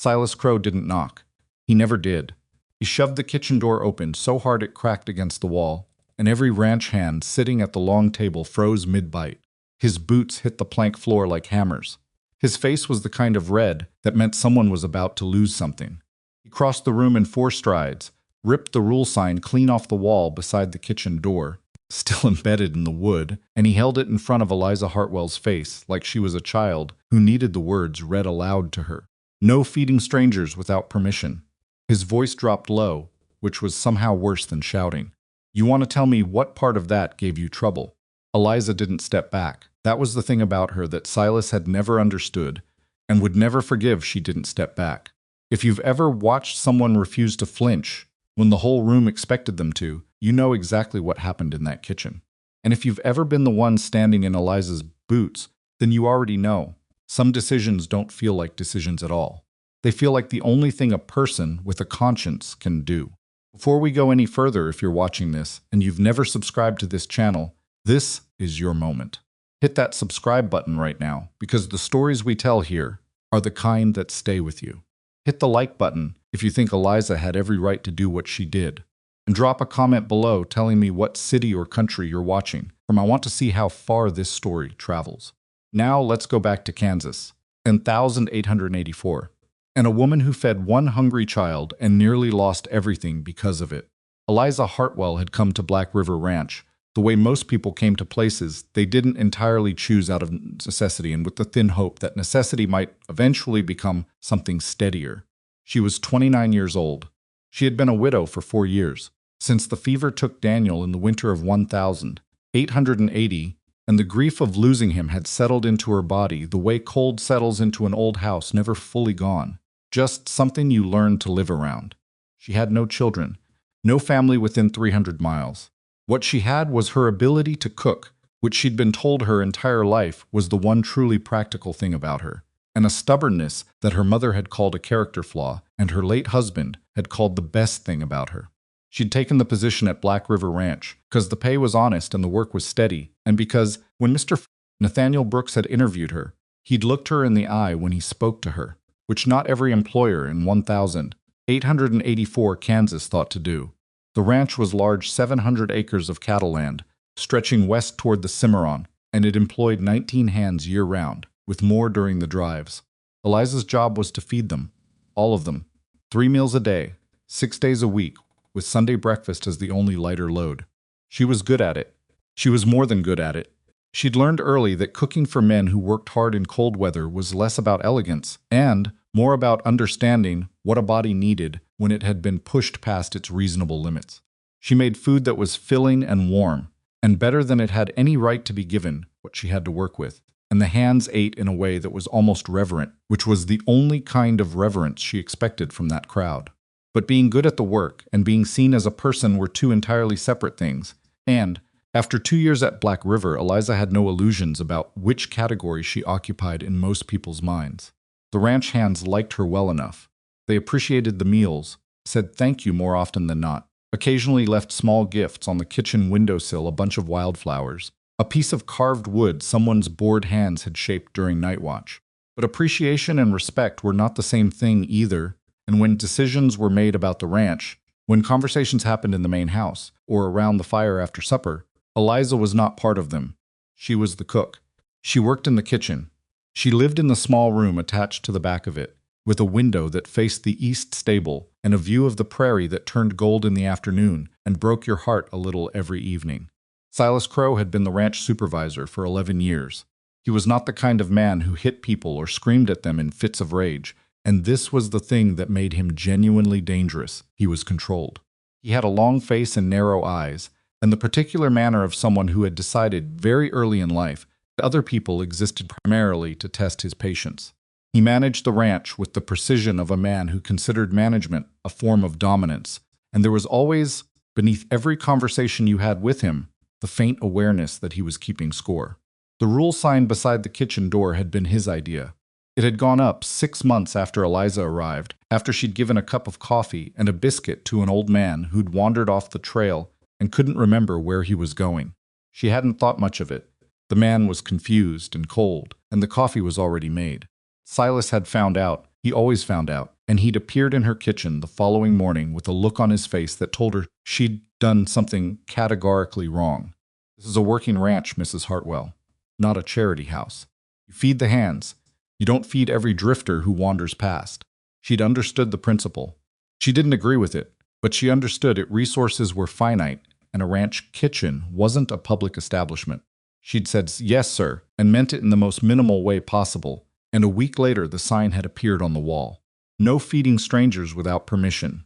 Silas Crow didn't knock. He never did. He shoved the kitchen door open so hard it cracked against the wall, and every ranch hand sitting at the long table froze mid-bite. His boots hit the plank floor like hammers. His face was the kind of red that meant someone was about to lose something. He crossed the room in 4 strides, ripped the rule sign clean off the wall beside the kitchen door, still embedded in the wood, and he held it in front of Eliza Hartwell's face like she was a child who needed the words read aloud to her. No feeding strangers without permission. His voice dropped low, which was somehow worse than shouting. You want to tell me what part of that gave you trouble? Eliza didn't step back. That was the thing about her that Silas had never understood and would never forgive she didn't step back. If you've ever watched someone refuse to flinch when the whole room expected them to, you know exactly what happened in that kitchen. And if you've ever been the one standing in Eliza's boots, then you already know. Some decisions don't feel like decisions at all. They feel like the only thing a person with a conscience can do. Before we go any further, if you're watching this and you've never subscribed to this channel, this is your moment. Hit that subscribe button right now, because the stories we tell here are the kind that stay with you. Hit the like button if you think Eliza had every right to do what she did. And drop a comment below telling me what city or country you're watching from. I want to see how far this story travels. Now let's go back to Kansas, in 1884. And a woman who fed one hungry child and nearly lost everything because of it. Eliza Hartwell had come to Black River Ranch the way most people came to places they didn't entirely choose out of necessity, and with the thin hope that necessity might eventually become something steadier. She was 29 years old. She had been a widow for 4 years, since the fever took Daniel in the winter of 1880, and the grief of losing him had settled into her body the way cold settles into an old house, never fully gone. Just something you learn to live around. She had no children, no family within 300 miles. What she had was her ability to cook, which she'd been told her entire life was the one truly practical thing about her, and a stubbornness that her mother had called a character flaw and her late husband had called the best thing about her. She'd taken the position at Black River Ranch because the pay was honest and the work was steady, and because when Mr. Nathaniel Brooks had interviewed her, he'd looked her in the eye when he spoke to her, which not every employer in 1884 Kansas thought to do. The ranch was large 700 acres of cattle land, stretching west toward the Cimarron, and it employed 19 hands year-round, with more during the drives. Eliza's job was to feed them, all of them, 3 meals a day, 6 days a week, with Sunday breakfast as the only lighter load. She was good at it. She was more than good at it. She'd learned early that cooking for men who worked hard in cold weather was less about elegance and more about understanding what a body needed when it had been pushed past its reasonable limits. She made food that was filling and warm, and better than it had any right to be given what she had to work with. And the hands ate in a way that was almost reverent, which was the only kind of reverence she expected from that crowd. But being good at the work and being seen as a person were 2 entirely separate things, and after 2 years at Black River, Eliza had no illusions about which category she occupied in most people's minds. The ranch hands liked her well enough. They appreciated the meals, said thank you more often than not, occasionally left small gifts on the kitchen windowsill, a bunch of wildflowers, a piece of carved wood someone's bored hands had shaped during night watch. But appreciation and respect were not the same thing either, and when decisions were made about the ranch, when conversations happened in the main house, or around the fire after supper, Eliza was not part of them. She was the cook. She worked in the kitchen. She lived in the small room attached to the back of it, with a window that faced the east stable and a view of the prairie that turned gold in the afternoon and broke your heart a little every evening. Silas Crow had been the ranch supervisor for 11 years. He was not the kind of man who hit people or screamed at them in fits of rage, and this was the thing that made him genuinely dangerous. He was controlled. He had a long face and narrow eyes, and the particular manner of someone who had decided very early in life that other people existed primarily to test his patience. He managed the ranch with the precision of a man who considered management a form of dominance, and there was always, beneath every conversation you had with him, the faint awareness that he was keeping score. The rule sign beside the kitchen door had been his idea. It had gone up 6 months after Eliza arrived, after she'd given a cup of coffee and a biscuit to an old man who'd wandered off the trail and couldn't remember where he was going. She hadn't thought much of it. The man was confused and cold, and the coffee was already made. Silas had found out He always found out, and he'd appeared in her kitchen the following morning with a look on his face that told her she'd done something categorically wrong. This is a working ranch, Mrs. Hartwell, not a charity house. You feed the hands. You don't feed every drifter who wanders past. She'd understood the principle. She didn't agree with it, but she understood its resources were finite, and a ranch kitchen wasn't a public establishment. She'd said, "Yes, sir," and meant it in the most minimal way possible, and a week later the sign had appeared on the wall. No feeding strangers without permission.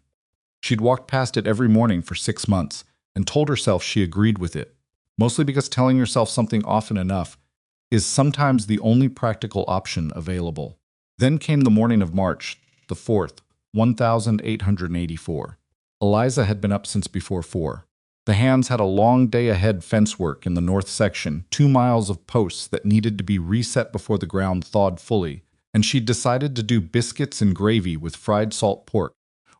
She'd walked past it every morning for 6 months, and told herself she agreed with it, mostly because telling yourself something often enough is sometimes the only practical option available. Then came the morning of March the 4th, 1884. Eliza had been up since before 4. The hands had a long day ahead fence work in the north section, 2 miles of posts that needed to be reset before the ground thawed fully, and she'd decided to do biscuits and gravy with fried salt pork,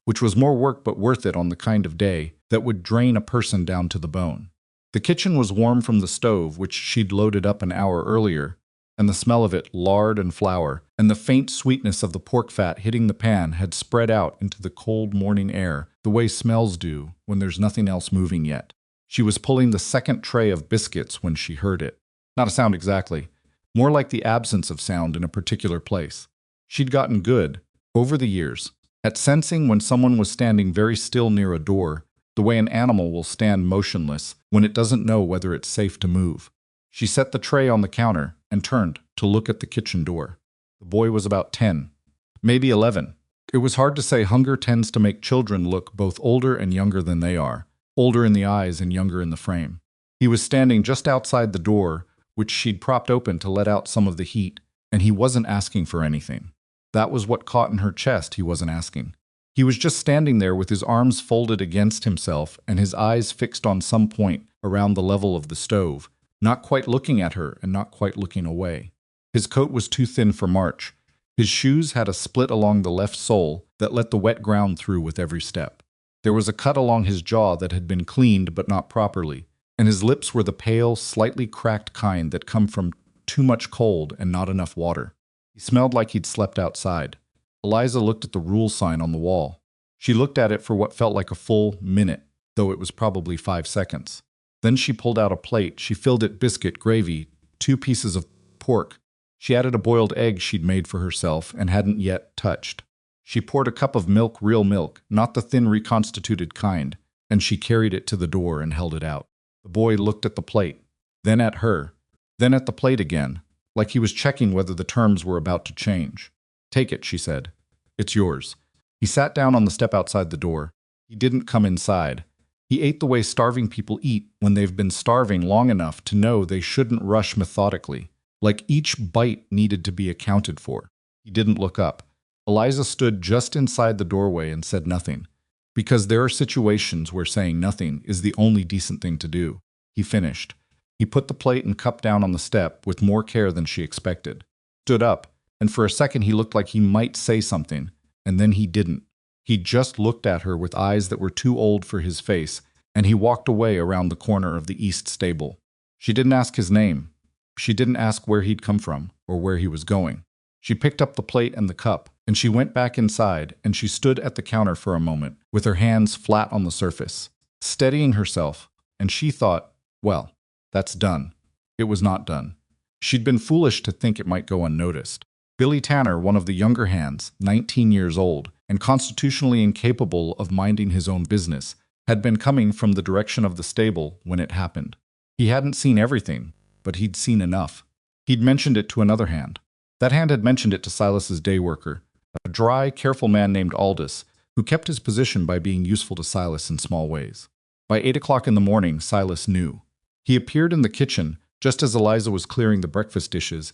which was more work but worth it on the kind of day that would drain a person down to the bone. The kitchen was warm from the stove, which she'd loaded up an hour earlier, and the smell of it, lard and flour, and the faint sweetness of the pork fat hitting the pan had spread out into the cold morning air the way smells do when there's nothing else moving yet. She was pulling the second tray of biscuits when she heard it. Not a sound exactly, more like the absence of sound in a particular place. She'd gotten good, over the years, at sensing when someone was standing very still near a door, the way an animal will stand motionless when it doesn't know whether it's safe to move. She set the tray on the counter and turned to look at the kitchen door. The boy was about 10, maybe 11. It was hard to say. Hunger tends to make children look both older and younger than they are, older in the eyes and younger in the frame. He was standing just outside the door, which she'd propped open to let out some of the heat, and he wasn't asking for anything. That was what caught in her chest. He wasn't asking. He was just standing there with his arms folded against himself and his eyes fixed on some point around the level of the stove, not quite looking at her and not quite looking away. His coat was too thin for march. His shoes had a split along the left sole that let the wet ground through with every step. There was a cut along his jaw that had been cleaned but not properly, and his lips were the pale, slightly cracked kind that come from too much cold and not enough water. He smelled like he'd slept outside. Eliza looked at the rule sign on the wall. She looked at it for what felt like a full minute, though it was probably 5 seconds. Then she pulled out a plate. She filled it biscuit, gravy, 2 pieces of pork. She added a boiled egg she'd made for herself and hadn't yet touched. She poured a cup of milk, real milk, not the thin reconstituted kind, and she carried it to the door and held it out. The boy looked at the plate, then at her, then at the plate again, like he was checking whether the terms were about to change. "Take it," she said. "It's yours." He sat down on the step outside the door. He didn't come inside. He ate the way starving people eat when they've been starving long enough to know they shouldn't rush methodically, like each bite needed to be accounted for. He didn't look up. Eliza stood just inside the doorway and said nothing, because there are situations where saying nothing is the only decent thing to do. He finished. He put the plate and cup down on the step with more care than she expected. Stood up, and for a second he looked like he might say something, and then he didn't. He just looked at her with eyes that were too old for his face, and he walked away around the corner of the east stable. She didn't ask his name. She didn't ask where he'd come from or where he was going. She picked up the plate and the cup, and she went back inside, and she stood at the counter for a moment, with her hands flat on the surface, steadying herself, and she thought, well, that's done. It was not done. She'd been foolish to think it might go unnoticed. Billy Tanner, one of the younger hands, 19 years old, and constitutionally incapable of minding his own business, had been coming from the direction of the stable when it happened. He hadn't seen everything, but he'd seen enough. He'd mentioned it to another hand. That hand had mentioned it to Silas's day worker, a dry, careful man named Aldous, who kept his position by being useful to Silas in small ways. By 8 o'clock in the morning, Silas knew. He appeared in the kitchen just as Eliza was clearing the breakfast dishes,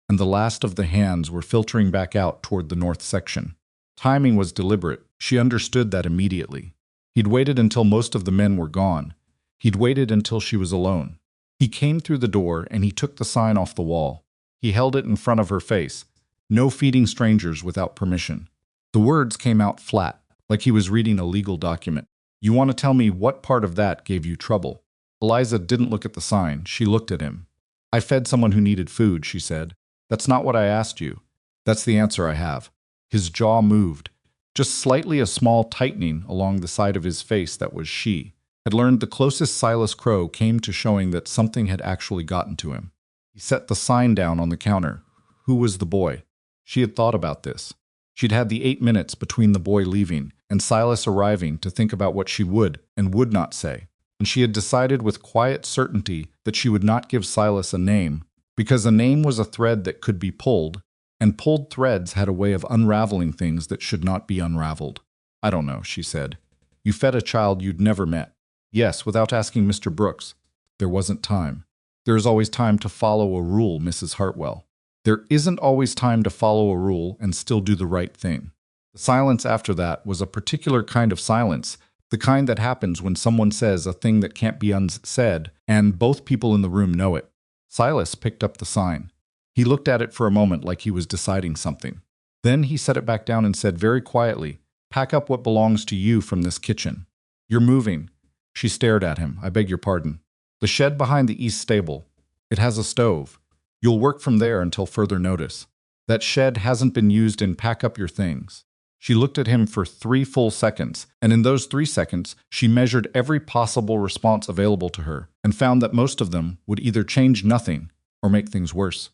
and the last of the hands were filtering back out toward the north section. Timing was deliberate. She understood that immediately. He'd waited until most of the men were gone. He'd waited until she was alone. He came through the door and he took the sign off the wall. He held it in front of her face. No feeding strangers without permission. The words came out flat, like he was reading a legal document. "You want to tell me what part of that gave you trouble?" Eliza didn't look at the sign. She looked at him. "I fed someone who needed food," she said. "That's not what I asked you. That's the answer I have." His jaw moved, just slightly a small tightening along the side of his face that was she. Had learned the closest Silas Crow came to showing that something had actually gotten to him. He set the sign down on the counter. Who was the boy? She had thought about this. She'd had the 8 minutes between the boy leaving and Silas arriving to think about what she would and would not say. And she had decided with quiet certainty that she would not give Silas a name, because a name was a thread that could be pulled, and pulled threads had a way of unraveling things that should not be unraveled. I don't know, she said. You fed a child you'd never met. Yes, without asking Mr. Brooks. There wasn't time. There is always time to follow a rule, Mrs. Hartwell. There isn't always time to follow a rule and still do the right thing. The silence after that was a particular kind of silence, the kind that happens when someone says a thing that can't be unsaid, and both people in the room know it. Silas picked up the sign. He looked at it for a moment like he was deciding something. Then he set it back down and said very quietly, "Pack up what belongs to you from this kitchen. You're moving." She stared at him. "I beg your pardon." "The shed behind the east stable. It has a stove. You'll work from there until further notice. That shed hasn't been used and pack up your things." She looked at him for 3 full seconds, and in those 3 seconds, she measured every possible response available to her and found that most of them would either change nothing or make things worse.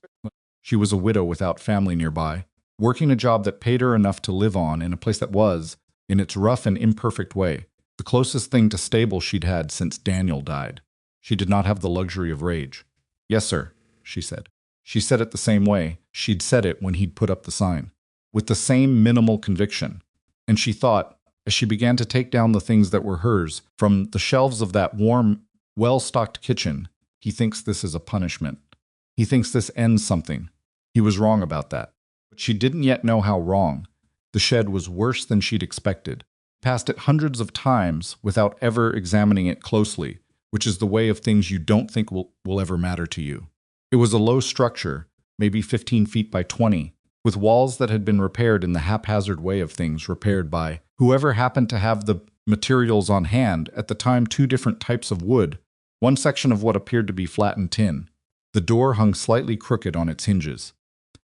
She was a widow without family nearby, working a job that paid her enough to live on in a place that was, in its rough and imperfect way, the closest thing to stable she'd had since Daniel died. She did not have the luxury of rage. "Yes, sir," she said. She said it the same way she'd said it when he'd put up the sign, with the same minimal conviction. And she thought, as she began to take down the things that were hers from the shelves of that warm, well-stocked kitchen, he thinks this is a punishment. He thinks this ends something. He was wrong about that. But she didn't yet know how wrong. The shed was worse than she'd expected. Passed it hundreds of times without ever examining it closely, which is the way of things you don't think will ever matter to you. It was a low structure, maybe 15 feet by 20, with walls that had been repaired in the haphazard way of things repaired by whoever happened to have the materials on hand at the time. 2 different types of wood, one section of what appeared to be flattened tin. The door hung slightly crooked on its hinges.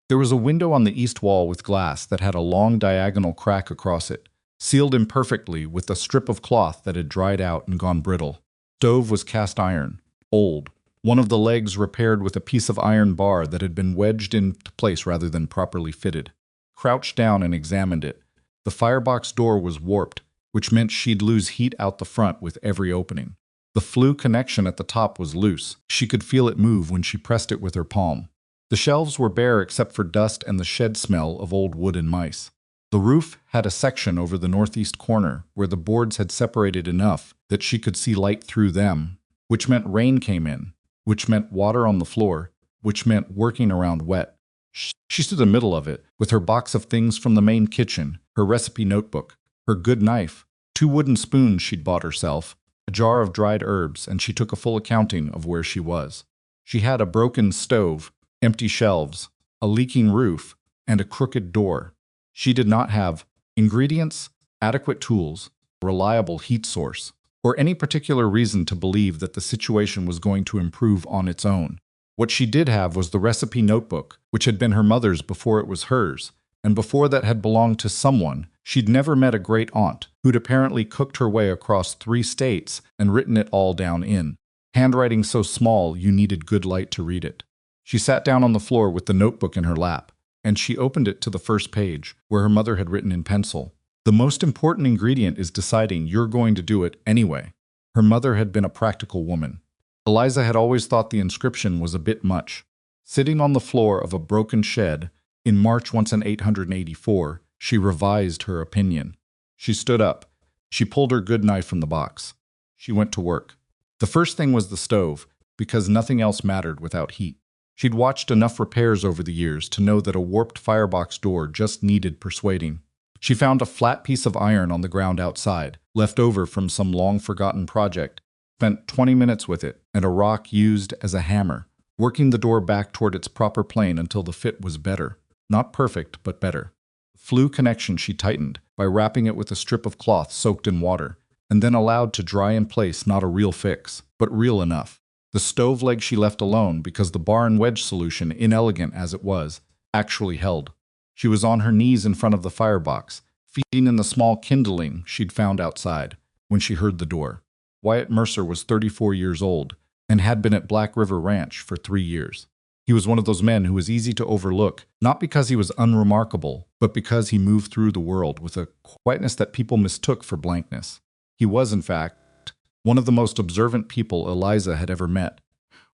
There was a window on the east wall with glass that had a long diagonal crack across it, sealed imperfectly with a strip of cloth that had dried out and gone brittle. Stove was cast iron, old. One of the legs repaired with a piece of iron bar that had been wedged into place rather than properly fitted. Crouched down and examined it. The firebox door was warped, which meant she'd lose heat out the front with every opening. The flue connection at the top was loose. She could feel it move when she pressed it with her palm. The shelves were bare except for dust and the shed smell of old wood and mice. The roof had a section over the northeast corner where the boards had separated enough that she could see light through them, which meant rain came in, which meant water on the floor, which meant working around wet. She stood in the middle of it, with her box of things from the main kitchen, her recipe notebook, her good knife, 2 wooden spoons she'd bought herself, a jar of dried herbs, and she took a full accounting of where she was. She had a broken stove, empty shelves, a leaking roof, and a crooked door. She did not have ingredients, adequate tools, reliable heat source, or any particular reason to believe that the situation was going to improve on its own. What she did have was the recipe notebook, which had been her mother's before it was hers, and before that had belonged to someone. She'd never met a great-aunt, who'd apparently cooked her way across 3 states and written it all down in handwriting so small you needed good light to read it. She sat down on the floor with the notebook in her lap, and she opened it to the first page, where her mother had written in pencil, "The most important ingredient is deciding you're going to do it anyway." Her mother had been a practical woman. Eliza had always thought the inscription was a bit much. Sitting on the floor of a broken shed, in March 1884, she revised her opinion. She stood up. She pulled her good knife from the box. She went to work. The first thing was the stove, because nothing else mattered without heat. She'd watched enough repairs over the years to know that a warped firebox door just needed persuading. She found a flat piece of iron on the ground outside, left over from some long-forgotten project, spent 20 minutes with it, and a rock used as a hammer, working the door back toward its proper plane until the fit was better. Not perfect, but better. The flue connection she tightened by wrapping it with a strip of cloth soaked in water, and then allowed to dry in place. Not a real fix, but real enough. The stove leg she left alone because the bar and wedge solution, inelegant as it was, actually held. She was on her knees in front of the firebox, feeding in the small kindling she'd found outside, when she heard the door. Wyatt Mercer was 34 years old and had been at Black River Ranch for 3 years. He was one of those men who was easy to overlook, not because he was unremarkable, but because he moved through the world with a quietness that people mistook for blankness. He was, in fact, one of the most observant people Eliza had ever met,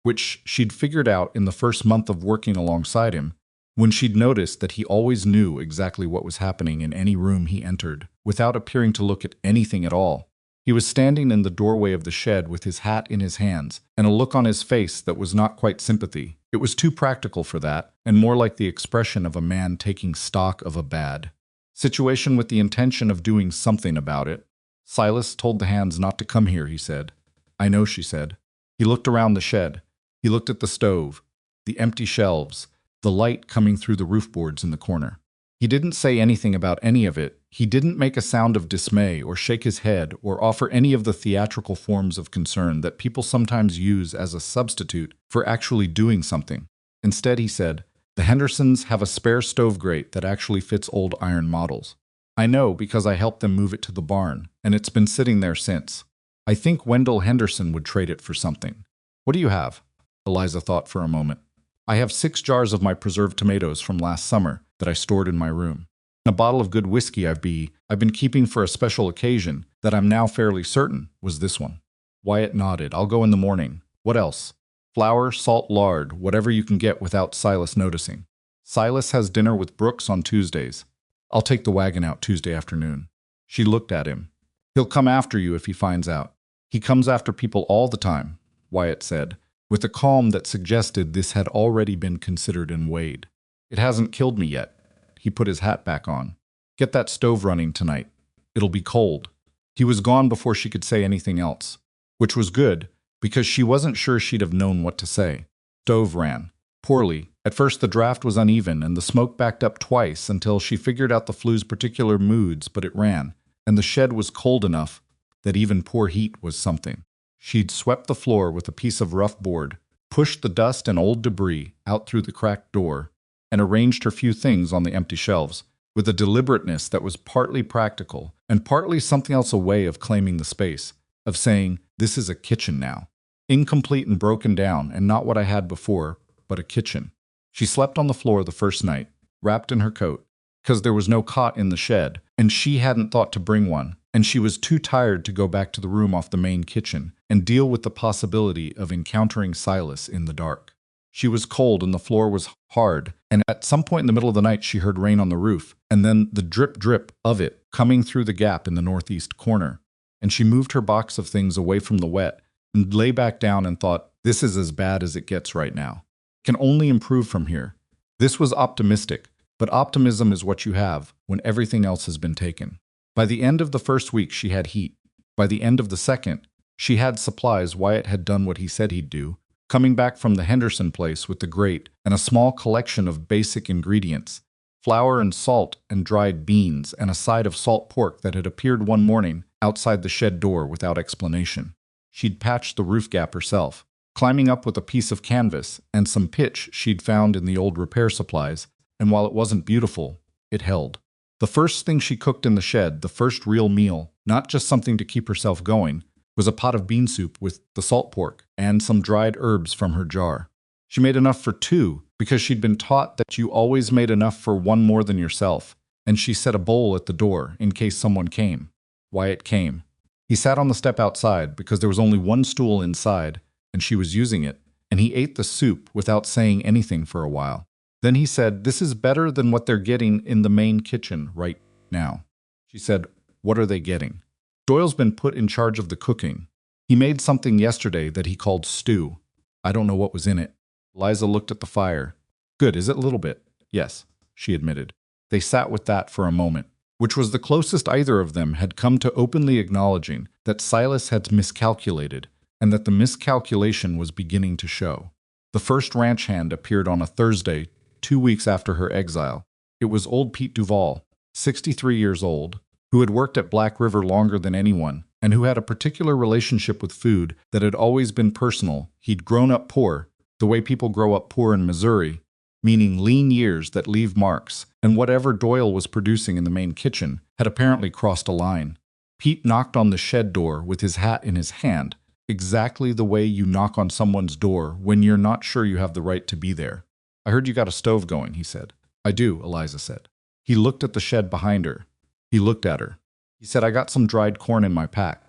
which she'd figured out in the first month of working alongside him, when she'd noticed that he always knew exactly what was happening in any room he entered, without appearing to look at anything at all. He was standing in the doorway of the shed with his hat in his hands, and a look on his face that was not quite sympathy. It was too practical for that, and more like the expression of a man taking stock of a bad situation with the intention of doing something about it. Silas told the hands not to come here, he said. I know, she said. He looked around the shed. He looked at the stove, the empty shelves, the light coming through the roof boards in the corner. He didn't say anything about any of it. He didn't make a sound of dismay or shake his head or offer any of the theatrical forms of concern that people sometimes use as a substitute for actually doing something. Instead, he said, the Hendersons have a spare stove grate that actually fits old iron models. I know because I helped them move it to the barn, and it's been sitting there since. I think Wendell Henderson would trade it for something. What do you have? Eliza thought for a moment. I have 6 jars of my preserved tomatoes from last summer that I stored in my room. A bottle of good whiskey I've been keeping for a special occasion that I'm now fairly certain was this one. Wyatt nodded. I'll go in the morning. What else? Flour, salt, lard, whatever you can get without Silas noticing. Silas has dinner with Brooks on Tuesdays. I'll take the wagon out Tuesday afternoon. She looked at him. He'll come after you if he finds out. He comes after people all the time, Wyatt said, with a calm that suggested this had already been considered and weighed. It hasn't killed me yet. He put his hat back on. Get that stove running tonight. It'll be cold. He was gone before she could say anything else, which was good, because she wasn't sure she'd have known what to say. Stove ran. Poorly. At first the draft was uneven, and the smoke backed up twice until she figured out the flue's particular moods, but it ran, and the shed was cold enough that even poor heat was something. She'd swept the floor with a piece of rough board, pushed the dust and old debris out through the cracked door, and arranged her few things on the empty shelves, with a deliberateness that was partly practical and partly something else, a way of claiming the space, of saying, this is a kitchen now. Incomplete and broken down, and not what I had before, but a kitchen. She slept on the floor the first night, wrapped in her coat, because there was no cot in the shed, and she hadn't thought to bring one, and she was too tired to go back to the room off the main kitchen and deal with the possibility of encountering Silas in the dark. She was cold and the floor was hard, and at some point in the middle of the night she heard rain on the roof, and then the drip-drip of it coming through the gap in the northeast corner. And she moved her box of things away from the wet and lay back down and thought, this is as bad as it gets right now. It can only improve from here. This was optimistic, but optimism is what you have when everything else has been taken. By the end of the first week she had heat. By the end of the second, she had supplies. Wyatt had done what he said he'd do, coming back from the Henderson place with the grate and a small collection of basic ingredients, flour and salt and dried beans and a side of salt pork that had appeared one morning outside the shed door without explanation. She'd patched the roof gap herself, climbing up with a piece of canvas and some pitch she'd found in the old repair supplies, and while it wasn't beautiful, it held. The first thing she cooked in the shed, the first real meal, not just something to keep herself going, was a pot of bean soup with the salt pork and some dried herbs from her jar. She made enough for 2 because she'd been taught that you always made enough for one more than yourself, and she set a bowl at the door in case someone came. Wyatt came. He sat on the step outside because there was only one stool inside, and she was using it, and he ate the soup without saying anything for a while. Then he said, this is better than what they're getting in the main kitchen right now. She said, what are they getting? Doyle's been put in charge of the cooking. He made something yesterday that he called stew. I don't know what was in it. Eliza looked at the fire. Good, is it a little bit? Yes, she admitted. They sat with that for a moment, which was the closest either of them had come to openly acknowledging that Silas had miscalculated, and that the miscalculation was beginning to show. The first ranch hand appeared on a Thursday, 2 weeks after her exile. It was old Pete Duval, 63 years old, who had worked at Black River longer than anyone, and who had a particular relationship with food that had always been personal. He'd grown up poor, the way people grow up poor in Missouri, meaning lean years that leave marks, and whatever Doyle was producing in the main kitchen had apparently crossed a line. Pete knocked on the shed door with his hat in his hand, exactly the way you knock on someone's door when you're not sure you have the right to be there. "I heard you got a stove going," he said. "I do," Eliza said. He looked at the shed behind her. He looked at her. He said, "I got some dried corn in my pack.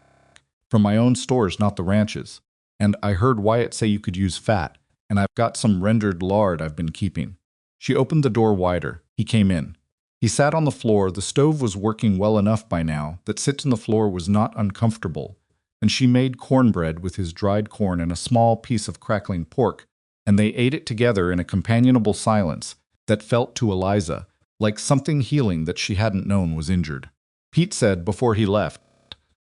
From my own stores, not the ranches. And I heard Wyatt say you could use fat, and I've got some rendered lard I've been keeping." She opened the door wider. He came in. He sat on the floor. The stove was working well enough by now that sitting on the floor was not uncomfortable, and she made cornbread with his dried corn and a small piece of crackling pork, and they ate it together in a companionable silence that felt to Eliza like something healing that she hadn't known was injured. Pete said before he left,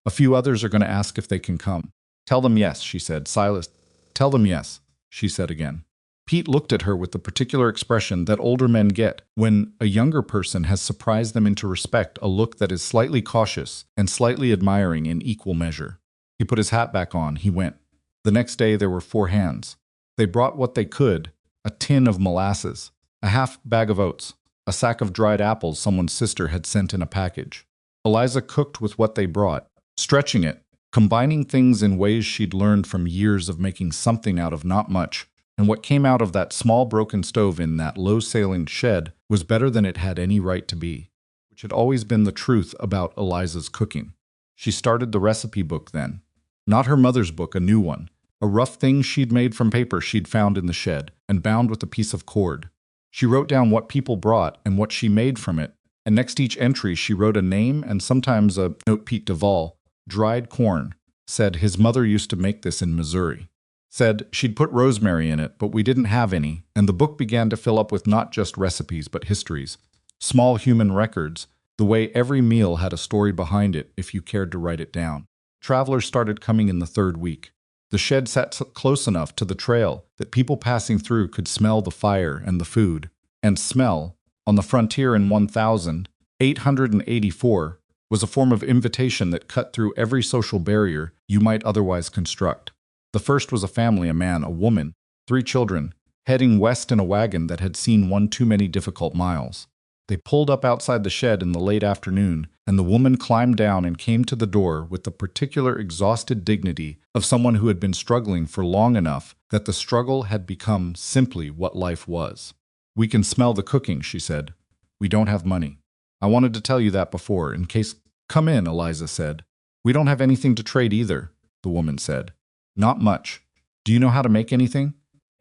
"A few others are going to ask if they can come." "Tell them yes," she said. "Silas, tell them yes," she said again. Pete looked at her with the particular expression that older men get when a younger person has surprised them into respect, a look that is slightly cautious and slightly admiring in equal measure. He put his hat back on. He went. The next day there were 4 hands. They brought what they could: a tin of molasses, a half bag of oats, a sack of dried apples someone's sister had sent in a package. Eliza cooked with what they brought, stretching it, combining things in ways she'd learned from years of making something out of not much, and what came out of that small broken stove in that low-ceilinged shed was better than it had any right to be, which had always been the truth about Eliza's cooking. She started the recipe book then. Not her mother's book, a new one, a rough thing she'd made from paper she'd found in the shed and bound with a piece of cord. She wrote down what people brought and what she made from it, and next to each entry she wrote a name and sometimes a note. Pete Duvall, dried corn, said his mother used to make this in Missouri. Said she'd put rosemary in it, but we didn't have any, and the book began to fill up with not just recipes but histories, small human records, the way every meal had a story behind it if you cared to write it down. Travelers started coming in the 3rd week. The shed sat close enough to the trail that people passing through could smell the fire and the food. And smell, on the frontier in 1884, was a form of invitation that cut through every social barrier you might otherwise construct. The first was a family, a man, a woman, 3 children, heading west in a wagon that had seen one too many difficult miles. They pulled up outside the shed in the late afternoon, and the woman climbed down and came to the door with the particular exhausted dignity of someone who had been struggling for long enough that the struggle had become simply what life was. "We can smell the cooking," she said. "We don't have money. I wanted to tell you that before, in case—" "Come in," Eliza said. "We don't have anything to trade either," the woman said. "Not much. Do you know how to make anything?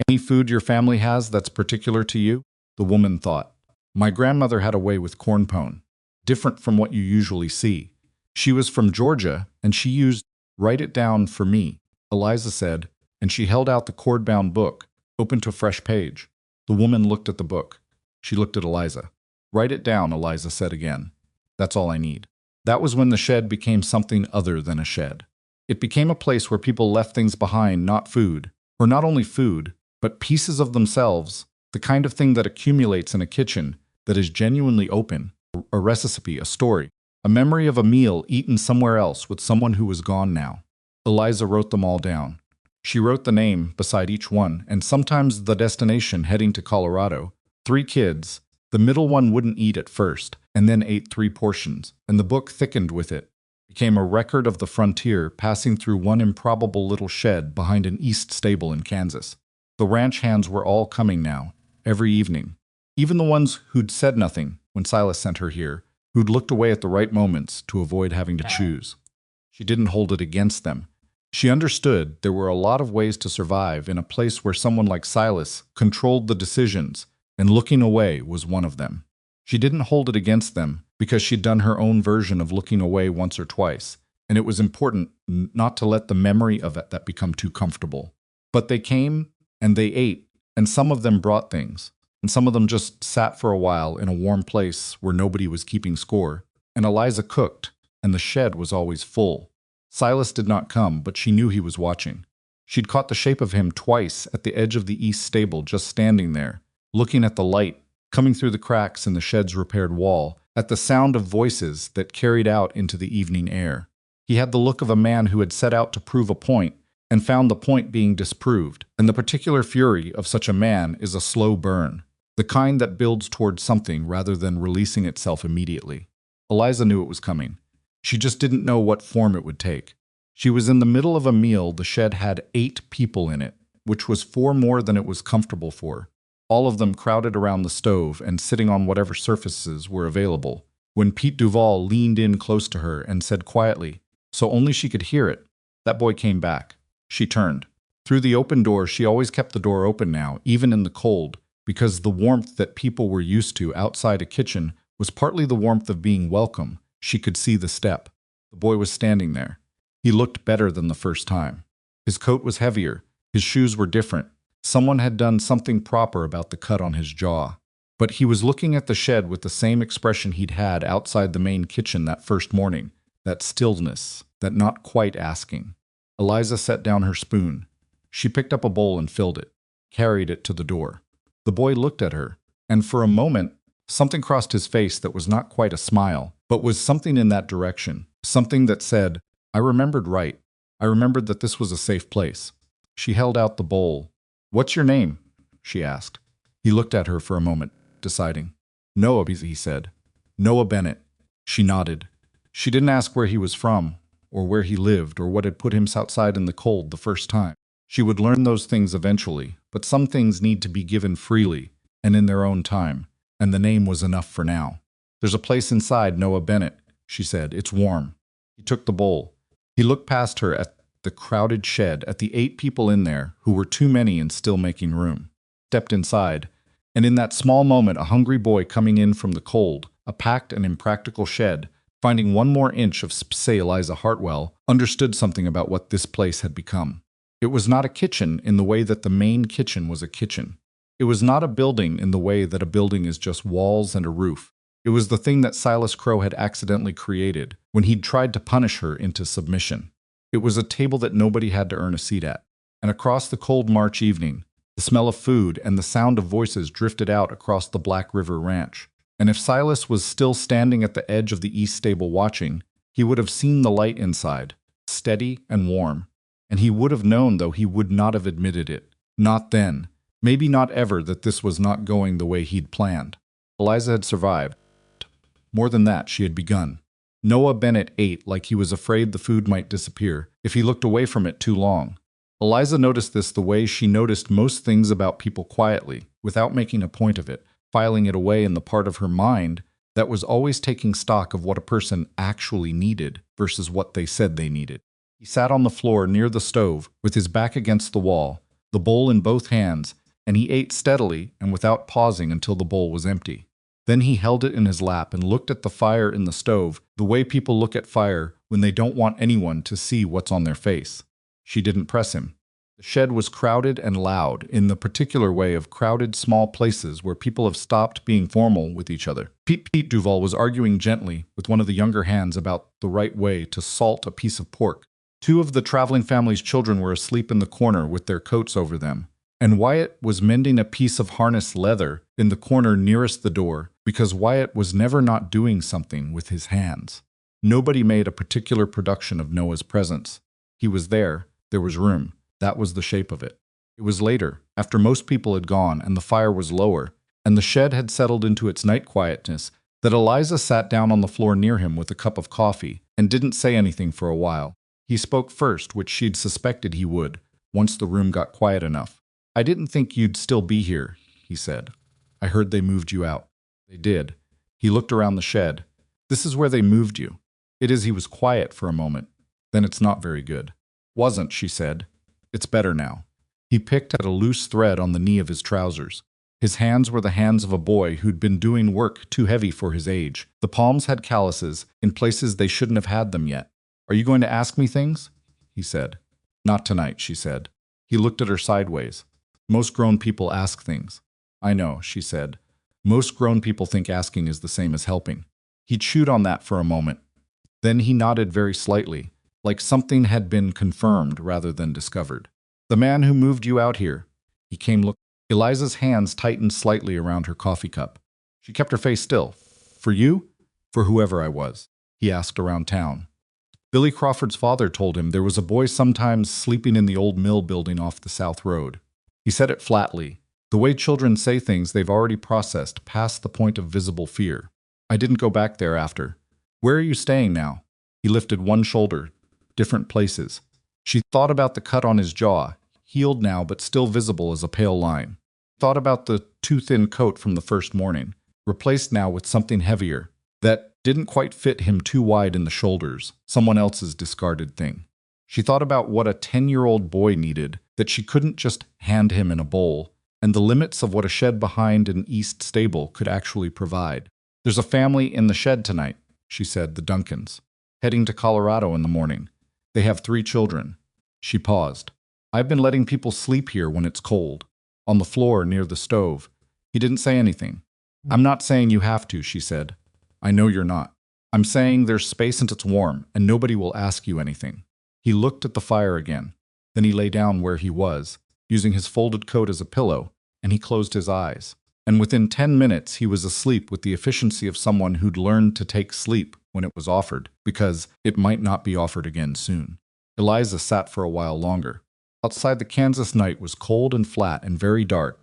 Any food your family has that's particular to you?" The woman thought. "My grandmother had a way with corn pone, different from what you usually see. She was from Georgia, and she used—" "Write it down for me," Eliza said, and she held out the cord-bound book, open to a fresh page. The woman looked at the book. She looked at Eliza. "Write it down," Eliza said again. "That's all I need." That was when the shed became something other than a shed. It became a place where people left things behind, not food, or not only food, but pieces of themselves, the kind of thing that accumulates in a kitchen that is genuinely open, a recipe, a story, a memory of a meal eaten somewhere else with someone who was gone now. Eliza wrote them all down. She wrote the name beside each one, and sometimes the destination, heading to Colorado. 3 kids. The middle one wouldn't eat at first, and then ate 3 portions, and the book thickened with it. Became a record of the frontier passing through one improbable little shed behind an east stable in Kansas. The ranch hands were all coming now, every evening. Even the ones who'd said nothing when Silas sent her here, who'd looked away at the right moments to avoid having to choose. She didn't hold it against them. She understood there were a lot of ways to survive in a place where someone like Silas controlled the decisions, and looking away was one of them. She didn't hold it against them because she'd done her own version of looking away once or twice, and it was important not to let the memory of it that become too comfortable. But they came, and they ate, and some of them brought things, and some of them just sat for a while in a warm place where nobody was keeping score, and Eliza cooked, and the shed was always full. Silas did not come, but she knew he was watching. She'd caught the shape of him twice at the edge of the east stable, just standing there, looking at the light coming through the cracks in the shed's repaired wall, at the sound of voices that carried out into the evening air. He had the look of a man who had set out to prove a point and found the point being disproved, and the particular fury of such a man is a slow burn. The kind that builds towards something rather than releasing itself immediately. Eliza knew it was coming. She just didn't know what form it would take. She was in the middle of a meal. The shed had 8 people in it, which was 4 more than it was comfortable for. All of them crowded around the stove and sitting on whatever surfaces were available. When Pete Duval leaned in close to her and said quietly, so only she could hear it, that boy came back. She turned. Through the open door, she always kept the door open now, even in the cold, because the warmth that people were used to outside a kitchen was partly the warmth of being welcome. She could see the step. The boy was standing there. He looked better than the first time. His coat was heavier. His shoes were different. Someone had done something proper about the cut on his jaw. But he was looking at the shed with the same expression he'd had outside the main kitchen that first morning, that stillness, that not quite asking. Eliza set down her spoon. She picked up a bowl and filled it, carried it to the door. The boy looked at her, and for a moment, something crossed his face that was not quite a smile, but was something in that direction, something that said, I remembered right. I remembered that this was a safe place. She held out the bowl. What's your name? She asked. He looked at her for a moment, deciding. Noah, he said. Noah Bennett. She nodded. She didn't ask where he was from, or where he lived, or what had put him outside in the cold the first time. She would learn those things eventually, but some things need to be given freely, and in their own time, and the name was enough for now. There's a place inside Noah Bennett, she said. It's warm. He took the bowl. He looked past her at the crowded shed, at the 8 people in there, who were too many and still making room. Stepped inside, and in that small moment a hungry boy coming in from the cold, a packed and impractical shed, finding 1 more inch of say Eliza Hartwell, understood something about what this place had become. It was not a kitchen in the way that the main kitchen was a kitchen. It was not a building in the way that a building is just walls and a roof. It was the thing that Silas Crow had accidentally created when he'd tried to punish her into submission. It was a table that nobody had to earn a seat at. And across the cold March evening, the smell of food and the sound of voices drifted out across the Black River Ranch. And if Silas was still standing at the edge of the east stable watching, he would have seen the light inside, steady and warm. And he would have known, though he would not have admitted it. Not then. Maybe not ever, that this was not going the way he'd planned. Eliza had survived. More than that, she had begun. Noah Bennett ate like he was afraid the food might disappear if he looked away from it too long. Eliza noticed this the way she noticed most things about people quietly, without making a point of it, filing it away in the part of her mind that was always taking stock of what a person actually needed versus what they said they needed. He sat on the floor near the stove, with his back against the wall, the bowl in both hands, and he ate steadily and without pausing until the bowl was empty. Then he held it in his lap and looked at the fire in the stove the way people look at fire when they don't want anyone to see what's on their face. She didn't press him. The shed was crowded and loud in the particular way of crowded small places where people have stopped being formal with each other. Pete Duval was arguing gently with one of the younger hands about the right way to salt a piece of pork. 2 of the traveling family's children were asleep in the corner with their coats over them, and Wyatt was mending a piece of harness leather in the corner nearest the door because Wyatt was never not doing something with his hands. Nobody made a particular production of Noah's presence. He was there. There was room. That was the shape of it. It was later, after most people had gone and the fire was lower, and the shed had settled into its night quietness, that Eliza sat down on the floor near him with a cup of coffee and didn't say anything for a while. He spoke first, which she'd suspected he would, once the room got quiet enough. I didn't think you'd still be here, he said. I heard they moved you out. They did. He looked around the shed. This is where they moved you. It is. He was quiet for a moment. Then it's not very good. Wasn't, she said. It's better now. He picked at a loose thread on the knee of his trousers. His hands were the hands of a boy who'd been doing work too heavy for his age. The palms had calluses in places they shouldn't have had them yet. Are you going to ask me things? He said. Not tonight, she said. He looked at her sideways. Most grown people ask things. I know, she said. Most grown people think asking is the same as helping. He chewed on that for a moment. Then he nodded very slightly, like something had been confirmed rather than discovered. The man who moved you out here. He came look. Eliza's hands tightened slightly around her coffee cup. She kept her face still. For you? For whoever I was, he asked around town. Billy Crawford's father told him there was a boy sometimes sleeping in the old mill building off the South Road. He said it flatly, The way children say things they've already processed past the point of visible fear. I didn't go back there after. Where are you staying now? He lifted one shoulder. Different places. She thought about the cut on his jaw, healed now but still visible as a pale line. Thought about the too-thin coat from the first morning, replaced now with something heavier, that didn't quite fit him too wide in the shoulders, someone else's discarded thing. She thought about what a 10-year-old boy needed, that she couldn't just hand him in a bowl, and the limits of what a shed behind an east stable could actually provide. There's a family in the shed tonight, she said, the Duncans, heading to Colorado in the morning. They have 3 children. She paused. I've been letting people sleep here when it's cold, on the floor near the stove. He didn't say anything. I'm not saying you have to, she said. I know you're not. I'm saying there's space and it's warm, and nobody will ask you anything. He looked at the fire again. Then he lay down where he was, using his folded coat as a pillow, and he closed his eyes. And within 10 minutes he was asleep with the efficiency of someone who'd learned to take sleep when it was offered, because it might not be offered again soon. Eliza sat for a while longer. Outside, the Kansas night was cold and flat and very dark,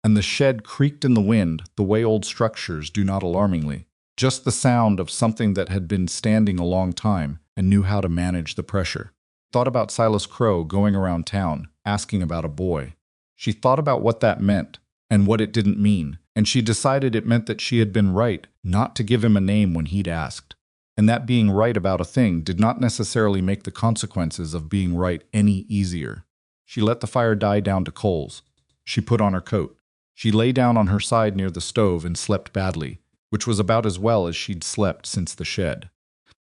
and the shed creaked in the wind the way old structures do, not alarmingly. Just the sound of something that had been standing a long time and knew how to manage the pressure. Thought about Silas Crow going around town, asking about a boy. She thought about what that meant and what it didn't mean, and she decided it meant that she had been right not to give him a name when he'd asked. And that being right about a thing did not necessarily make the consequences of being right any easier. She let the fire die down to coals. She put on her coat. She lay down on her side near the stove and slept badly, which was about as well as she'd slept since the shed.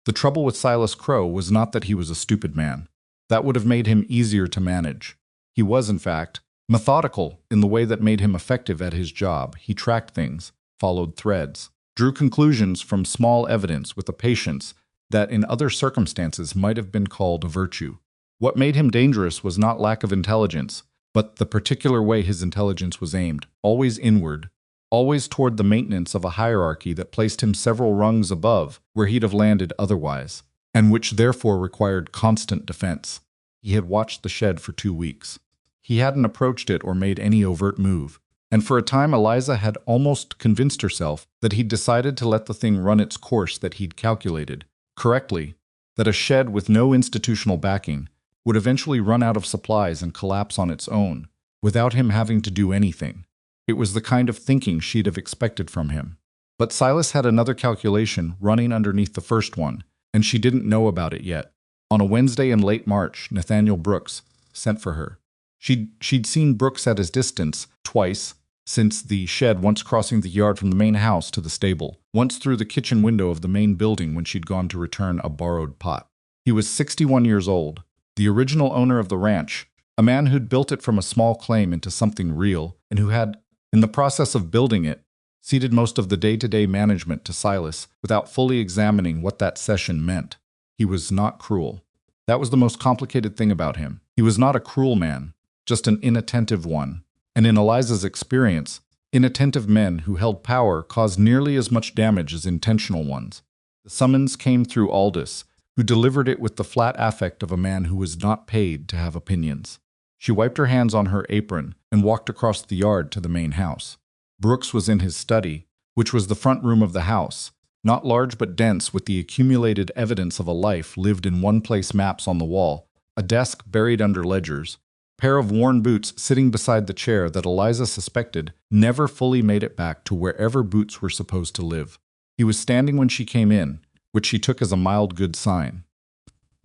The trouble with Silas Crow was not that he was a stupid man. That would have made him easier to manage. He was, in fact, methodical in the way that made him effective at his job. He tracked things, followed threads, drew conclusions from small evidence with a patience that in other circumstances might have been called a virtue. What made him dangerous was not lack of intelligence, but the particular way his intelligence was aimed, always inward, always toward the maintenance of a hierarchy that placed him several rungs above where he'd have landed otherwise, and which therefore required constant defense. He had watched the shed for 2 weeks. He hadn't approached it or made any overt move, and for a time Eliza had almost convinced herself that he'd decided to let the thing run its course, that he'd calculated, correctly, that a shed with no institutional backing would eventually run out of supplies and collapse on its own, without him having to do anything. It was the kind of thinking she'd have expected from him. But Silas had another calculation running underneath the first one, and she didn't know about it yet. On a Wednesday in late March, Nathaniel Brooks sent for her. She'd seen Brooks at his distance twice since the shed, once crossing the yard from the main house to the stable, once through the kitchen window of the main building when she'd gone to return a borrowed pot. He was 61 years old, the original owner of the ranch, a man who'd built it from a small claim into something real, and who had, in the process of building it, ceded most of the day-to-day management to Silas without fully examining what that cession meant. He was not cruel. That was the most complicated thing about him. He was not a cruel man, just an inattentive one. And in Eliza's experience, inattentive men who held power caused nearly as much damage as intentional ones. The summons came through Aldous, who delivered it with the flat affect of a man who was not paid to have opinions. She wiped her hands on her apron and walked across the yard to the main house. Brooks was in his study, which was the front room of the house, not large but dense with the accumulated evidence of a life lived in one-place maps on the wall, a desk buried under ledgers, a pair of worn boots sitting beside the chair that Eliza suspected never fully made it back to wherever boots were supposed to live. He was standing when she came in, which she took as a mild good sign.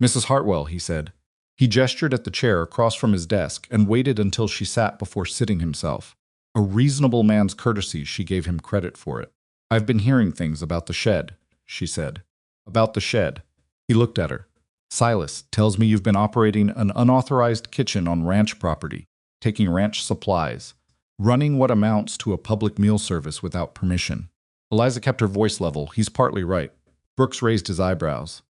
"Mrs. Hartwell," he said. He gestured at the chair across from his desk and waited until she sat before sitting himself. A reasonable man's courtesy, she gave him credit for it. "I've been hearing things about the shed," she said. "About the shed." He looked at her. "Silas tells me you've been operating an unauthorized kitchen on ranch property, taking ranch supplies, running what amounts to a public meal service without permission." Eliza kept her voice level. "He's partly right." Brooks raised his eyebrows.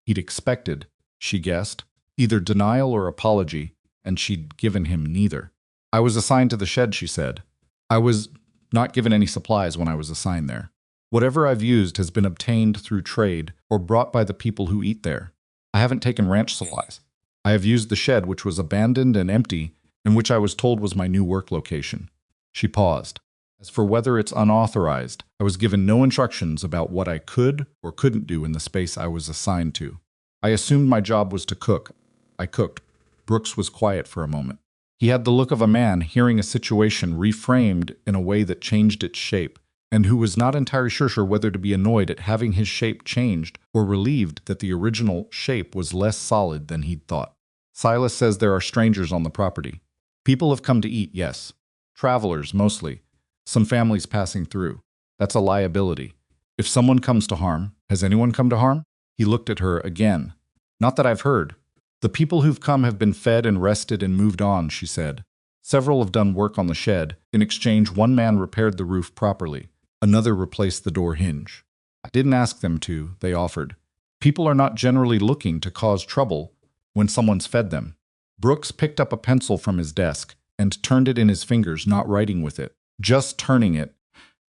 He'd expected, she guessed, either denial or apology, and she'd given him neither. "I was assigned to the shed," she said. "I was not given any supplies when I was assigned there. Whatever I've used has been obtained through trade or brought by the people who eat there. I haven't taken ranch supplies. I have used the shed, which was abandoned and empty, and which I was told was my new work location." She paused. As for whether it's unauthorized, I was given no instructions about what I could or couldn't do in the space I was assigned to. I assumed my job was to cook. I cooked. Brooks was quiet for a moment. He had the look of a man hearing a situation reframed in a way that changed its shape, and who was not entirely sure whether to be annoyed at having his shape changed or relieved that the original shape was less solid than he'd thought. Silas says there are strangers on the property. People have come to eat, yes. Travelers, mostly. Some families passing through. That's a liability. If someone comes to harm, has anyone come to harm? He looked at her again. Not that I've heard. The people who've come have been fed and rested and moved on, she said. Several have done work on the shed. In exchange, one man repaired the roof properly. Another replaced the door hinge. I didn't ask them to, they offered. People are not generally looking to cause trouble when someone's fed them. Brooks picked up a pencil from his desk and turned it in his fingers, not writing with it, just turning it,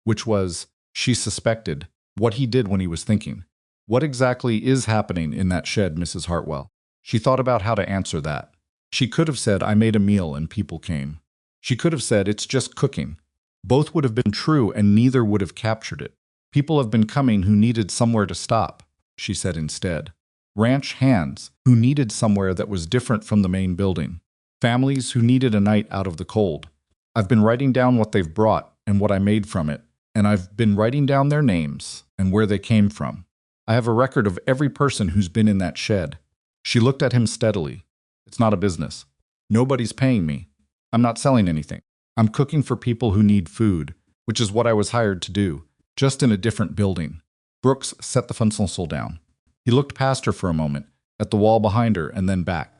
which was, she suspected, what he did when he was thinking. What exactly is happening in that shed, Mrs. Hartwell? She thought about how to answer that. She could have said, I made a meal and people came. She could have said, it's just cooking. Both would have been true and neither would have captured it. People have been coming who needed somewhere to stop, she said instead. Ranch hands who needed somewhere that was different from the main building. Families who needed a night out of the cold. I've been writing down what they've brought and what I made from it, and I've been writing down their names and where they came from. I have a record of every person who's been in that shed. She looked at him steadily. It's not a business. Nobody's paying me. I'm not selling anything. I'm cooking for people who need food, which is what I was hired to do, just in a different building. Brooks set the pencil down. He looked past her for a moment, at the wall behind her, and then back.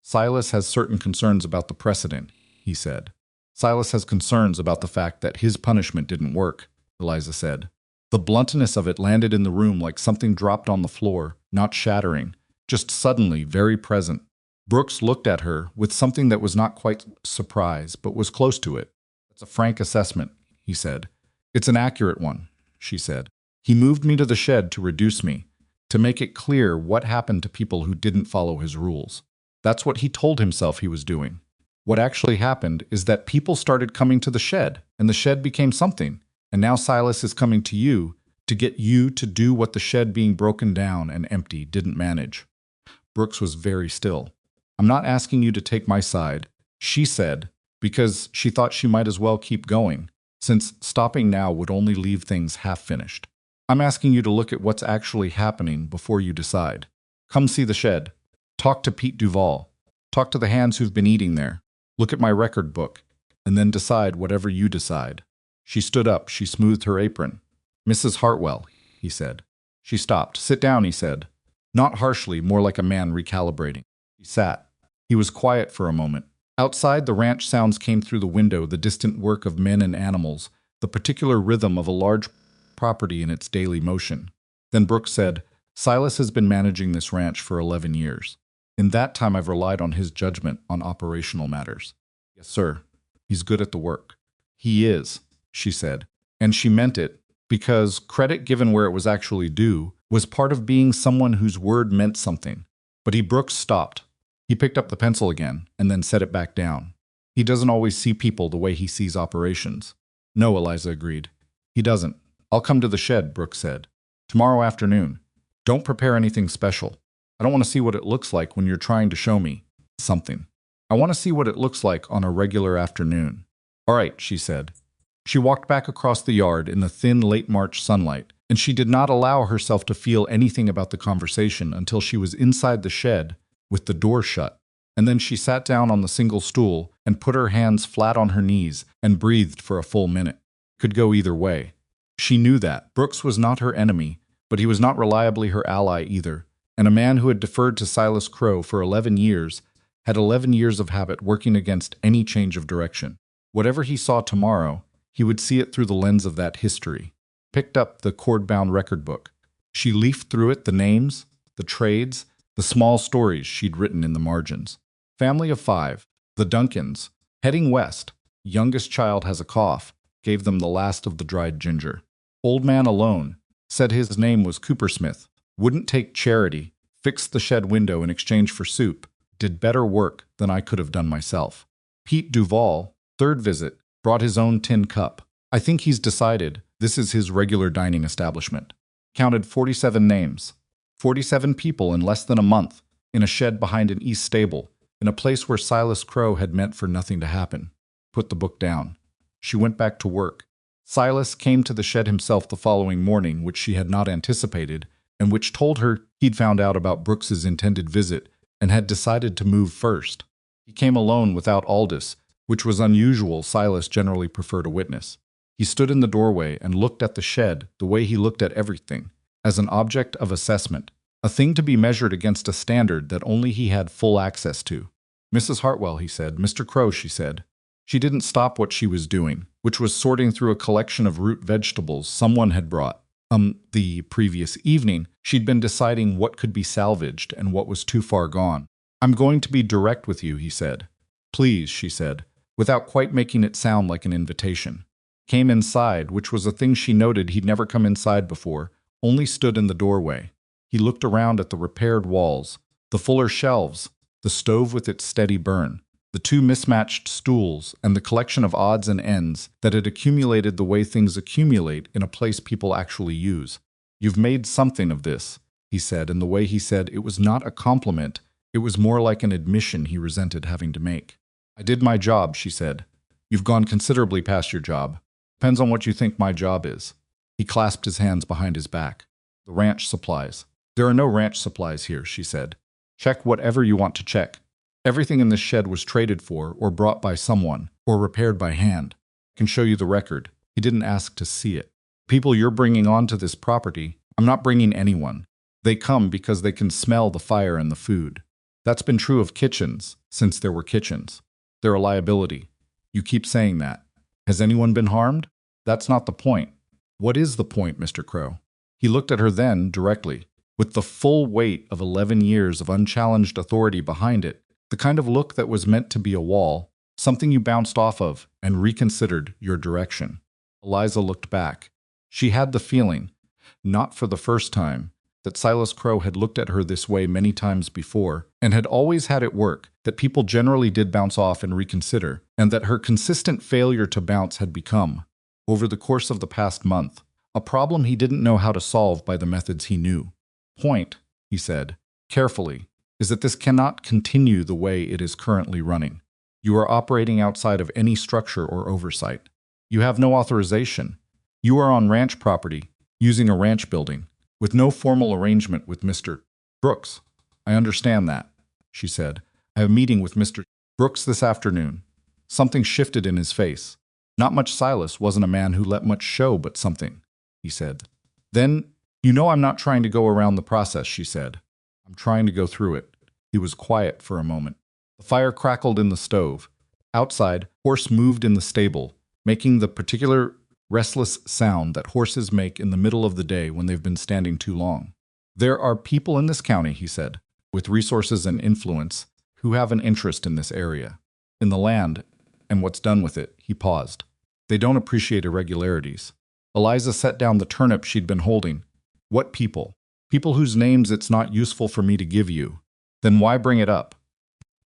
Silas has certain concerns about the precedent, he said. Silas has concerns about the fact that his punishment didn't work, Eliza said. The bluntness of it landed in the room like something dropped on the floor, not shattering, just suddenly very present. Brooks looked at her with something that was not quite surprise, but was close to it. It's a frank assessment, he said. It's an accurate one, she said. He moved me to the shed to reduce me, to make it clear what happened to people who didn't follow his rules. That's what he told himself he was doing. What actually happened is that people started coming to the shed, and the shed became something. And now Silas is coming to you to get you to do what the shed being broken down and empty didn't manage. Brooks was very still. I'm not asking you to take my side, she said, because she thought she might as well keep going, since stopping now would only leave things half-finished. I'm asking you to look at what's actually happening before you decide. Come see the shed. Talk to Pete Duval. Talk to the hands who've been eating there. Look at my record book, and then decide whatever you decide. She stood up. She smoothed her apron. Mrs. Hartwell, he said. She stopped. Sit down, he said. Not harshly, more like a man recalibrating. He sat. He was quiet for a moment. Outside, the ranch sounds came through the window, the distant work of men and animals, the particular rhythm of a large property in its daily motion. Then Brooks said, Silas has been managing this ranch for 11 years. In that time, I've relied on his judgment on operational matters. Yes, sir. He's good at the work. He is, she said. And she meant it, because credit given where it was actually due was part of being someone whose word meant something. But Brooks stopped. He picked up the pencil again, and then set it back down. He doesn't always see people the way he sees operations. No, Eliza agreed. He doesn't. I'll come to the shed, Brooks said. Tomorrow afternoon. Don't prepare anything special. I don't want to see what it looks like when you're trying to show me something. I want to see what it looks like on a regular afternoon. All right, she said. She walked back across the yard in the thin late March sunlight, and she did not allow herself to feel anything about the conversation until she was inside the shed with the door shut. And then she sat down on the single stool and put her hands flat on her knees and breathed for a full minute. Could go either way. She knew that. Brooks was not her enemy, but he was not reliably her ally either. And a man who had deferred to Silas Crow for 11 years had 11 years of habit working against any change of direction. Whatever he saw tomorrow, he would see it through the lens of that history. Picked up the cord-bound record book. She leafed through it, the names, the trades, the small stories she'd written in the margins. Family of 5, the Duncans, heading west. Youngest child has a cough, gave them the last of the dried ginger. Old man alone, said his name was Cooper Smith, wouldn't take charity, fixed the shed window in exchange for soup, did better work than I could have done myself. Pete Duval, third visit, Brought his own tin cup. I think he's decided this is his regular dining establishment. Counted 47 names. 47 people in less than a month, in a shed behind an east stable, in a place where Silas Crow had meant for nothing to happen. Put the book down. She went back to work. Silas came to the shed himself the following morning, which she had not anticipated, and which told her he'd found out about Brooks's intended visit and had decided to move first. He came alone without Aldous, which was unusual. Silas generally preferred a witness. He stood in the doorway and looked at the shed the way he looked at everything, as an object of assessment, a thing to be measured against a standard that only he had full access to. Mrs. Hartwell, he said. Mr. Crow, she said. She didn't stop what she was doing, which was sorting through a collection of root vegetables someone had brought. The previous evening, she'd been deciding what could be salvaged and what was too far gone. I'm going to be direct with you, he said. Please, she said, without quite making it sound like an invitation. Came inside, which was a thing she noted he'd never come inside before, only stood in the doorway. He looked around at the repaired walls, the fuller shelves, the stove with its steady burn, the two mismatched stools, and the collection of odds and ends that had accumulated the way things accumulate in a place people actually use. You've made something of this, he said, and the way he said it was not a compliment, it was more like an admission he resented having to make. I did my job, she said. You've gone considerably past your job. Depends on what you think my job is. He clasped his hands behind his back. The ranch supplies. There are no ranch supplies here, she said. Check whatever you want to check. Everything in this shed was traded for or brought by someone or repaired by hand. I can show you the record. He didn't ask to see it. People you're bringing onto this property, I'm not bringing anyone. They come because they can smell the fire and the food. That's been true of kitchens since there were kitchens. They're a liability. You keep saying that. Has anyone been harmed? That's not the point. What is the point, Mr. Crow? He looked at her then, directly, with the full weight of 11 years of unchallenged authority behind it, the kind of look that was meant to be a wall, something you bounced off of and reconsidered your direction. Eliza looked back. She had the feeling, not for the first time, that Silas Crow had looked at her this way many times before, and had always had it work, that people generally did bounce off and reconsider, and that her consistent failure to bounce had become, over the course of the past month, a problem he didn't know how to solve by the methods he knew. Point, he said, carefully, is that this cannot continue the way it is currently running. You are operating outside of any structure or oversight. You have no authorization. You are on ranch property, using a ranch building, with no formal arrangement with Mr. Brooks. I understand that, she said. I have a meeting with Mr. Brooks this afternoon. Something shifted in his face. Not much. Silas wasn't a man who let much show, but something, he said. Then, you know I'm not trying to go around the process, she said. I'm trying to go through it. He was quiet for a moment. The fire crackled in the stove. Outside, horse moved in the stable, making the particular restless sound that horses make in the middle of the day when they've been standing too long. There are people in this county, he said, with resources and influence, who have an interest in this area, in the land, and what's done with it. He paused. They don't appreciate irregularities. Eliza set down the turnip she'd been holding. What people? People whose names it's not useful for me to give you. Then why bring it up?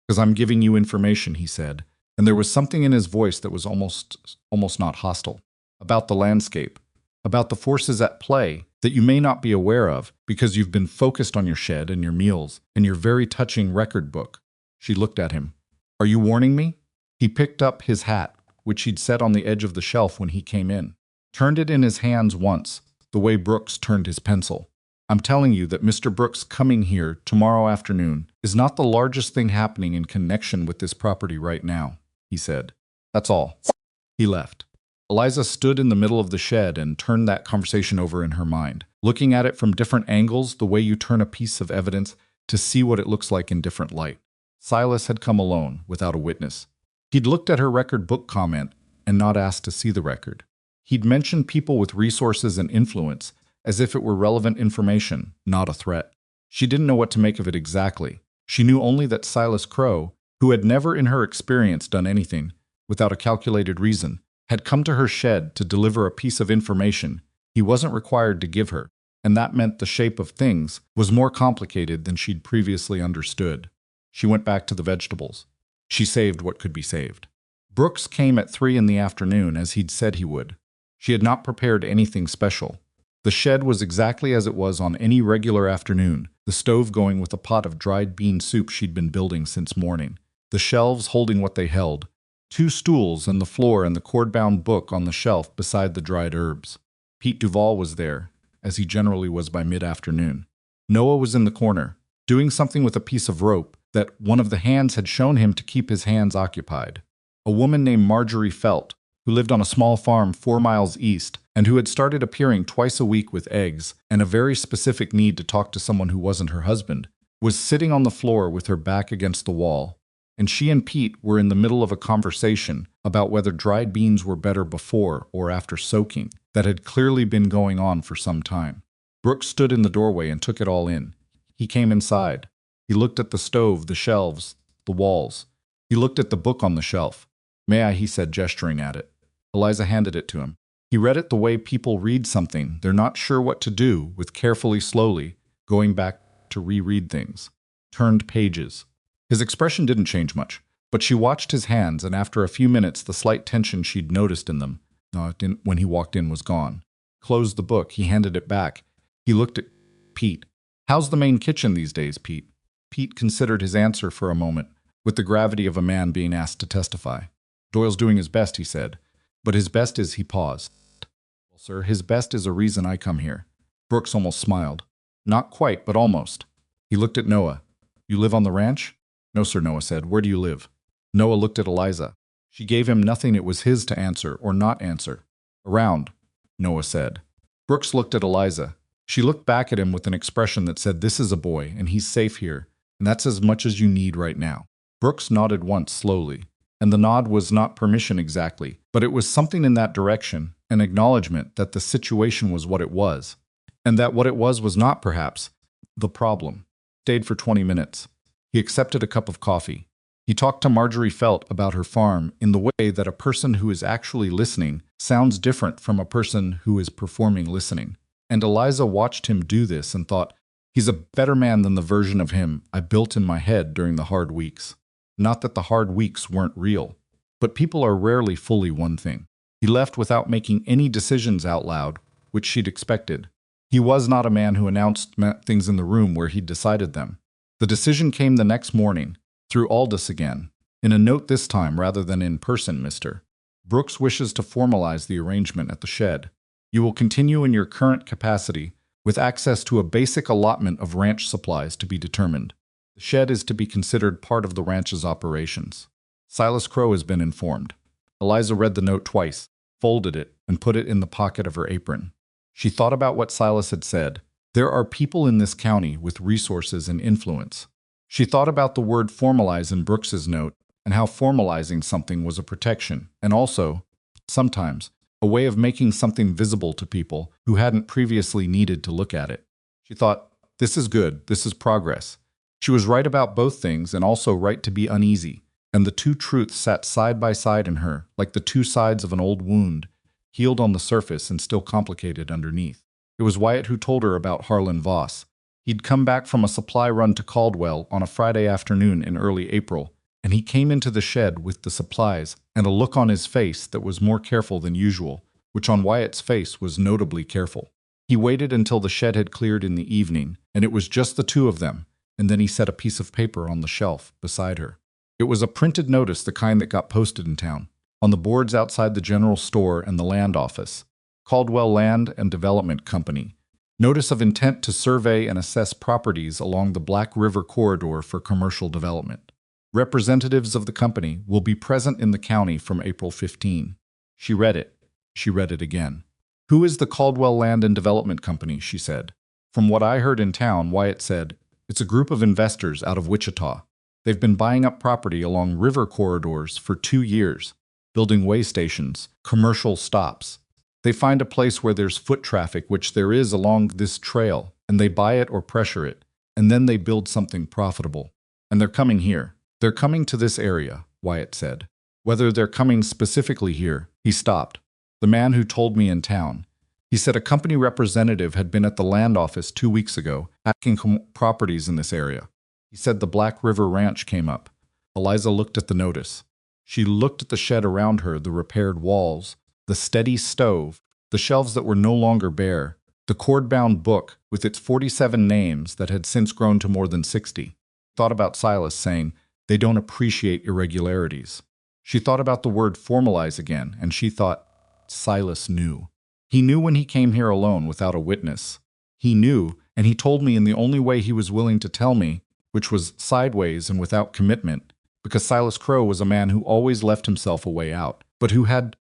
Because I'm giving you information, he said, and there was something in his voice that was almost not hostile. About the landscape, about the forces at play that you may not be aware of because you've been focused on your shed and your meals and your very touching record book. She looked at him. Are you warning me? He picked up his hat, which he'd set on the edge of the shelf when he came in, turned it in his hands once, the way Brooks turned his pencil. I'm telling you that Mr. Brooks coming here tomorrow afternoon is not the largest thing happening in connection with this property right now, he said. That's all. He left. Eliza stood in the middle of the shed and turned that conversation over in her mind, looking at it from different angles, the way you turn a piece of evidence to see what it looks like in different light. Silas had come alone, without a witness. He'd looked at her record book comment and not asked to see the record. He'd mentioned people with resources and influence as if it were relevant information, not a threat. She didn't know what to make of it exactly. She knew only that Silas Crow, who had never in her experience done anything without a calculated reason, had come to her shed to deliver a piece of information he wasn't required to give her, and that meant the shape of things was more complicated than she'd previously understood. She went back to the vegetables. She saved what could be saved. Brooks came at 3 in the afternoon as he'd said he would. She had not prepared anything special. The shed was exactly as it was on any regular afternoon, the stove going with a pot of dried bean soup she'd been building since morning, the shelves holding what they held, 2 stools and the floor and the cord-bound book on the shelf beside the dried herbs. Pete Duval was there, as he generally was by mid-afternoon. Noah was in the corner, doing something with a piece of rope that one of the hands had shown him to keep his hands occupied. A woman named Marjorie Felt, who lived on a small farm 4 miles east and who had started appearing twice a week with eggs and a very specific need to talk to someone who wasn't her husband, was sitting on the floor with her back against the wall, and she and Pete were in the middle of a conversation about whether dried beans were better before or after soaking that had clearly been going on for some time. Brooks stood in the doorway and took it all in. He came inside. He looked at the stove, the shelves, the walls. He looked at the book on the shelf. "May I?" he said, gesturing at it. Eliza handed it to him. He read it the way people read something they're not sure what to do with, carefully, slowly, going back to reread things. Turned pages. His expression didn't change much, but she watched his hands, and after a few minutes the slight tension she'd noticed in them when he walked in was gone. Closed the book. He handed it back. He looked at Pete. "How's the main kitchen these days, Pete?" Pete considered his answer for a moment, with the gravity of a man being asked to testify. "Doyle's doing his best," he said. "But his best is," he paused. "Well, sir, his best is a reason I come here." Brooks almost smiled. "Not quite, but almost." He looked at Noah. "You live on the ranch?" "No, sir," Noah said. "Where do you live?" Noah looked at Eliza. She gave him nothing. It was his to answer or not answer. "Around," Noah said. Brooks looked at Eliza. She looked back at him with an expression that said, "This is a boy, and he's safe here, and that's as much as you need right now." Brooks nodded once, slowly. And the nod was not permission exactly, but it was something in that direction, an acknowledgement that the situation was what it was, and that what it was not, perhaps, the problem. Stayed for 20 minutes. He accepted a cup of coffee. He talked to Marjorie Felt about her farm in the way that a person who is actually listening sounds different from a person who is performing listening. And Eliza watched him do this and thought, he's a better man than the version of him I built in my head during the hard weeks. Not that the hard weeks weren't real, but people are rarely fully one thing. He left without making any decisions out loud, which she'd expected. He was not a man who announced things in the room where he'd decided them. The decision came the next morning, through Aldous again, in a note this time rather than in person, Mr. Brooks wishes to formalize the arrangement at the shed. You will continue in your current capacity, with access to a basic allotment of ranch supplies to be determined. The shed is to be considered part of the ranch's operations. Silas Crow has been informed. Eliza read the note twice, folded it, and put it in the pocket of her apron. She thought about what Silas had said. There are people in this county with resources and influence. She thought about the word formalize in Brooks's note and how formalizing something was a protection and also, sometimes, a way of making something visible to people who hadn't previously needed to look at it. She thought, this is good, this is progress. She was right about both things and also right to be uneasy, and the two truths sat side by side in her, like the two sides of an old wound, healed on the surface and still complicated underneath. It was Wyatt who told her about Harlan Voss. He'd come back from a supply run to Caldwell on a Friday afternoon in early April, and he came into the shed with the supplies and a look on his face that was more careful than usual, which on Wyatt's face was notably careful. He waited until the shed had cleared in the evening, and it was just the two of them, and then he set a piece of paper on the shelf beside her. It was a printed notice, the kind that got posted in town, on the boards outside the general store and the land office. Caldwell Land and Development Company. Notice of intent to survey and assess properties along the Black River corridor for commercial development. Representatives of the company will be present in the county from April 15. She read it. She read it again. "Who is the Caldwell Land and Development Company?" she said. "From what I heard in town," Wyatt said, "it's a group of investors out of Wichita. They've been buying up property along river corridors for 2 years, building way stations, commercial stops. They find a place where there's foot traffic, which there is along this trail, and they buy it or pressure it, and then they build something profitable. And they're coming here. They're coming to this area," Wyatt said. "Whether they're coming specifically here," he stopped. "The man who told me in town. He said a company representative had been at the land office 2 weeks ago, asking properties in this area. He said the Black River Ranch came up." Eliza looked at the notice. She looked at the shed around her, the repaired walls, the steady stove, the shelves that were no longer bare, the cord-bound book with its 47 names that had since grown to more than 60. Thought about Silas saying, "They don't appreciate irregularities." She thought about the word formalize again, and she thought, Silas knew. He knew when he came here alone without a witness. He knew, and he told me in the only way he was willing to tell me, which was sideways and without commitment, because Silas Crow was a man who always left himself a way out, but who had,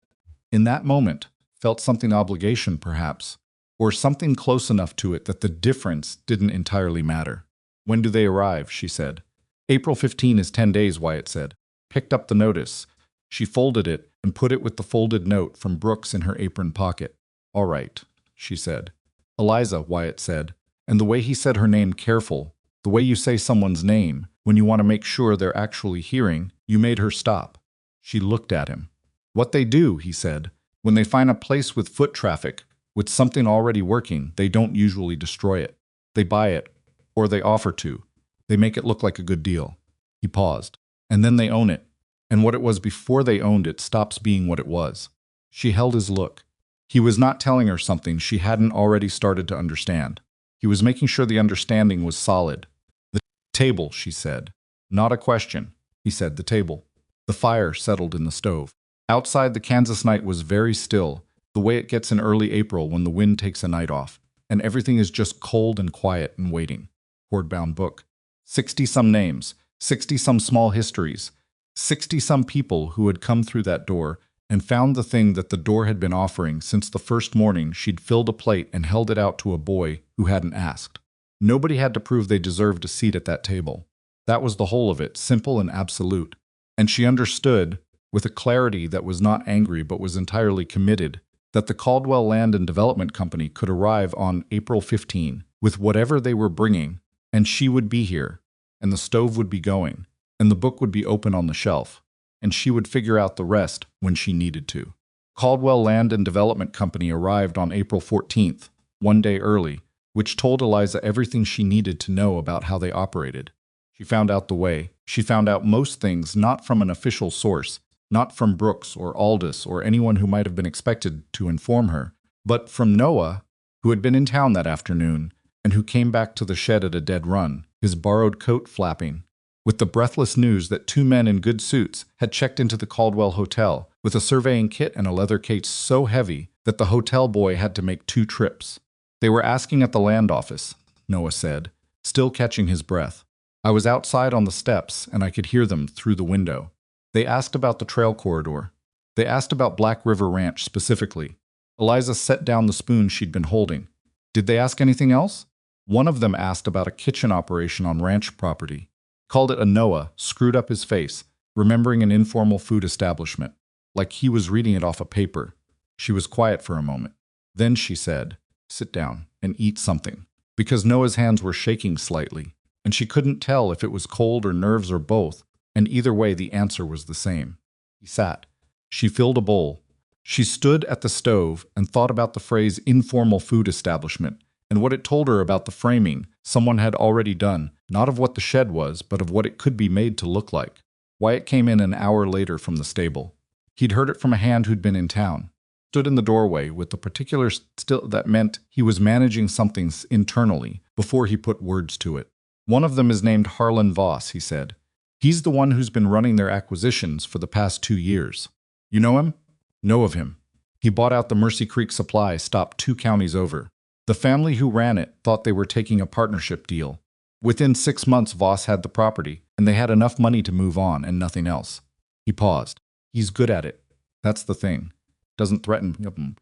in that moment, felt something obligation perhaps, or something close enough to it that the difference didn't entirely matter. "When do they arrive?" she said. "April 15 is 10 days, Wyatt said. Picked up the notice. She folded it and put it with the folded note from Brooks in her apron pocket. "All right," she said. "Eliza," Wyatt said, and the way he said her name careful, the way you say someone's name when you want to make sure they're actually hearing, you made her stop. She looked at him. "What they do," he said, "when they find a place with foot traffic, with something already working, they don't usually destroy it. They buy it, or they offer to. They make it look like a good deal." He paused. "And then they own it. And what it was before they owned it stops being what it was." She held his look. He was not telling her something she hadn't already started to understand. He was making sure the understanding was solid. "The table," she said. "Not a question," he said, "the table." The fire settled in the stove. Outside, the Kansas night was very still, the way it gets in early April when the wind takes a night off, and everything is just cold and quiet and waiting. Cord-bound book. 60-some names, 60-some small histories, 60-some people who had come through that door and found the thing that the door had been offering since the first morning she'd filled a plate and held it out to a boy who hadn't asked. Nobody had to prove they deserved a seat at that table. That was the whole of it, simple and absolute. And she understood, with a clarity that was not angry but was entirely committed, that the Caldwell Land and Development Company could arrive on April 15 with whatever they were bringing, and she would be here, and the stove would be going, and the book would be open on the shelf, and she would figure out the rest when she needed to. Caldwell Land and Development Company arrived on April 14th, one day early, which told Eliza everything she needed to know about how they operated. She found out the way. She found out most things not from an official source, not from Brooks or Aldous or anyone who might have been expected to inform her, but from Noah, who had been in town that afternoon and who came back to the shed at a dead run, his borrowed coat flapping, with the breathless news that two men in good suits had checked into the Caldwell Hotel with a surveying kit and a leather case so heavy that the hotel boy had to make 2 trips. They were asking at the land office, Noah said, still catching his breath. "I was outside on the steps and I could hear them through the window. They asked about the trail corridor. They asked about Black River Ranch specifically." Eliza set down the spoon she'd been holding. "Did they ask anything else?" "One of them asked about a kitchen operation on ranch property. Called it a Noah, screwed up his face, remembering an informal food establishment, like he was reading it off a paper." She was quiet for a moment. Then she said, "Sit down and eat something," because Noah's hands were shaking slightly, and she couldn't tell if it was cold or nerves or both, and either way the answer was the same. He sat. She filled a bowl. She stood at the stove and thought about the phrase informal food establishment, and what it told her about the framing someone had already done, not of what the shed was, but of what it could be made to look like. Wyatt came in an hour later from the stable. He'd heard it from a hand who'd been in town. Stood in the doorway with the particular still that meant he was managing something internally before he put words to it. "One of them is named Harlan Voss," he said. "He's the one who's been running their acquisitions for the past 2 years. You know him?" "Know of him. He bought out the Mercy Creek Supply stop 2 counties over. The family who ran it thought they were taking a partnership deal. Within 6 months, Voss had the property, and they had enough money to move on and nothing else." He paused. "He's good at it. That's the thing. Doesn't threaten them.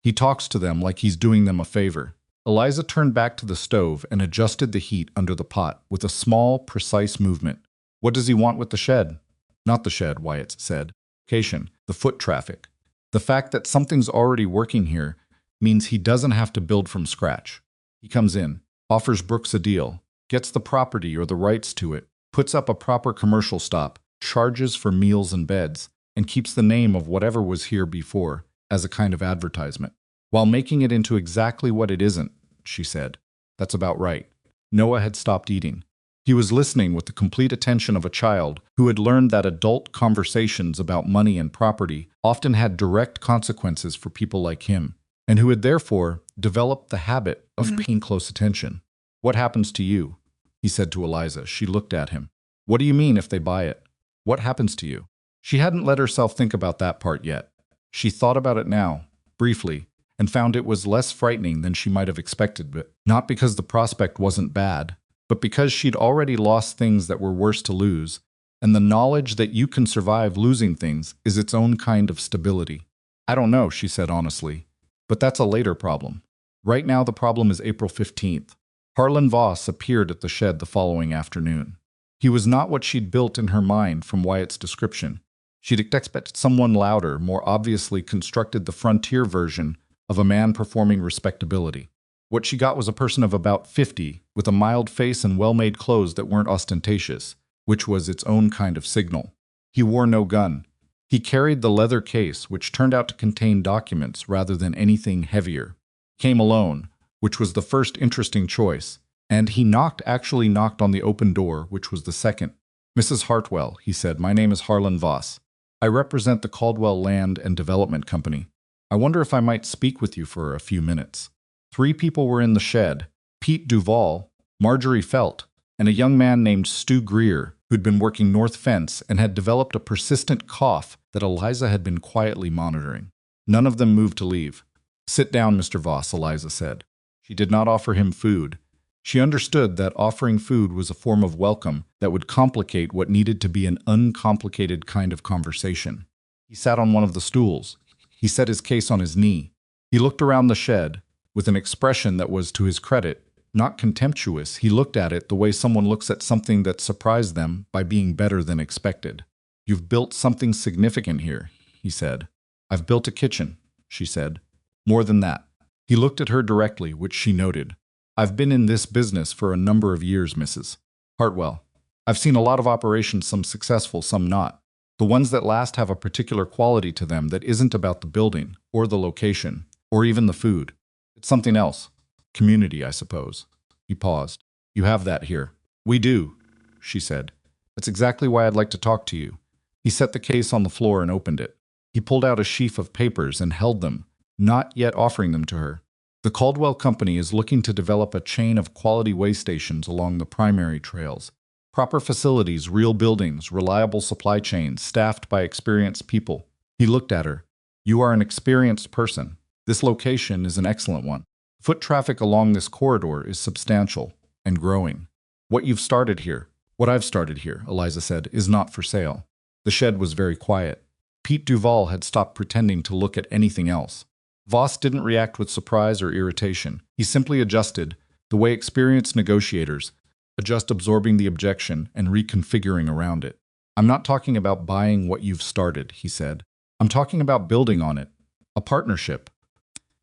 He talks to them like he's doing them a favor." Eliza turned back to the stove and adjusted the heat under the pot with a small, precise movement. "What does he want with the shed?" "Not the shed," Wyatt said. "Location, the foot traffic. The fact that something's already working here means he doesn't have to build from scratch. He comes in, offers Brooks a deal, gets the property or the rights to it, puts up a proper commercial stop, charges for meals and beds, and keeps the name of whatever was here before as a kind of advertisement, while making it into exactly what it isn't," she said. "That's about right." Noah had stopped eating. He was listening with the complete attention of a child who had learned that adult conversations about money and property often had direct consequences for people like him, and who had therefore developed the habit of paying close attention. "What happens to you?" he said to Eliza. She looked at him. "What do you mean if they buy it? What happens to you?" She hadn't let herself think about that part yet. She thought about it now, briefly, and found it was less frightening than she might have expected, but not because the prospect wasn't bad, but because she'd already lost things that were worse to lose, and the knowledge that you can survive losing things is its own kind of stability. "I don't know," she said honestly, "but that's a later problem. Right now the problem is April 15th. Harlan Voss appeared at the shed the following afternoon. He was not what she'd built in her mind from Wyatt's description. She'd expected someone louder, more obviously constructed the frontier version of a man performing respectability. What she got was a person of about 50, with a mild face and well-made clothes that weren't ostentatious, which was its own kind of signal. He wore no gun. He carried the leather case, which turned out to contain documents rather than anything heavier. Came alone, which was the first interesting choice, and he actually knocked on the open door, which was the second. "Mrs. Hartwell," he said, "my name is Harlan Voss. I represent the Caldwell Land and Development Company. I wonder if I might speak with you for a few minutes." 3 people were in the shed: Pete Duval, Marjorie Felt, and a young man named Stu Greer, who'd been working north fence and had developed a persistent cough that Eliza had been quietly monitoring. None of them moved to leave. "Sit down, Mr. Voss," Eliza said. She did not offer him food. She understood that offering food was a form of welcome that would complicate what needed to be an uncomplicated kind of conversation. He sat on one of the stools. He set his case on his knee. He looked around the shed with an expression that was, to his credit, not contemptuous. He looked at it the way someone looks at something that surprised them by being better than expected. "You've built something significant here," he said. "I've built a kitchen," she said. "More than that." He looked at her directly, which she noted. "I've been in this business for a number of years, Mrs. Hartwell. I've seen a lot of operations, some successful, some not. The ones that last have a particular quality to them that isn't about the building, or the location, or even the food. It's something else. Community, I suppose." He paused. "You have that here." "We do," she said. "That's exactly why I'd like to talk to you." He set the case on the floor and opened it. He pulled out a sheaf of papers and held them, not yet offering them to her. "The Caldwell Company is looking to develop a chain of quality way stations along the primary trails. Proper facilities, real buildings, reliable supply chains, staffed by experienced people." He looked at her. "You are an experienced person. This location is an excellent one. Foot traffic along this corridor is substantial and growing. What I've started here, Eliza said, is not for sale." The shed was very quiet. Pete Duval had stopped pretending to look at anything else. Voss didn't react with surprise or irritation. He simply adjusted, the way experienced negotiators adjust, absorbing the objection and reconfiguring around it. "I'm not talking about buying what you've started," he said. "I'm talking about building on it. A partnership.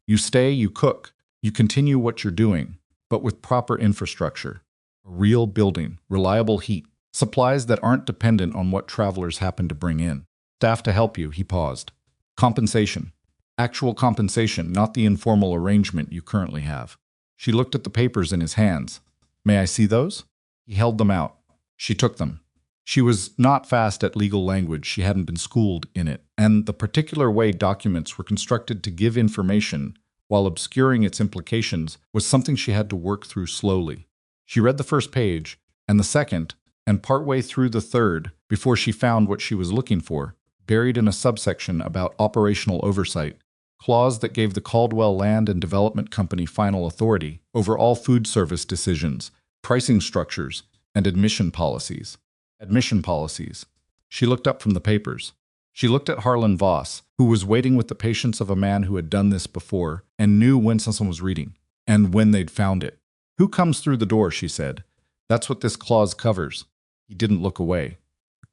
You stay, you cook, you continue what you're doing, but with proper infrastructure. A real building, reliable heat, supplies that aren't dependent on what travelers happen to bring in. Staff to help you," he paused. "Compensation. Actual compensation, not the informal arrangement you currently have." She looked at the papers in his hands. "May I see those?" He held them out. She took them. She was not fast at legal language, she hadn't been schooled in it, and the particular way documents were constructed to give information while obscuring its implications was something she had to work through slowly. She read the first page, and the second, and partway through the third, before she found what she was looking for, buried in a subsection about operational oversight, clause that gave the Caldwell Land and Development Company final authority over all food service decisions, pricing structures, and admission policies. Admission policies. She looked up from the papers. She looked at Harlan Voss, who was waiting with the patience of a man who had done this before and knew when someone was reading, and when they'd found it. "Who comes through the door?" she said. "That's what this clause covers." He didn't look away.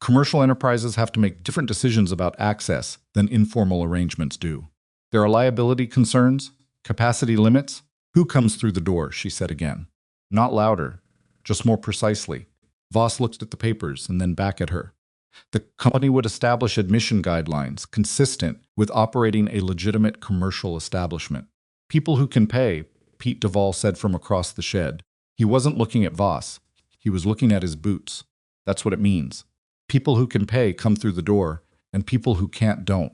"Commercial enterprises have to make different decisions about access than informal arrangements do. There are liability concerns, capacity limits." "Who comes through the door?" she said again. Not louder, just more precisely. Voss looked at the papers and then back at her. "The company would establish admission guidelines consistent with operating a legitimate commercial establishment. People who can pay," Pete Duval said from across the shed. He wasn't looking at Voss. He was looking at his boots. That's what it means. People who can pay come through the door, and people who can't don't.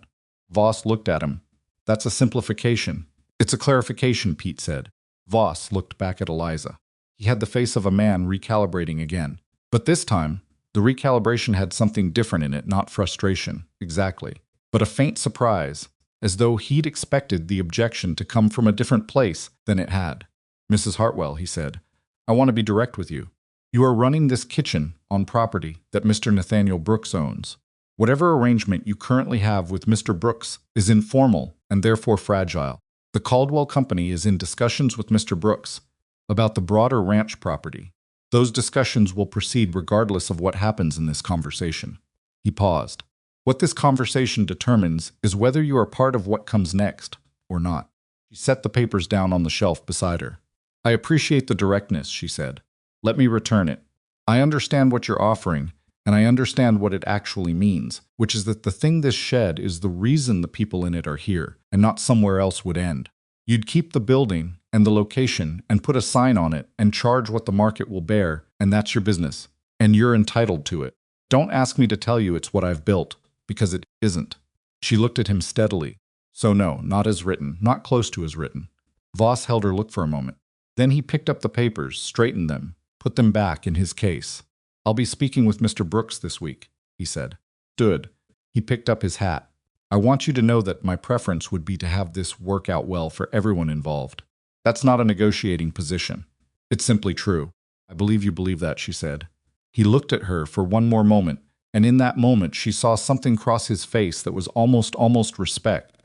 Voss looked at him. That's a simplification. It's a clarification, Pete said. Voss looked back at Eliza. He had the face of a man recalibrating again. But this time, the recalibration had something different in it, not frustration, exactly, but a faint surprise, as though he'd expected the objection to come from a different place than it had. Mrs. Hartwell, he said, I want to be direct with you. You are running this kitchen on property that Mr. Nathaniel Brooks owns. Whatever arrangement you currently have with Mr. Brooks is informal and therefore fragile. The Caldwell Company is in discussions with Mr. Brooks about the broader ranch property. Those discussions will proceed regardless of what happens in this conversation. He paused. What this conversation determines is whether you are part of what comes next or not. She set the papers down on the shelf beside her. I appreciate the directness, she said. Let me return it. I understand what you're offering, and I understand what it actually means, which is that the thing this shed is the reason the people in it are here, and not somewhere else would end. You'd keep the building and the location and put a sign on it and charge what the market will bear, and that's your business, and you're entitled to it. Don't ask me to tell you it's what I've built, because it isn't. She looked at him steadily. So no, not as written, not close to as written. Voss held her look for a moment. Then he picked up the papers, straightened them, put them back in his case. I'll be speaking with Mr. Brooks this week, he said. Stood. He picked up his hat. I want you to know that my preference would be to have this work out well for everyone involved. That's not a negotiating position. It's simply true. I believe you believe that, she said. He looked at her for one more moment, and in that moment she saw something cross his face that was almost respect.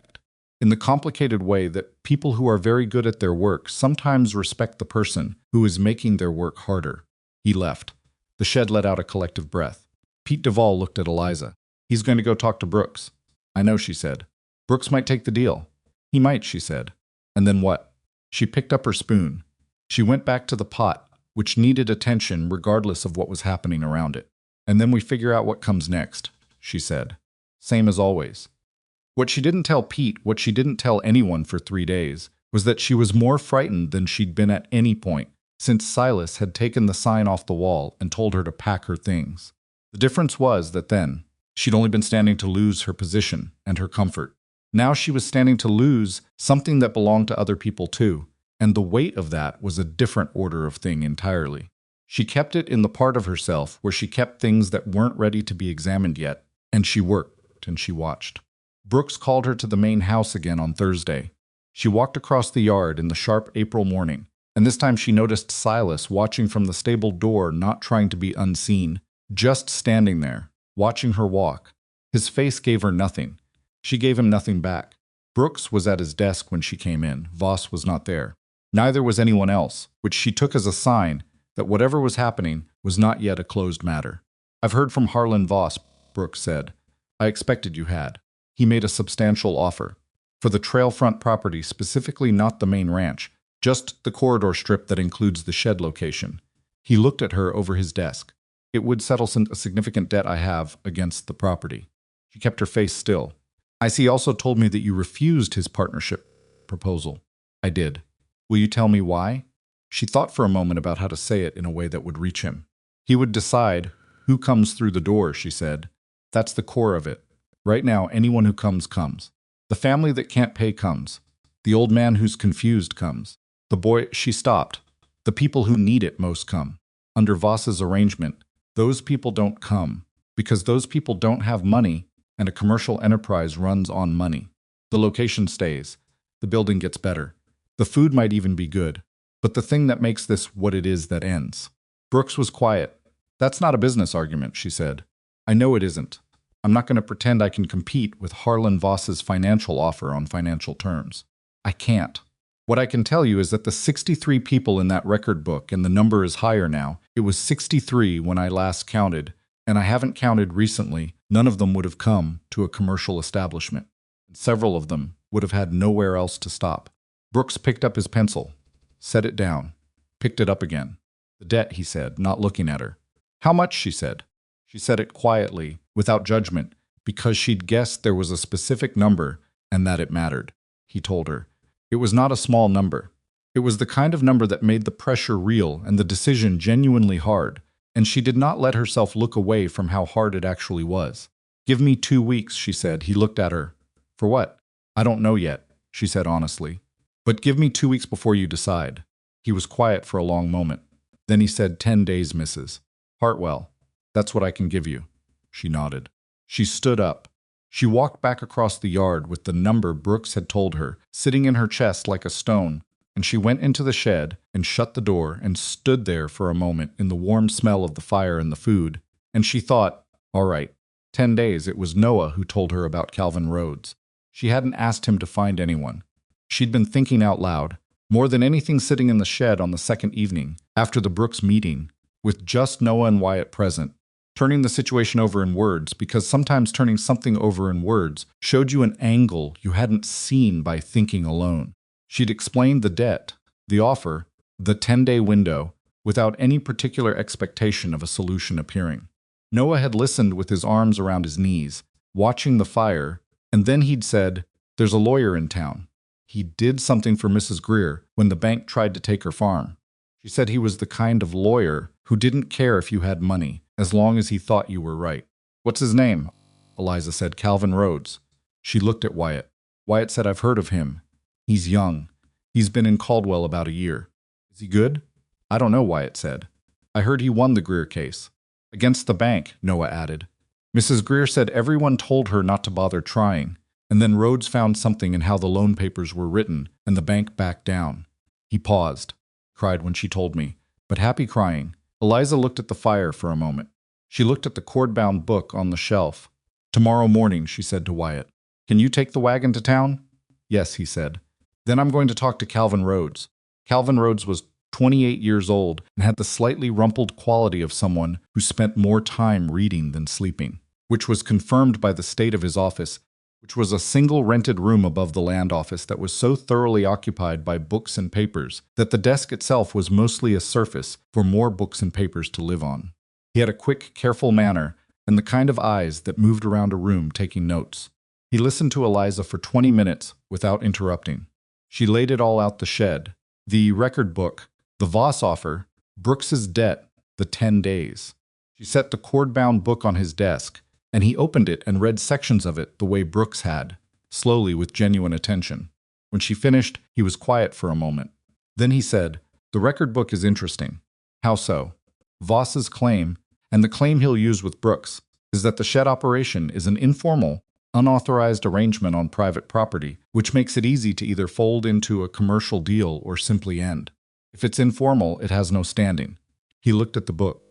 In the complicated way that people who are very good at their work sometimes respect the person who is making their work harder. He left. The shed let out a collective breath. Pete Duvall looked at Eliza. He's going to go talk to Brooks. I know, she said. Brooks might take the deal. He might, she said. And then what? She picked up her spoon. She went back to the pot, which needed attention regardless of what was happening around it. And then we figure out what comes next, she said. Same as always. What she didn't tell Pete, what she didn't tell anyone for 3 days, was that she was more frightened than she'd been at any point since Silas had taken the sign off the wall and told her to pack her things. The difference was that then, she'd only been standing to lose her position and her comfort. Now she was standing to lose something that belonged to other people too, and the weight of that was a different order of thing entirely. She kept it in the part of herself where she kept things that weren't ready to be examined yet, and she worked and she watched. Brooks called her to the main house again on Thursday. She walked across the yard in the sharp April morning, and this time she noticed Silas watching from the stable door, not trying to be unseen, just standing there, watching her walk. His face gave her nothing. She gave him nothing back. Brooks was at his desk when she came in. Voss was not there. Neither was anyone else, which she took as a sign that whatever was happening was not yet a closed matter. I've heard from Harlan Voss, Brooks said. I expected you had. He made a substantial offer. For the trailfront property, specifically not the main ranch, just the corridor strip that includes the shed location. He looked at her over his desk. It would settle a significant debt I have against the property. She kept her face still. I see. He also told me that you refused his partnership proposal. I did. Will you tell me why? She thought for a moment about how to say it in a way that would reach him. He would decide who comes through the door, she said. That's the core of it. Right now, anyone who comes, comes. The family that can't pay comes. The old man who's confused comes. The boy, she stopped. The people who need it most come. Under Voss's arrangement, those people don't come, because those people don't have money, and a commercial enterprise runs on money. The location stays. The building gets better. The food might even be good. But the thing that makes this what it is that ends. Brooks was quiet. That's not a business argument, she said. I know it isn't. I'm not going to pretend I can compete with Harlan Voss's financial offer on financial terms. I can't. What I can tell you is that the 63 people in that record book, and the number is higher now, it was 63 when I last counted, and I haven't counted recently, none of them would have come to a commercial establishment. Several of them would have had nowhere else to stop. Brooks picked up his pencil, set it down, picked it up again. The debt, he said, not looking at her. How much, she said. She said it quietly, without judgment, because she'd guessed there was a specific number and that it mattered. He told her. It was not a small number. It was the kind of number that made the pressure real and the decision genuinely hard, and she did not let herself look away from how hard it actually was. "Give me 2 weeks," she said. He looked at her. "For what?" "I don't know yet," she said honestly. "But give me 2 weeks before you decide." He was quiet for a long moment. Then he said, 10 days, Mrs. Hartwell. That's what I can give you." She nodded. She stood up. She walked back across the yard with the number Brooks had told her, sitting in her chest like a stone, and she went into the shed and shut the door and stood there for a moment in the warm smell of the fire and the food. And she thought, all right, 10 days, it was Noah who told her about Calvin Rhodes. She hadn't asked him to find anyone. She'd been thinking out loud, more than anything sitting in the shed on the second evening, after the Brooks meeting, with just Noah and Wyatt present, turning the situation over in words, because sometimes turning something over in words showed you an angle you hadn't seen by thinking alone. She'd explained the debt, the offer, the 10-day window, without any particular expectation of a solution appearing. Noah had listened with his arms around his knees, watching the fire, and then he'd said, "There's a lawyer in town. He did something for Mrs. Greer when the bank tried to take her farm." She said he was the kind of lawyer who didn't care if you had money, as long as he thought you were right. "What's his name?" Eliza said. "Calvin Rhodes." She looked at Wyatt. Wyatt said, "I've heard of him. He's young. He's been in Caldwell about a year." "Is he good?" "I don't know," Wyatt said. "I heard he won the Greer case." "Against the bank," Noah added. Mrs. Greer said everyone told her not to bother trying, and then Rhodes found something in how the loan papers were written, and the bank backed down. He paused, cried when she told me, but happy crying. Eliza looked at the fire for a moment. She looked at the cord-bound book on the shelf. "Tomorrow morning," she said to Wyatt. "Can you take the wagon to town?" "Yes," he said. "Then I'm going to talk to Calvin Rhodes." Calvin Rhodes was 28 years old and had the slightly rumpled quality of someone who spent more time reading than sleeping, which was confirmed by the state of his office, which was a single rented room above the land office that was so thoroughly occupied by books and papers that the desk itself was mostly a surface for more books and papers to live on. He had a quick, careful manner and the kind of eyes that moved around a room taking notes. He listened to Eliza for 20 minutes without interrupting. She laid it all out: the shed, the record book, the Voss offer, Brooks's debt, the 10 days. She set the cord-bound book on his desk, and he opened it and read sections of it the way Brooks had, slowly with genuine attention. When she finished, he was quiet for a moment. Then he said, "The record book is interesting." "How so?" "Voss's claim, and the claim he'll use with Brooks, is that the shed operation is an informal, unauthorized arrangement on private property, which makes it easy to either fold into a commercial deal or simply end. If it's informal, it has no standing." He looked at the book.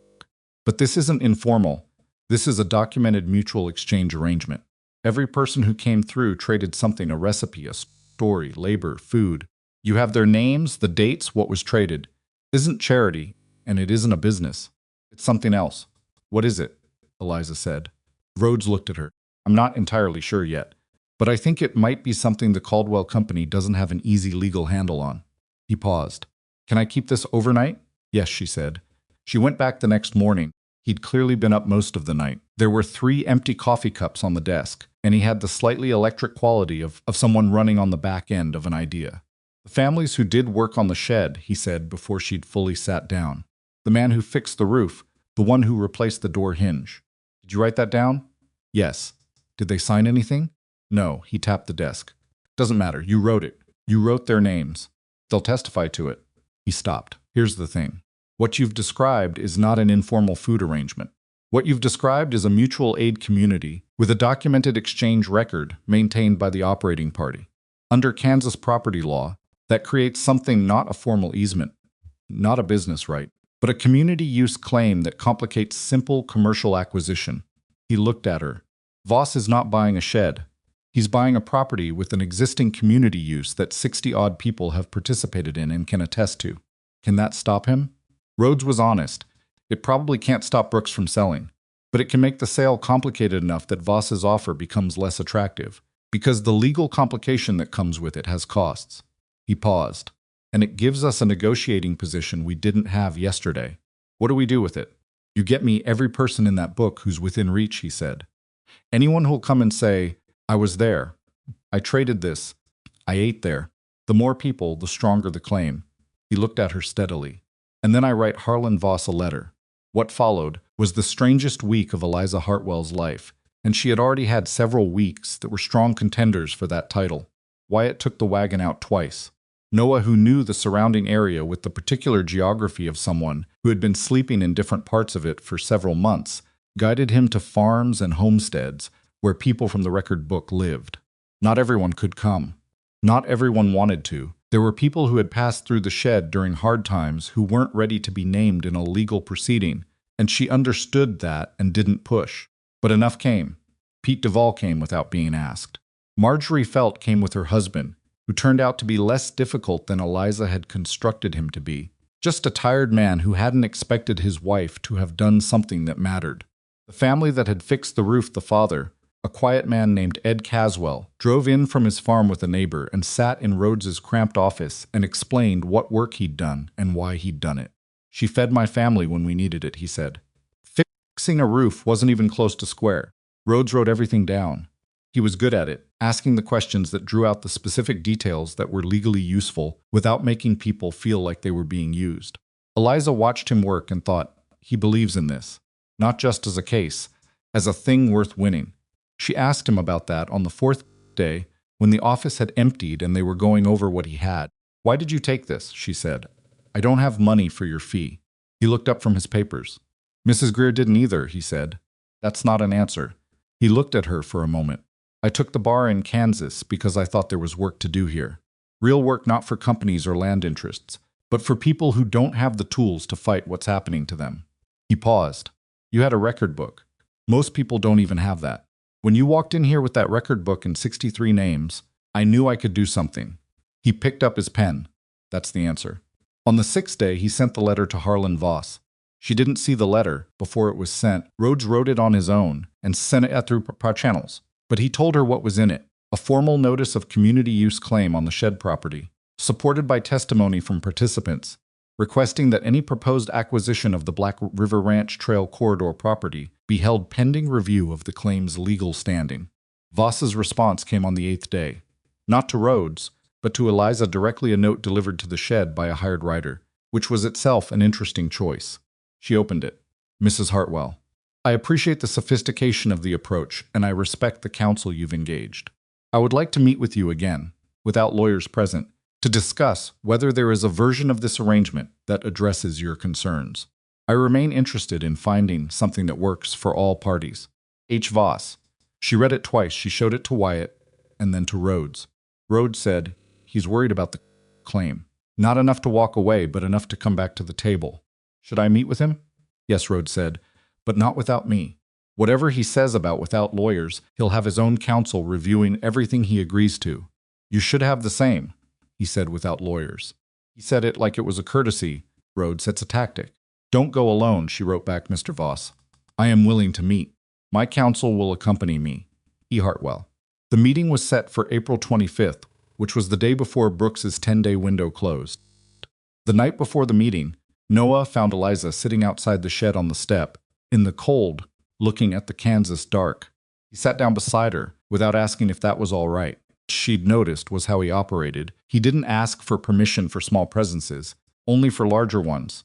"But this isn't informal. This is a documented mutual exchange arrangement. Every person who came through traded something: a recipe, a story, labor, food. You have their names, the dates, what was traded. It isn't charity, and it isn't a business. It's something else." "What is it?" Eliza said. Rhodes looked at her. "I'm not entirely sure yet, but I think it might be something the Caldwell Company doesn't have an easy legal handle on." He paused. "Can I keep this overnight?" "Yes," she said. She went back the next morning. He'd clearly been up most of the night. There were 3 empty coffee cups on the desk, and he had the slightly electric quality of someone running on the back end of an idea. "The families who did work on the shed," he said before she'd fully sat down. "The man who fixed the roof, the one who replaced the door hinge. Did you write that down?" "Yes." "Did they sign anything?" "No." He tapped the desk. "Doesn't matter. You wrote it. You wrote their names. They'll testify to it." He stopped. "Here's the thing. What you've described is not an informal food arrangement. What you've described is a mutual aid community with a documented exchange record maintained by the operating party. Under Kansas property law, that creates something not a formal easement, not a business right, but a community use claim that complicates simple commercial acquisition." He looked at her. "Voss is not buying a shed. He's buying a property with an existing community use that 60-odd people have participated in and can attest to. Can that stop him?" Rhodes was honest. "It probably can't stop Brooks from selling, but it can make the sale complicated enough that Voss's offer becomes less attractive, because the legal complication that comes with it has costs." He paused. "And it gives us a negotiating position we didn't have yesterday. What do we do with it?" "You get me every person in that book who's within reach," he said. "Anyone who'll come and say, 'I was there. I traded this. I ate there.' The more people, the stronger the claim." He looked at her steadily. "And then I write Harlan Voss a letter. What followed was the strangest week of Eliza Hartwell's life, and she had already had several weeks that were strong contenders for that title. Wyatt took the wagon out twice. Noah, who knew the surrounding area with the particular geography of someone who had been sleeping in different parts of it for several months, guided him to farms and homesteads where people from the record book lived. Not everyone could come. Not everyone wanted to. There were people who had passed through the shed during hard times who weren't ready to be named in a legal proceeding, and she understood that and didn't push. But enough came. Pete Duvall came without being asked. Marjorie Felt came with her husband, who turned out to be less difficult than Eliza had constructed him to be. Just a tired man who hadn't expected his wife to have done something that mattered. The family that had fixed the roof, the father, a quiet man named Ed Caswell, drove in from his farm with a neighbor and sat in Rhodes's cramped office and explained what work he'd done and why he'd done it. "She fed my family when we needed it," he said. Fixing a roof wasn't even close to square. Rhodes wrote everything down. He was good at it, asking the questions that drew out the specific details that were legally useful without making people feel like they were being used. Eliza watched him work and thought, he believes in this, not just as a case, as a thing worth winning. She asked him about that on the fourth day when the office had emptied and they were going over what he had. "Why did you take this?" she said. "I don't have money for your fee." He looked up from his papers. "Mrs. Greer didn't either," he said. "That's not an answer." He looked at her for a moment. "I took the bar in Kansas because I thought there was work to do here. Real work not for companies or land interests, but for people who don't have the tools to fight what's happening to them." He paused. "You had a record book. Most people don't even have that. When you walked in here with that record book and 63 names, I knew I could do something." He picked up his pen. "That's the answer." On the sixth day, he sent the letter to Harlan Voss. She didn't see the letter before it was sent. Rhodes wrote it on his own and sent it through our channels. But he told her what was in it: a formal notice of community use claim on the shed property, supported by testimony from participants, requesting that any proposed acquisition of the Black River Ranch Trail corridor property be held pending review of the claim's legal standing. Voss's response came on the 8th day. Not to Rhodes, but to Eliza directly, a note delivered to the shed by a hired writer, which was itself an interesting choice. She opened it. "Mrs. Hartwell, I appreciate the sophistication of the approach, and I respect the counsel you've engaged. I would like to meet with you again, without lawyers present, to discuss whether there is a version of this arrangement that addresses your concerns. I remain interested in finding something that works for all parties. H. Voss." She read it twice. She showed it to Wyatt and then to Rhodes. Rhodes said, "He's worried about the claim. Not enough to walk away, but enough to come back to the table. Should I meet with him?" "Yes," Rhodes said, "but not without me. Whatever he says about without lawyers, he'll have his own counsel reviewing everything he agrees to. You should have the same," he said, "without lawyers." He said it like it was a courtesy. Rhodes, "It's a tactic." "Don't go alone," she wrote back, "Mr. Voss. I am willing to meet. My counsel will accompany me. E. Hartwell." The meeting was set for April 25th, which was the day before Brooks's 10-day window closed. The night before the meeting, Noah found Eliza sitting outside the shed on the step, in the cold, looking at the Kansas dark. He sat down beside her, without asking if that was all right. She'd noticed was how he operated. He didn't ask for permission for small presences, only for larger ones.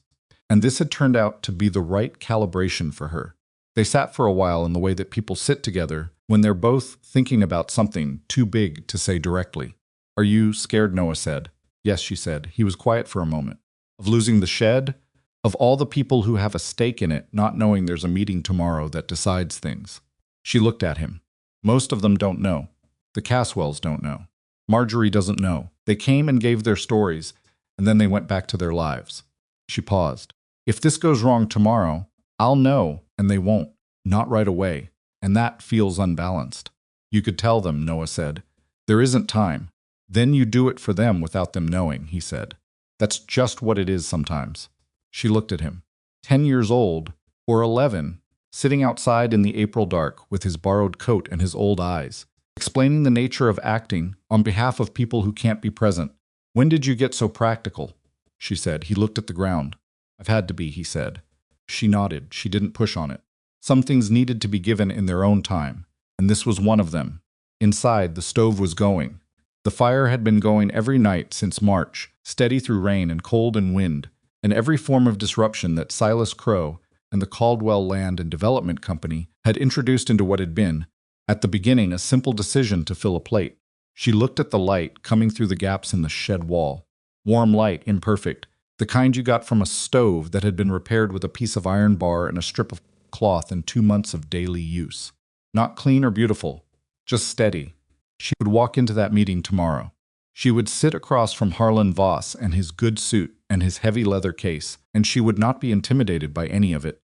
And this had turned out to be the right calibration for her. They sat for a while in the way that people sit together when they're both thinking about something too big to say directly. "Are you scared?" Noah said. "Yes," she said. He was quiet for a moment. "Of losing the shed? Of all the people who have a stake in it, not knowing there's a meeting tomorrow that decides things?" She looked at him. "Most of them don't know. The Caswells don't know. Marjorie doesn't know. They came and gave their stories, and then they went back to their lives." She paused. "If this goes wrong tomorrow, I'll know, and they won't. Not right away. And that feels unbalanced." "You could tell them," Noah said. "There isn't time. Then you do it for them without them knowing," he said. "That's just what it is sometimes." She looked at him. 10 years old, or 11, sitting outside in the April dark with his borrowed coat and his old eyes, explaining the nature of acting on behalf of people who can't be present. "When did you get so practical?" she said. He looked at the ground. "I've had to be," he said. She nodded. She didn't push on it. Some things needed to be given in their own time, and this was one of them. Inside, the stove was going. The fire had been going every night since March, steady through rain and cold and wind, and every form of disruption that Silas Crow and the Caldwell Land and Development Company had introduced into what had been, at the beginning, a simple decision to fill a plate. She looked at the light coming through the gaps in the shed wall. Warm light, imperfect, the kind you got from a stove that had been repaired with a piece of iron bar and a strip of cloth in 2 months of daily use. Not clean or beautiful, just steady. She would walk into that meeting tomorrow. She would sit across from Harlan Voss and his good suit and his heavy leather case, and she would not be intimidated by any of it.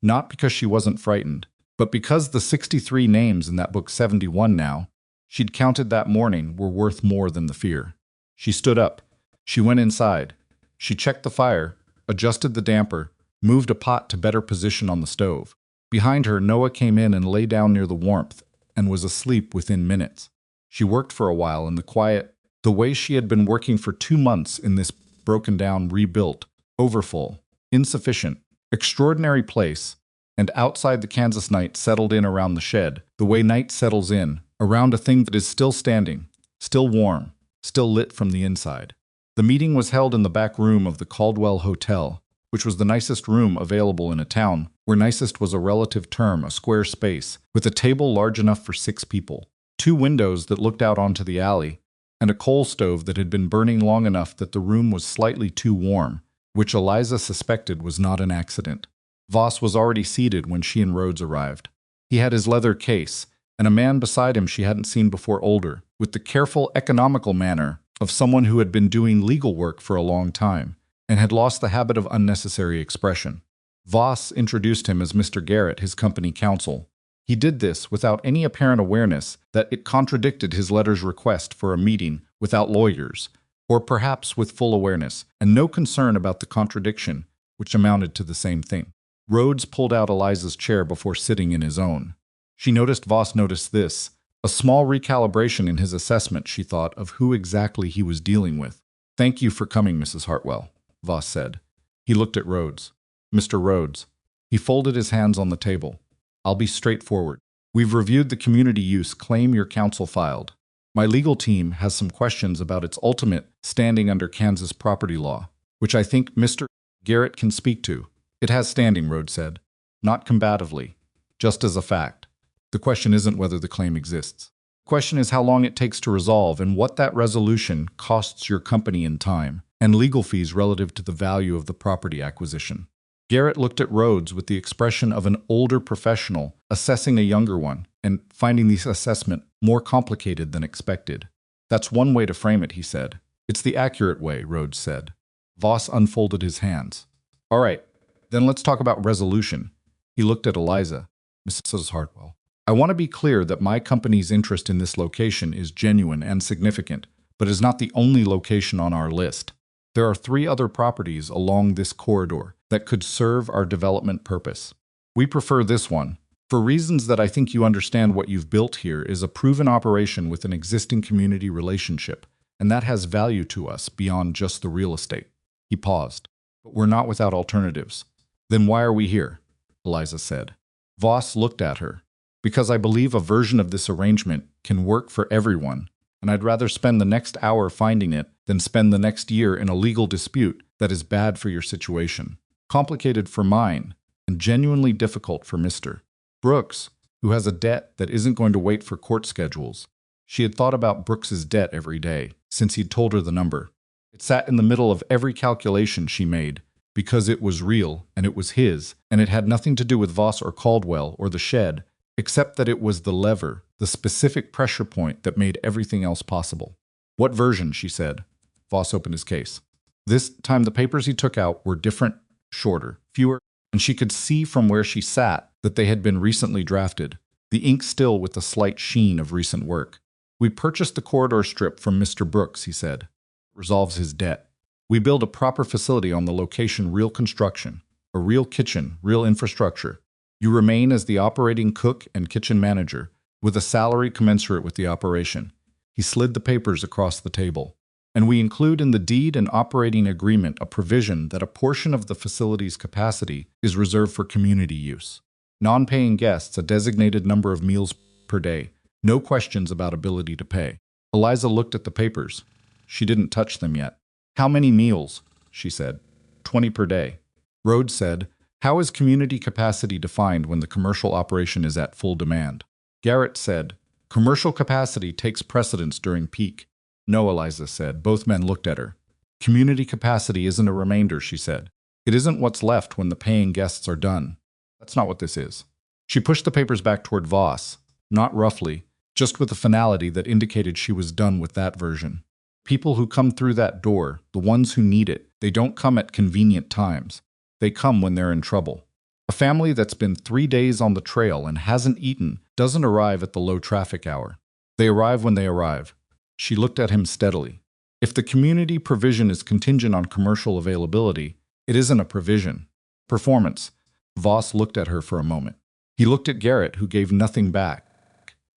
Not because she wasn't frightened, but because the 63 names in that book, 71 now, she'd counted that morning, were worth more than the fear. She stood up. She went inside. She checked the fire, adjusted the damper, moved a pot to better position on the stove. Behind her, Noah came in and lay down near the warmth and was asleep within minutes. She worked for a while in the quiet, the way she had been working for 2 months in this broken-down, rebuilt, overfull, insufficient, extraordinary place, and outside the Kansas night settled in around the shed, the way night settles in, around a thing that is still standing, still warm, still lit from the inside. The meeting was held in the back room of the Caldwell Hotel, which was the nicest room available in a town, where nicest was a relative term, a square space, with a table large enough for 6 people, 2 windows that looked out onto the alley, and a coal stove that had been burning long enough that the room was slightly too warm, which Eliza suspected was not an accident. Voss was already seated when she and Rhodes arrived. He had his leather case, and a man beside him she hadn't seen before, older, with the careful, economical manner of someone who had been doing legal work for a long time, and had lost the habit of unnecessary expression. Voss introduced him as Mr. Garrett, his company counsel. He did this without any apparent awareness that it contradicted his letter's request for a meeting without lawyers, or perhaps with full awareness, and no concern about the contradiction, which amounted to the same thing. Rhodes pulled out Eliza's chair before sitting in his own. She noticed Voss noticed this, a small recalibration in his assessment, she thought, of who exactly he was dealing with. "Thank you for coming, Mrs. Hartwell," Voss said. He looked at Rhodes. "Mr. Rhodes." He folded his hands on the table. "I'll be straightforward. We've reviewed the community use claim your counsel filed. My legal team has some questions about its ultimate standing under Kansas property law, which I think Mr. Garrett can speak to." "It has standing," Rhodes said. "Not combatively, just as a fact. The question isn't whether the claim exists. The question is how long it takes to resolve and what that resolution costs your company in time and legal fees relative to the value of the property acquisition." Garrett looked at Rhodes with the expression of an older professional assessing a younger one and finding the assessment more complicated than expected. "That's one way to frame it," he said. "It's the accurate way," Rhodes said. Voss unfolded his hands. "All right, then let's talk about resolution." He looked at Eliza. "Mrs. Hartwell, I want to be clear that my company's interest in this location is genuine and significant, but is not the only location on our list. There are 3 other properties along this corridor that could serve our development purpose. We prefer this one. For reasons that I think you understand, what you've built here is a proven operation with an existing community relationship, and that has value to us beyond just the real estate." He paused. "But we're not without alternatives." "Then why are we here?" Eliza said. Voss looked at her. "Because I believe a version of this arrangement can work for everyone, and I'd rather spend the next hour finding it than spend the next year in a legal dispute that is bad for your situation, complicated for mine, and genuinely difficult for Mr. Brooks, who has a debt that isn't going to wait for court schedules." She had thought about Brooks's debt every day since he'd told her the number. It sat in the middle of every calculation she made, because it was real and it was his, and it had nothing to do with Voss or Caldwell or the shed, except that it was the lever, the specific pressure point that made everything else possible. "What version?" she said. Voss opened his case. This time the papers he took out were different, shorter, fewer, and she could see from where she sat that they had been recently drafted, the ink still with the slight sheen of recent work. "We purchased the corridor strip from Mr. Brooks," he said. "Resolves his debt. We build a proper facility on the location, real construction, a real kitchen, real infrastructure. You remain as the operating cook and kitchen manager, with a salary commensurate with the operation." He slid the papers across the table. "And we include in the deed and operating agreement a provision that a portion of the facility's capacity is reserved for community use. Non-paying guests a designated number of meals per day. No questions about ability to pay." Eliza looked at the papers. She didn't touch them yet. "How many meals?" she said. 20 per day." Rhodes said, How is community capacity defined when the commercial operation is at full demand? Garrett said, commercial capacity takes precedence during peak. No, Eliza said. Both men looked at her. Community capacity isn't a remainder, she said. It isn't what's left when the paying guests are done. That's not what this is. She pushed the papers back toward Voss, not roughly, just with a finality that indicated she was done with that version. People who come through that door, the ones who need it, they don't come at convenient times. They come when they're in trouble. A family that's been 3 days on the trail and hasn't eaten doesn't arrive at the low traffic hour. They arrive when they arrive. She looked at him steadily. If the community provision is contingent on commercial availability, it isn't a provision. Performance. Voss looked at her for a moment. He looked at Garrett, who gave nothing back.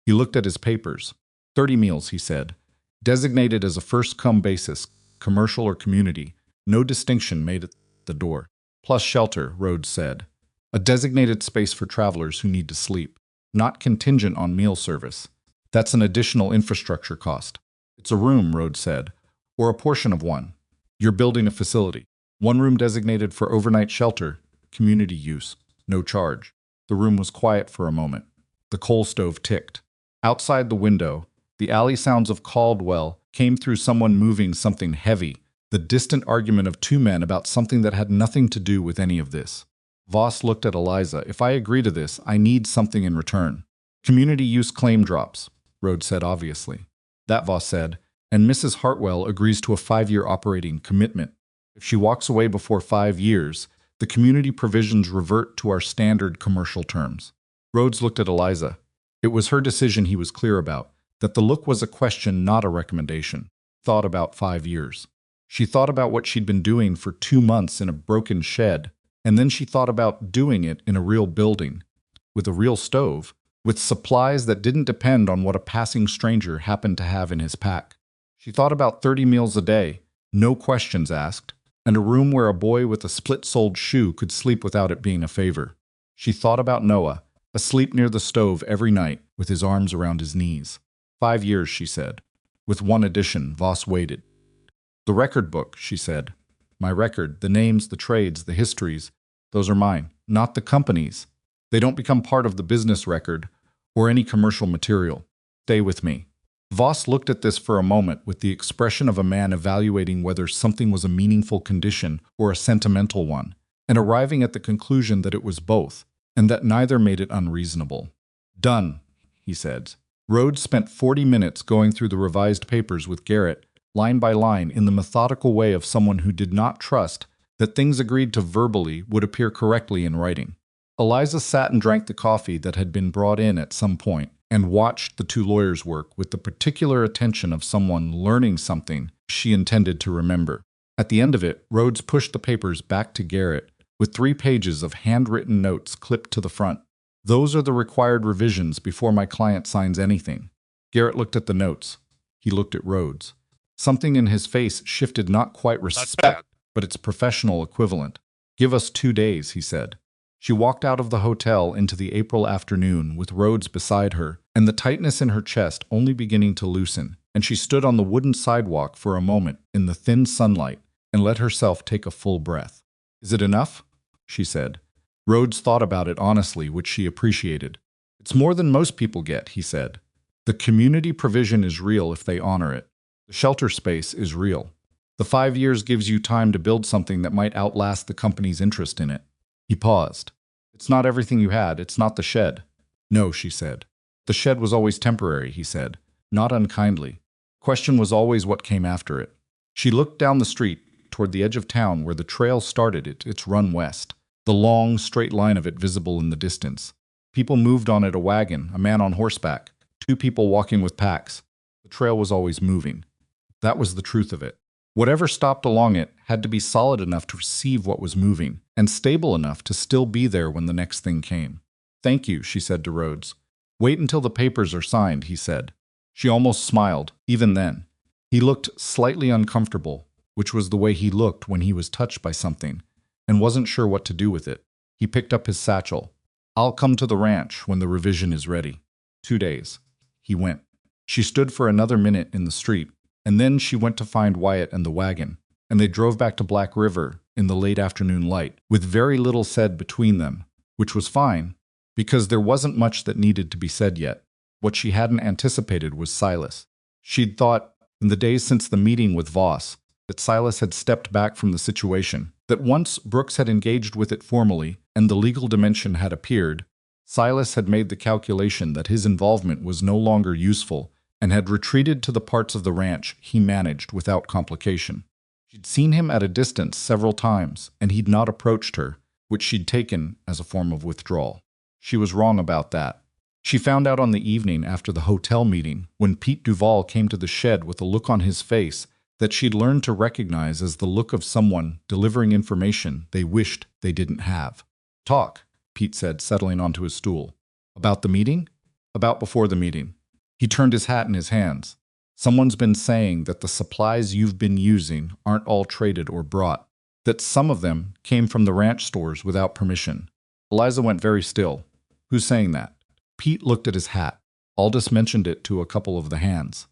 He looked at his papers. 30 meals, he said. Designated as a first-come basis, commercial or community. No distinction made at the door. Plus shelter, Rhodes said. A designated space for travelers who need to sleep. Not contingent on meal service. That's an additional infrastructure cost. It's a room, Rhodes said. Or a portion of one. You're building a facility. One room designated for overnight shelter, community use, no charge. The room was quiet for a moment. The coal stove ticked. Outside the window, the alley sounds of Caldwell came through someone moving something heavy, the distant argument of two men about something that had nothing to do with any of this. Voss looked at Eliza. If I agree to this, I need something in return. Community use claim drops, Rhodes said obviously. That, Voss said, and Mrs. Hartwell agrees to a 5-year operating commitment. If she walks away before 5 years, the community provisions revert to our standard commercial terms. Rhodes looked at Eliza. It was her decision he was clear about, that the look was a question, not a recommendation. Thought about 5 years. She thought about what she'd been doing for 2 months in a broken shed, and then she thought about doing it in a real building, with a real stove, with supplies that didn't depend on what a passing stranger happened to have in his pack. She thought about 30 meals a day, no questions asked, and a room where a boy with a split-soled shoe could sleep without it being a favor. She thought about Noah, asleep near the stove every night with his arms around his knees. 5 years, she said. With one addition, Voss waited. The record book, she said. My record, the names, the trades, the histories, those are mine, not the company's. They don't become part of the business record or any commercial material. Stay with me. Voss looked at this for a moment with the expression of a man evaluating whether something was a meaningful condition or a sentimental one, and arriving at the conclusion that it was both, and that neither made it unreasonable. Done, he said. Rhodes spent 40 minutes going through the revised papers with Garrett, line by line, in the methodical way of someone who did not trust that things agreed to verbally would appear correctly in writing. Eliza sat and drank the coffee that had been brought in at some point, and watched the two lawyers work with the particular attention of someone learning something she intended to remember. At the end of it, Rhodes pushed the papers back to Garrett, with 3 pages of handwritten notes clipped to the front. Those are the required revisions before my client signs anything. Garrett looked at the notes. He looked at Rhodes. Something in his face shifted, not quite respect, but its professional equivalent. Give us 2 days, he said. She walked out of the hotel into the April afternoon with Rhodes beside her, and the tightness in her chest only beginning to loosen, and she stood on the wooden sidewalk for a moment in the thin sunlight and let herself take a full breath. Is it enough? She said. Rhodes thought about it honestly, which she appreciated. It's more than most people get, he said. The community provision is real if they honor it. The shelter space is real. The 5 years gives you time to build something that might outlast the company's interest in it. He paused. It's not everything you had. It's not the shed. No, she said. The shed was always temporary, he said, not unkindly. Question was always what came after it. She looked down the street toward the edge of town where the trail started its run west, the long, straight line of it visible in the distance. People moved on it, a wagon, a man on horseback, 2 people walking with packs. The trail was always moving. That was the truth of it. Whatever stopped along it had to be solid enough to receive what was moving, and stable enough to still be there when the next thing came. Thank you, she said to Rhodes. Wait until the papers are signed, he said. She almost smiled, even then. He looked slightly uncomfortable, which was the way he looked when he was touched by something, and wasn't sure what to do with it. He picked up his satchel. I'll come to the ranch when the revision is ready. 2 days. He went. She stood for another minute in the street, and then she went to find Wyatt and the wagon, and they drove back to Black River, in the late afternoon light, with very little said between them, which was fine, because there wasn't much that needed to be said yet. What she hadn't anticipated was Silas. She'd thought, in the days since the meeting with Voss, that Silas had stepped back from the situation, that once Brooks had engaged with it formally and the legal dimension had appeared, Silas had made the calculation that his involvement was no longer useful and had retreated to the parts of the ranch he managed without complication. She'd seen him at a distance several times, and he'd not approached her, which she'd taken as a form of withdrawal. She was wrong about that. She found out on the evening after the hotel meeting, when Pete Duval came to the shed with a look on his face that she'd learned to recognize as the look of someone delivering information they wished they didn't have. "Talk," Pete said, settling onto his stool. "About the meeting?" "About before the meeting." He turned his hat in his hands. "Someone's been saying that the supplies you've been using aren't all traded or brought, that some of them came from the ranch stores without permission." Eliza went very still. "Who's saying that?" Pete looked at his hat. Aldous mentioned it to a couple of the hands.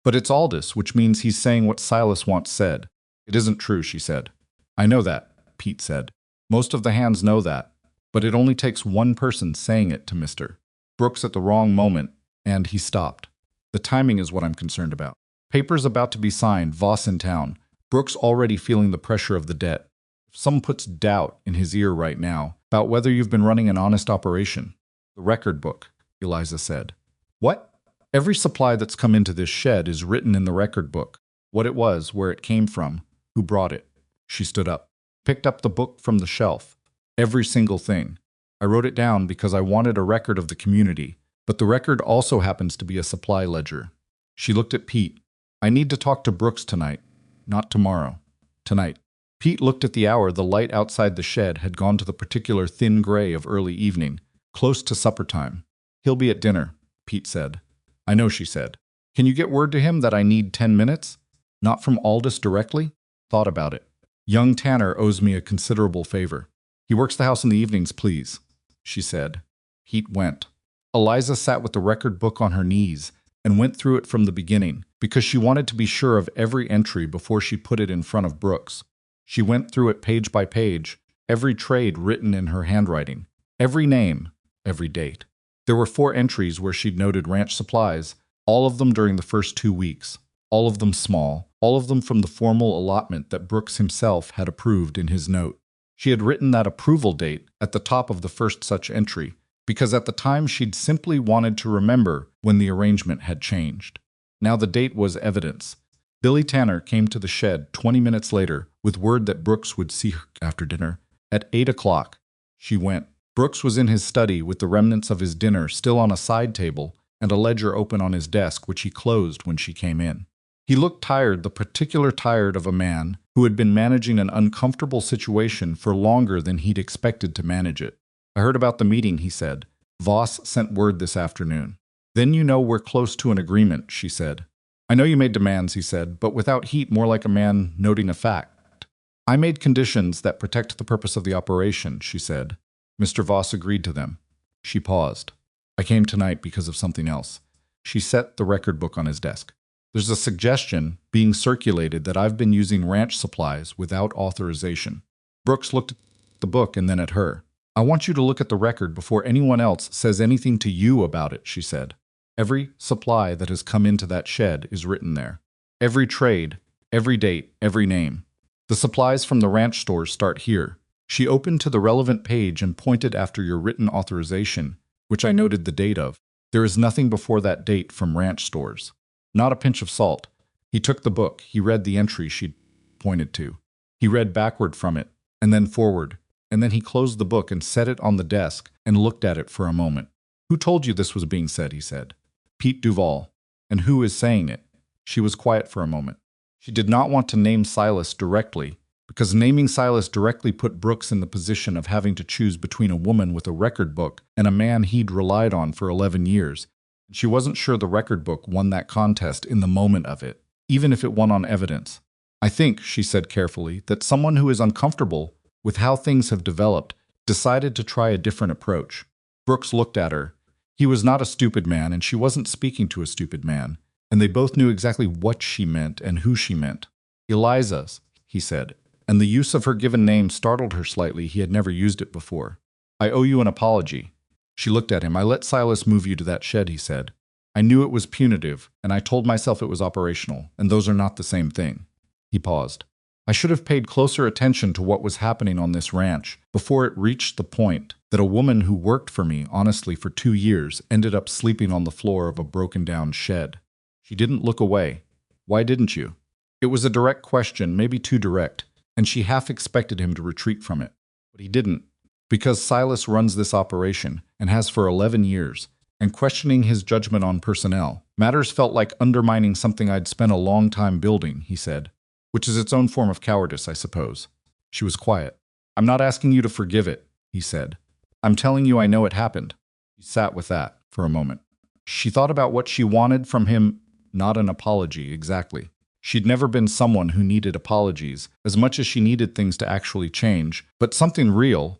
"But it's Aldous, which means he's saying what Silas once said." "It isn't true," she said. "I know that," Pete said. "Most of the hands know that. But it only takes one person saying it to Mr. Brooks at the wrong moment, and he stopped. The timing is what I'm concerned about. Papers about to be signed, Voss in town. Brooks already feeling the pressure of the debt. If someone puts doubt in his ear right now about whether you've been running an honest operation." "The record book," Eliza said. "What?" "Every supply that's come into this shed is written in the record book. What it was, where it came from, who brought it." She stood up, picked up the book from the shelf. "Every single thing. I wrote it down because I wanted a record of the community, but the record also happens to be a supply ledger." She looked at Pete. "I need to talk to Brooks tonight. Not tomorrow. Tonight." Pete looked at the hour. The light outside the shed had gone to the particular thin gray of early evening, close to supper time. "He'll be at dinner," Pete said. "I know," she said. "Can you get word to him that I need 10 minutes? Not from Aldous directly?" "Thought about it. Young Tanner owes me a considerable favor. He works the house in the evenings, please," she said. Pete went. Eliza sat with the record book on her knees and went through it from the beginning, because she wanted to be sure of every entry before she put it in front of Brooks. She went through it page by page, every trade written in her handwriting, every name, every date. There were 4 entries where she'd noted ranch supplies, all of them during the first 2 weeks, all of them small, all of them from the formal allotment that Brooks himself had approved in his note. She had written that approval date at the top of the first such entry, because at the time she'd simply wanted to remember when the arrangement had changed. Now the date was evidence. Billy Tanner came to the shed 20 minutes later with word that Brooks would see her after dinner at 8 o'clock. She went. Brooks was in his study with the remnants of his dinner still on a side table and a ledger open on his desk, which he closed when she came in. He looked tired, the particular tired of a man who had been managing an uncomfortable situation for longer than he'd expected to manage it. "I heard about the meeting," he said. "Voss sent word this afternoon." "Then you know we're close to an agreement," she said. "I know you made demands," he said, but without heat, more like a man noting a fact. "I made conditions that protect the purpose of the operation," she said. Mr. Voss agreed to them. She paused. "I came tonight because of something else." She set the record book on his desk. "There's a suggestion being circulated that I've been using ranch supplies without authorization." Brooks looked at the book and then at her. "I want you to look at the record before anyone else says anything to you about it," she said. "Every supply that has come into that shed is written there. Every trade, every date, every name. The supplies from the ranch stores start here." She opened to the relevant page and pointed after your written authorization, which I noted the date of. "There is nothing before that date from ranch stores. Not a pinch of salt." He took the book. He read the entry she'd pointed to. He read backward from it, and then forward, and then he closed the book and set it on the desk and looked at it for a moment. "Who told you this was being said?" he said. "Pete Duval." "And who is saying it?" She was quiet for a moment. She did not want to name Silas directly, because naming Silas directly put Brooks in the position of having to choose between a woman with a record book and a man he'd relied on for 11 years. She wasn't sure the record book won that contest in the moment of it, even if it won on evidence. "I think," she said carefully, "that someone who is uncomfortable with how things have developed decided to try a different approach." Brooks looked at her. He was not a stupid man, and she wasn't speaking to a stupid man, and they both knew exactly what she meant and who she meant. "Eliza's," he said, and the use of her given name startled her slightly. He had never used it before. "I owe you an apology." She looked at him. "I let Silas move you to that shed," he said. "I knew it was punitive, and I told myself it was operational, and those are not the same thing." He paused. "I should have paid closer attention to what was happening on this ranch before it reached the point that a woman who worked for me, honestly, for 2 years, ended up sleeping on the floor of a broken-down shed." She didn't look away. "Why didn't you?" It was a direct question, maybe too direct, and she half expected him to retreat from it. But he didn't. "Because Silas runs this operation, and has for 11 years, and questioning his judgment on personnel. Matters felt like undermining something I'd spent a long time building," he said. "Which is its own form of cowardice, I suppose." She was quiet. "I'm not asking you to forgive it," he said. "I'm telling you I know it happened." She sat with that for a moment. She thought about what she wanted from him, not an apology, exactly. She'd never been someone who needed apologies as much as she needed things to actually change, but something real,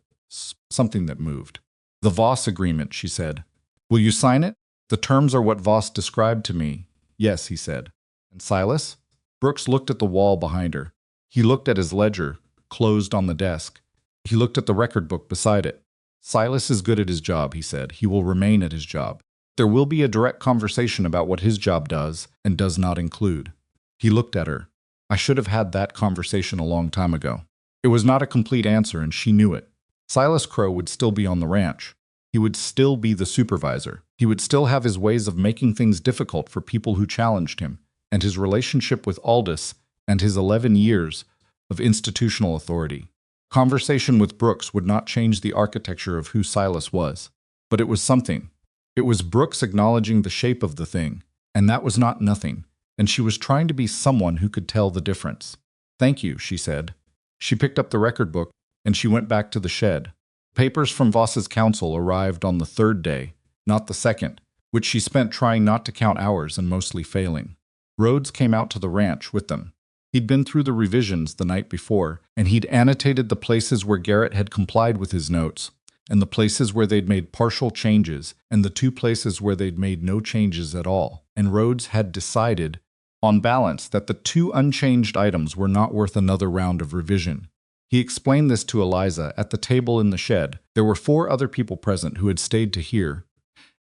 something that moved. "The Voss agreement," she said. "Will you sign it? The terms are what Voss described to me." "Yes," he said. "And Silas?" Brooks looked at the wall behind her. He looked at his ledger, closed on the desk. He looked at the record book beside it. "Silas is good at his job," he said. "He will remain at his job. There will be a direct conversation about what his job does and does not include." He looked at her. "I should have had that conversation a long time ago." It was not a complete answer, and she knew it. Silas Crow would still be on the ranch. He would still be the supervisor. He would still have his ways of making things difficult for people who challenged him, and his relationship with Aldous, and his 11 years of institutional authority. Conversation with Brooks would not change the architecture of who Silas was. But it was something. It was Brooks acknowledging the shape of the thing, and that was not nothing, and she was trying to be someone who could tell the difference. "Thank you," she said. She picked up the record book, and she went back to the shed. Papers from Voss's counsel arrived on the 3rd day, not the 2nd, which she spent trying not to count hours and mostly failing. Rhodes came out to the ranch with them. He'd been through the revisions the night before, and he'd annotated the places where Garrett had complied with his notes, and the places where they'd made partial changes, and the 2 places where they'd made no changes at all. And Rhodes had decided, on balance, that the 2 unchanged items were not worth another round of revision. He explained this to Eliza at the table in the shed. There were 4 other people present who had stayed to hear,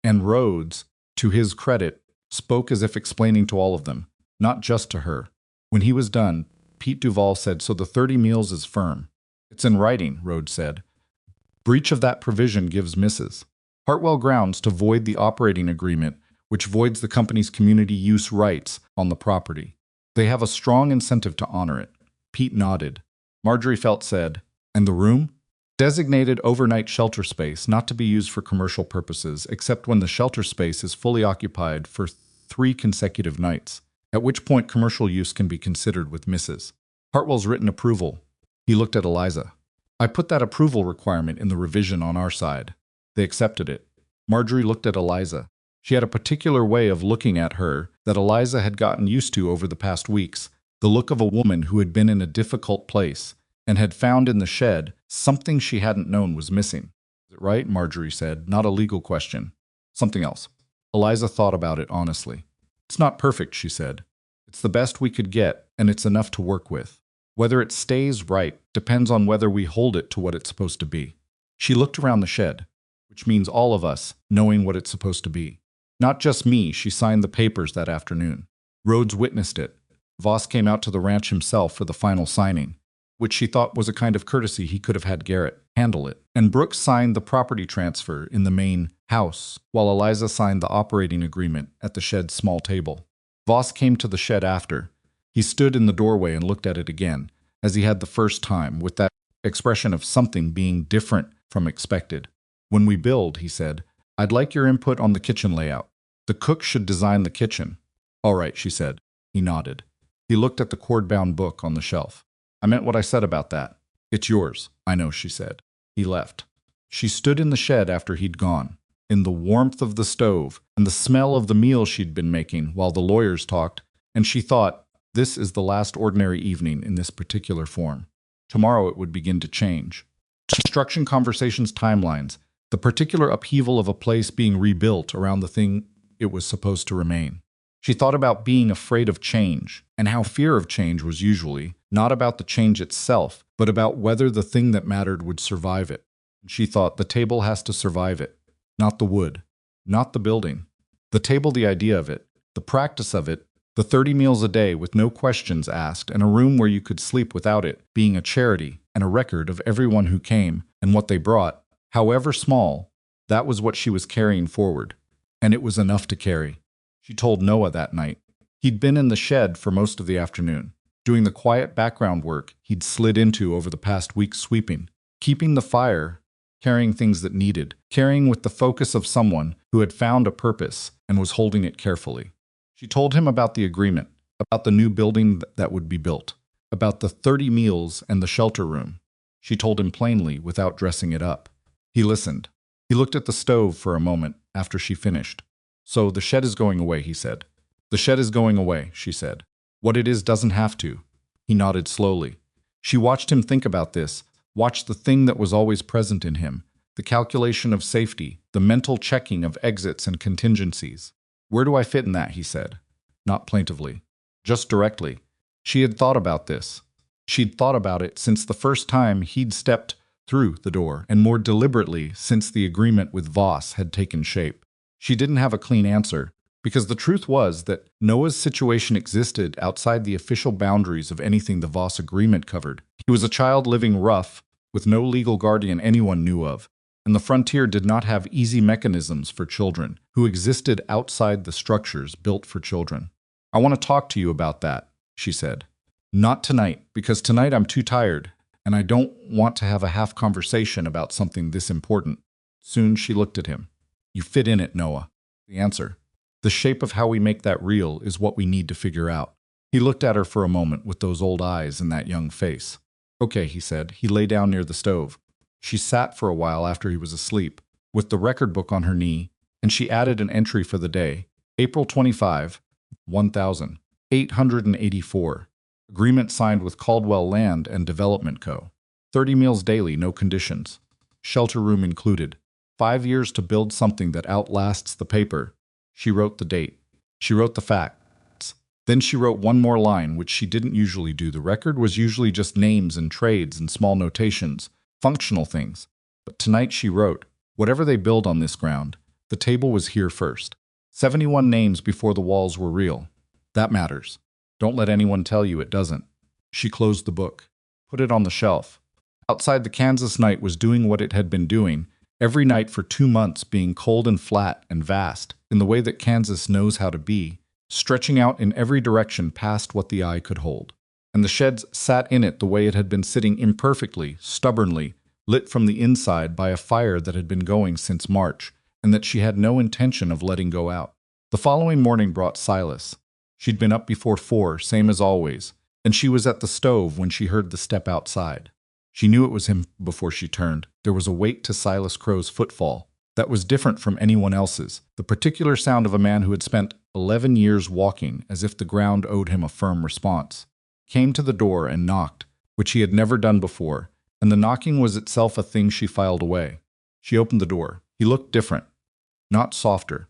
and Rhodes, to his credit, spoke as if explaining to all of them, not just to her. When he was done, Pete Duval said, "So the 30 meals is firm." "It's in writing," Rhodes said. "Breach of that provision gives Mrs. Hartwell grounds to void the operating agreement, which voids the company's community use rights on the property. They have a strong incentive to honor it." Pete nodded. Marjorie Felt said, "And the room?" "Designated overnight shelter space, not to be used for commercial purposes, except when the shelter space is fully occupied for 3 consecutive nights, at which point commercial use can be considered with Mrs. Hartwell's written approval." He looked at Eliza. "I put that approval requirement in the revision on our side. They accepted it." Marjorie looked at Eliza. She had a particular way of looking at her that Eliza had gotten used to over the past weeks, the look of a woman who had been in a difficult place and had found in the shed something she hadn't known was missing. "Is it right?" Marjorie said. "Not a legal question. Something else." Eliza thought about it honestly. "It's not perfect," she said. "It's the best we could get, and it's enough to work with. Whether it stays right depends on whether we hold it to what it's supposed to be." She looked around the shed, which means all of us knowing what it's supposed to be. Not just me. She signed the papers that afternoon. Rhodes witnessed it. Voss came out to the ranch himself for the final signing, which she thought was a kind of courtesy. He could have had Garrett handle it. And Brooks signed the property transfer in the main house, while Eliza signed the operating agreement at the shed's small table. Voss came to the shed after. He stood in the doorway and looked at it again, as he had the first time, with that expression of something being different from expected. "When we build," he said, "I'd like your input on the kitchen layout. The cook should design the kitchen." "All right," she said. He nodded. He looked at the cord-bound book on the shelf. "I meant what I said about that." "It's yours." "I know," she said. He left. She stood in the shed after he'd gone, in the warmth of the stove and the smell of the meal she'd been making while the lawyers talked, and she thought, this is the last ordinary evening in this particular form. Tomorrow it would begin to change. Construction conversations, timelines, the particular upheaval of a place being rebuilt around the thing it was supposed to remain. She thought about being afraid of change, and how fear of change was usually, Not about the change itself, but about whether the thing that mattered would survive it. She thought the table has to survive it, not the wood, not the building. The table, the idea of it, the practice of it, the 30 meals a day with no questions asked, and a room where you could sleep without it, being a charity and a record of everyone who came and what they brought, however small, that was what she was carrying forward. And it was enough to carry. She told Noah that night. He'd been in the shed for most of the afternoon, doing the quiet background work he'd slid into over the past week, sweeping, keeping the fire, carrying things that needed, carrying with the focus of someone who had found a purpose and was holding it carefully. She told him about the agreement, about the new building that would be built, about the 30 meals and the shelter room. She told him plainly without dressing it up. He listened. He looked at the stove for a moment after she finished. So the shed is going away, he said. The shed is going away, she said. What it is doesn't have to. He nodded slowly. She watched him think about this, watched the thing that was always present in him, the calculation of safety, the mental checking of exits and contingencies. Where do I fit in that, he said. Not plaintively. Just directly. She had thought about this. She'd thought about it since the first time he'd stepped through the door, and more deliberately since the agreement with Voss had taken shape. She didn't have a clean answer, because the truth was that Noah's situation existed outside the official boundaries of anything the Voss agreement covered. He was a child living rough, with no legal guardian anyone knew of, and the frontier did not have easy mechanisms for children who existed outside the structures built for children. I want to talk to you about that, she said. Not tonight, because tonight I'm too tired, and I don't want to have a half conversation about something this important. Soon she looked at him. You fit in it, Noah. The answer. The shape of how we make that real is what we need to figure out. He looked at her for a moment with those old eyes and that young face. Okay, he said. He lay down near the stove. She sat for a while after he was asleep, with the record book on her knee, and she added an entry for the day. April 25, 1884. Agreement signed with Caldwell Land and Development Co. 30 meals daily, no conditions. Shelter room included. 5 years to build something that outlasts the paper. She wrote the date. She wrote the facts. Then she wrote one more line, which she didn't usually do. The record was usually just names and trades and small notations, functional things. But tonight she wrote, whatever they build on this ground, the table was here first. 71 names before the walls were real. That matters. Don't let anyone tell you it doesn't. She closed the book, put it on the shelf. Outside, the Kansas night was doing what it had been doing, every night for 2 months, being cold and flat and vast, in the way that Kansas knows how to be, stretching out in every direction past what the eye could hold. And the sheds sat in it the way it had been sitting, imperfectly, stubbornly, lit from the inside by a fire that had been going since March, and that she had no intention of letting go out. The following morning brought Silas. She'd been up before 4, same as always, and she was at the stove when she heard the step outside. She knew it was him before she turned. There was a weight to Silas Crow's footfall that was different from anyone else's, the particular sound of a man who had spent 11 years walking as if the ground owed him a firm response. Came to the door and knocked, which he had never done before, and the knocking was itself a thing she filed away. She opened the door. He looked different, not softer.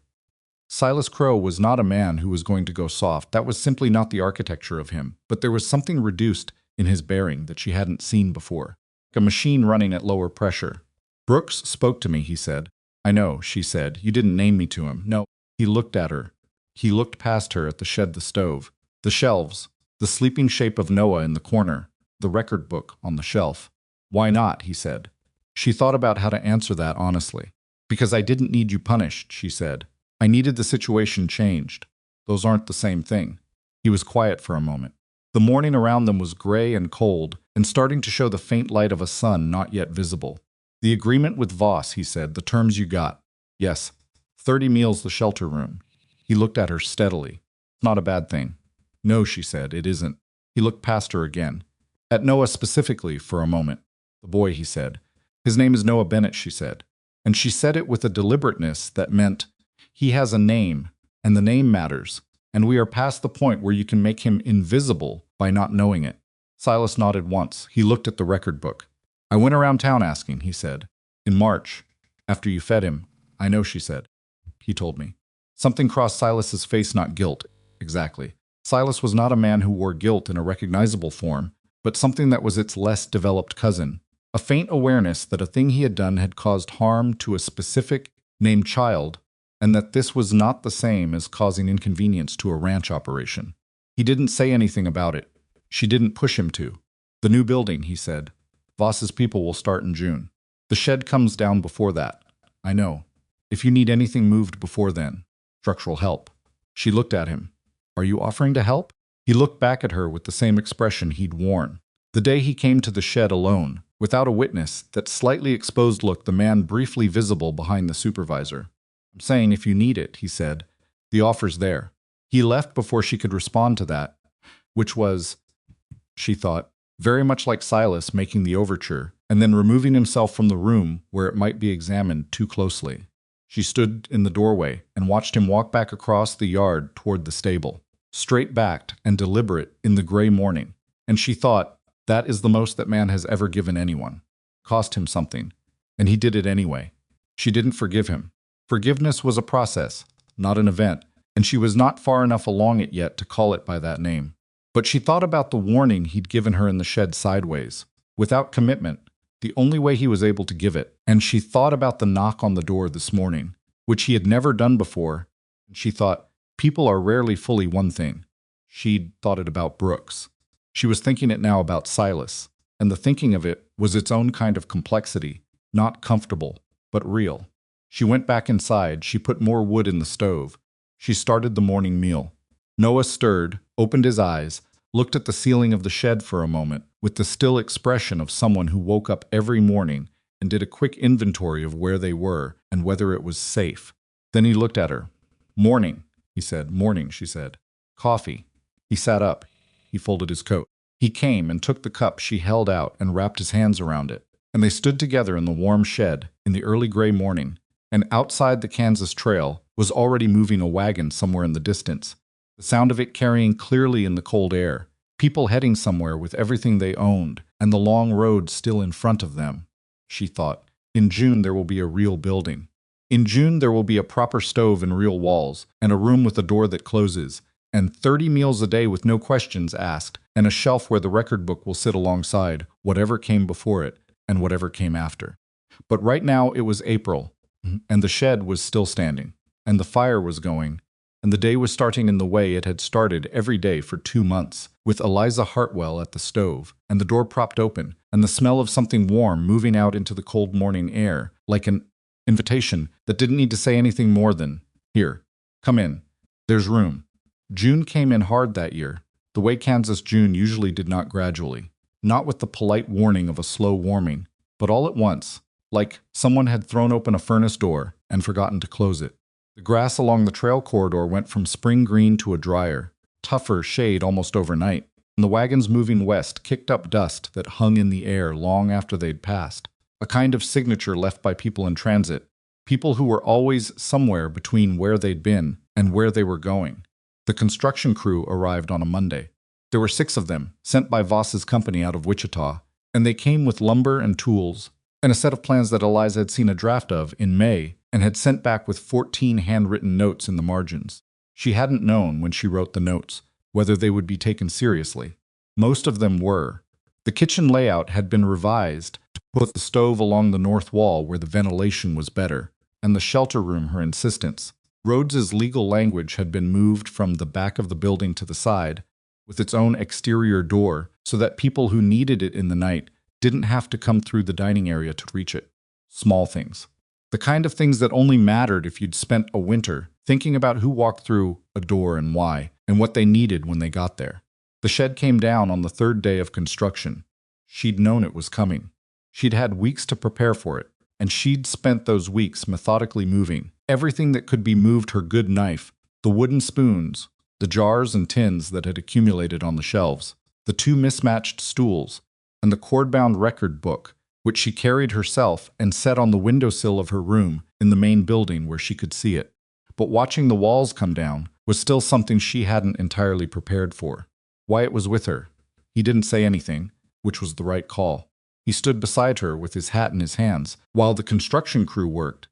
Silas Crow was not a man who was going to go soft. That was simply not the architecture of him, but there was something reduced in his bearing that she hadn't seen before, like a machine running at lower pressure. Brooks spoke to me, he said. I know, she said. You didn't name me to him. No. He looked at her. He looked past her at the shed, the stove, the shelves, the sleeping shape of Noah in the corner, the record book on the shelf. Why not, he said. She thought about how to answer that honestly. Because I didn't need you punished, she said. I needed the situation changed. Those aren't the same thing. He was quiet for a moment. The morning around them was gray and cold, and starting to show the faint light of a sun not yet visible. The agreement with Voss, he said, the terms you got. Yes, 30 meals the shelter room. He looked at her steadily. Not a bad thing. No, she said, it isn't. He looked past her again. At Noah specifically for a moment. The boy, he said. His name is Noah Bennett, she said. And she said it with a deliberateness that meant, he has a name, and the name matters, and we are past the point where you can make him invisible by not knowing it. Silas nodded once. He looked at the record book. I went around town asking, he said. In March, after you fed him. I know, she said. He told me. Something crossed Silas's face, not guilt. Exactly. Silas was not a man who wore guilt in a recognizable form, but something that was its less developed cousin. A faint awareness that a thing he had done had caused harm to a specific, named child, and that this was not the same as causing inconvenience to a ranch operation. He didn't say anything about it. She didn't push him to. The new building, he said. Voss's people will start in June. The shed comes down before that. I know. If you need anything moved before then, structural help. She looked at him. Are you offering to help? He looked back at her with the same expression he'd worn. The day he came to the shed alone, without a witness, that slightly exposed look the man briefly visible behind the supervisor. I'm saying if you need it, he said. The offer's there. He left before she could respond to that, which was, she thought, very much like Silas making the overture, and then removing himself from the room where it might be examined too closely. She stood in the doorway and watched him walk back across the yard toward the stable, straight-backed and deliberate in the gray morning, and she thought, that is the most that man has ever given anyone. Cost him something, and he did it anyway. She didn't forgive him. Forgiveness was a process, not an event, and she was not far enough along it yet to call it by that name. But she thought about the warning he'd given her in the shed sideways, without commitment, the only way he was able to give it, and she thought about the knock on the door this morning, which he had never done before, and she thought, people are rarely fully one thing. She'd thought it about Brooks. She was thinking it now about Silas, and the thinking of it was its own kind of complexity, not comfortable, but real. She went back inside, she put more wood in the stove. She started the morning meal. Noah stirred, opened his eyes, looked at the ceiling of the shed for a moment, with the still expression of someone who woke up every morning and did a quick inventory of where they were and whether it was safe. Then he looked at her. Morning, he said. Morning, she said. Coffee. He sat up. He folded his coat. He came and took the cup she held out and wrapped his hands around it. And they stood together in the warm shed in the early gray morning, and outside the Kansas Trail was already moving a wagon somewhere in the distance, the sound of it carrying clearly in the cold air, people heading somewhere with everything they owned, and the long road still in front of them. She thought, in June there will be a real building. In June there will be a proper stove and real walls, and a room with a door that closes, and 30 meals a day with no questions asked, and a shelf where the record book will sit alongside whatever came before it and whatever came after. But right now it was April, and the shed was still standing, and the fire was going, and the day was starting in the way it had started every day for 2 months, with Eliza Hartwell at the stove, and the door propped open, and the smell of something warm moving out into the cold morning air, like an invitation that didn't need to say anything more than, here, come in, there's room. June came in hard that year, the way Kansas June usually did, not gradually, not with the polite warning of a slow warming, but all at once, like someone had thrown open a furnace door and forgotten to close it. The grass along the trail corridor went from spring green to a drier, tougher shade almost overnight, and the wagons moving west kicked up dust that hung in the air long after they'd passed, a kind of signature left by people in transit, people who were always somewhere between where they'd been and where they were going. The construction crew arrived on a Monday. There were 6 of them, sent by Voss's company out of Wichita, and they came with lumber and tools, and a set of plans that Eliza had seen a draft of in May and had sent back with 14 handwritten notes in the margins. She hadn't known, when she wrote the notes, whether they would be taken seriously. Most of them were. The kitchen layout had been revised to put the stove along the north wall where the ventilation was better, and the shelter room her insistence. Rhodes's legal language had been moved from the back of the building to the side, with its own exterior door, so that people who needed it in the night didn't have to come through the dining area to reach it. Small things. The kind of things that only mattered if you'd spent a winter thinking about who walked through a door and why, and what they needed when they got there. The shed came down on the 3rd day of construction. She'd known it was coming. She'd had weeks to prepare for it, and she'd spent those weeks methodically moving everything that could be moved: her good knife, the wooden spoons, the jars and tins that had accumulated on the shelves, the 2 mismatched stools, and the cord-bound record book, which she carried herself and set on the windowsill of her room in the main building where she could see it. But watching the walls come down was still something she hadn't entirely prepared for. Wyatt was with her. He didn't say anything, which was the right call. He stood beside her with his hat in his hands while the construction crew worked,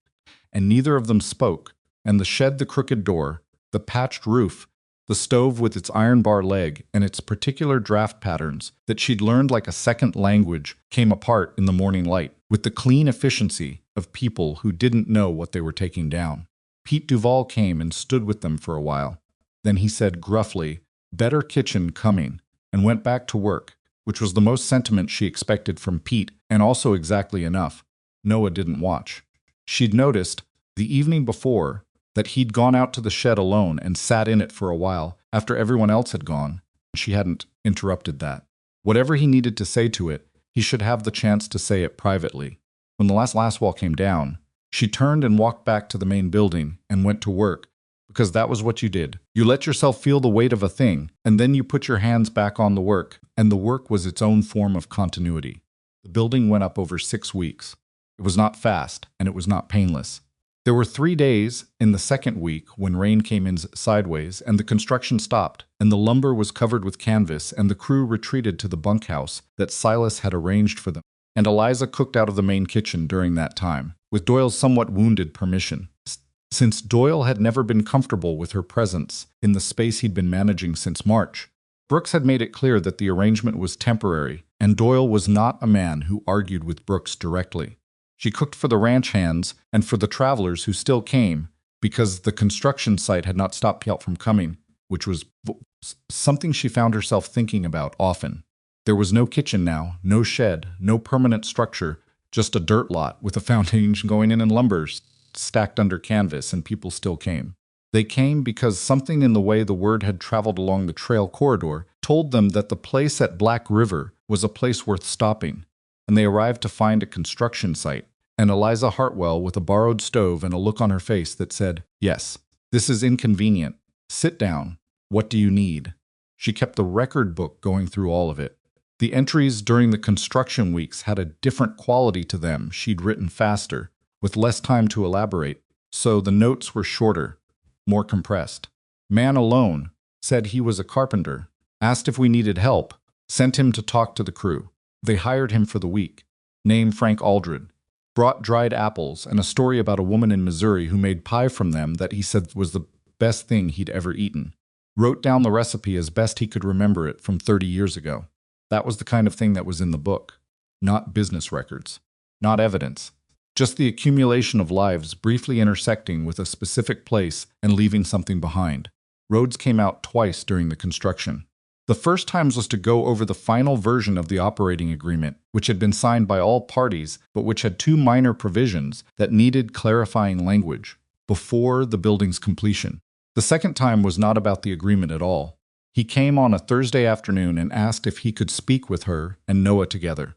and neither of them spoke, and the shed, the crooked door, the patched roof, The stove with its iron bar leg and its particular draft patterns that she'd learned like a second language came apart in the morning light with the clean efficiency of people who didn't know what they were taking down. Pete Duval came and stood with them for a while. Then he said gruffly, "Better kitchen coming," and went back to work, which was the most sentiment she expected from Pete and also exactly enough. Noah didn't watch. She'd noticed, the evening before, that he'd gone out to the shed alone and sat in it for a while after everyone else had gone. She hadn't interrupted that. Whatever he needed to say to it, he should have the chance to say it privately. When the last wall came down, she turned and walked back to the main building and went to work, because that was what you did. You let yourself feel the weight of a thing, and then you put your hands back on the work, and the work was its own form of continuity. The building went up over 6 weeks. It was not fast, and it was not painless. There were 3 days in the second week when rain came in sideways and the construction stopped and the lumber was covered with canvas and the crew retreated to the bunkhouse that Silas had arranged for them. And Eliza cooked out of the main kitchen during that time, with Doyle's somewhat wounded permission. Since Doyle had never been comfortable with her presence in the space he'd been managing since March, Brooks had made it clear that the arrangement was temporary, and Doyle was not a man who argued with Brooks directly. She cooked for the ranch hands and for the travelers who still came, because the construction site had not stopped Pelt from coming, which was something she found herself thinking about often. There was no kitchen now, no shed, no permanent structure, just a dirt lot with a foundation going in and lumber stacked under canvas, and people still came. They came because something in the way the word had traveled along the trail corridor told them that the place at Black River was a place worth stopping. And they arrived to find a construction site, and Eliza Hartwell with a borrowed stove and a look on her face that said, "Yes, this is inconvenient. Sit down. What do you need?" She kept the record book going through all of it. The entries during the construction weeks had a different quality to them. She'd written faster, with less time to elaborate, so the notes were shorter, more compressed. Man alone, said he was a carpenter, asked if we needed help, sent him to talk to the crew. They hired him for the week. Name Frank Aldred. Brought dried apples and a story about a woman in Missouri who made pie from them that he said was the best thing he'd ever eaten. Wrote down the recipe as best he could remember it from 30 years ago. That was the kind of thing that was in the book. Not business records. Not evidence. Just the accumulation of lives briefly intersecting with a specific place and leaving something behind. Roads came out twice during the construction. The first time was to go over the final version of the operating agreement, which had been signed by all parties, but which had 2 minor provisions that needed clarifying language before the building's completion. The second time was not about the agreement at all. He came on a Thursday afternoon and asked if he could speak with her and Noah together.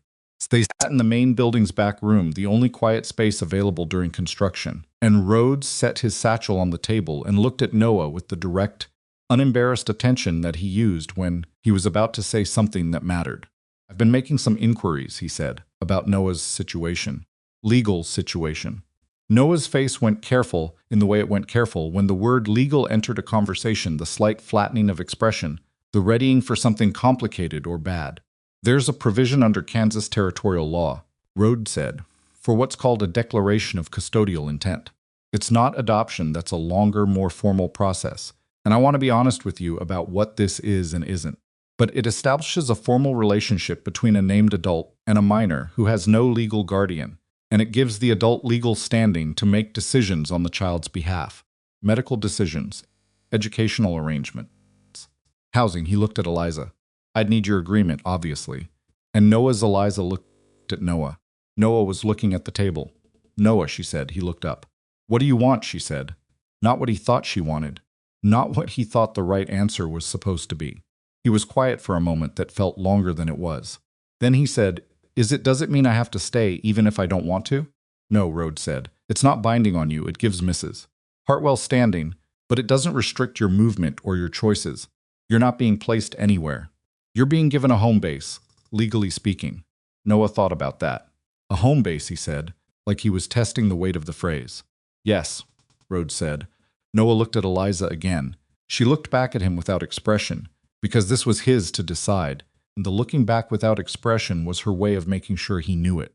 They sat in the main building's back room, the only quiet space available during construction, and Rhodes set his satchel on the table and looked at Noah with the direct, unembarrassed attention that he used when he was about to say something that mattered. "I've been making some inquiries," he said, "about Noah's situation. Legal situation." Noah's face went careful in the way it went careful when the word legal entered a conversation, the slight flattening of expression, the readying for something complicated or bad. "There's a provision under Kansas territorial law," Rhodes said, "for what's called a declaration of custodial intent. It's not adoption, that's a longer, more formal process. And I want to be honest with you about what this is and isn't. But it establishes a formal relationship between a named adult and a minor who has no legal guardian, and it gives the adult legal standing to make decisions on the child's behalf. Medical decisions, educational arrangements, housing." He looked at Eliza. "I'd need your agreement, obviously." And Noah's Eliza looked at Noah. Noah was looking at the table. "Noah," she said. He looked up. "What do you want?" she said. Not what he thought she wanted. Not what he thought the right answer was supposed to be. He was quiet for a moment that felt longer than it was. Then he said, Does it mean I have to stay even if I don't want to?" "No," Rhodes said. "It's not binding on you. It gives Mrs. Hartwell standing, but it doesn't restrict your movement or your choices. You're not being placed anywhere. You're being given a home base, legally speaking." Noah thought about that. "A home base," he said, like he was testing the weight of the phrase. "Yes," Rhodes said. Noah looked at Eliza again. She looked back at him without expression, because this was his to decide, and the looking back without expression was her way of making sure he knew it.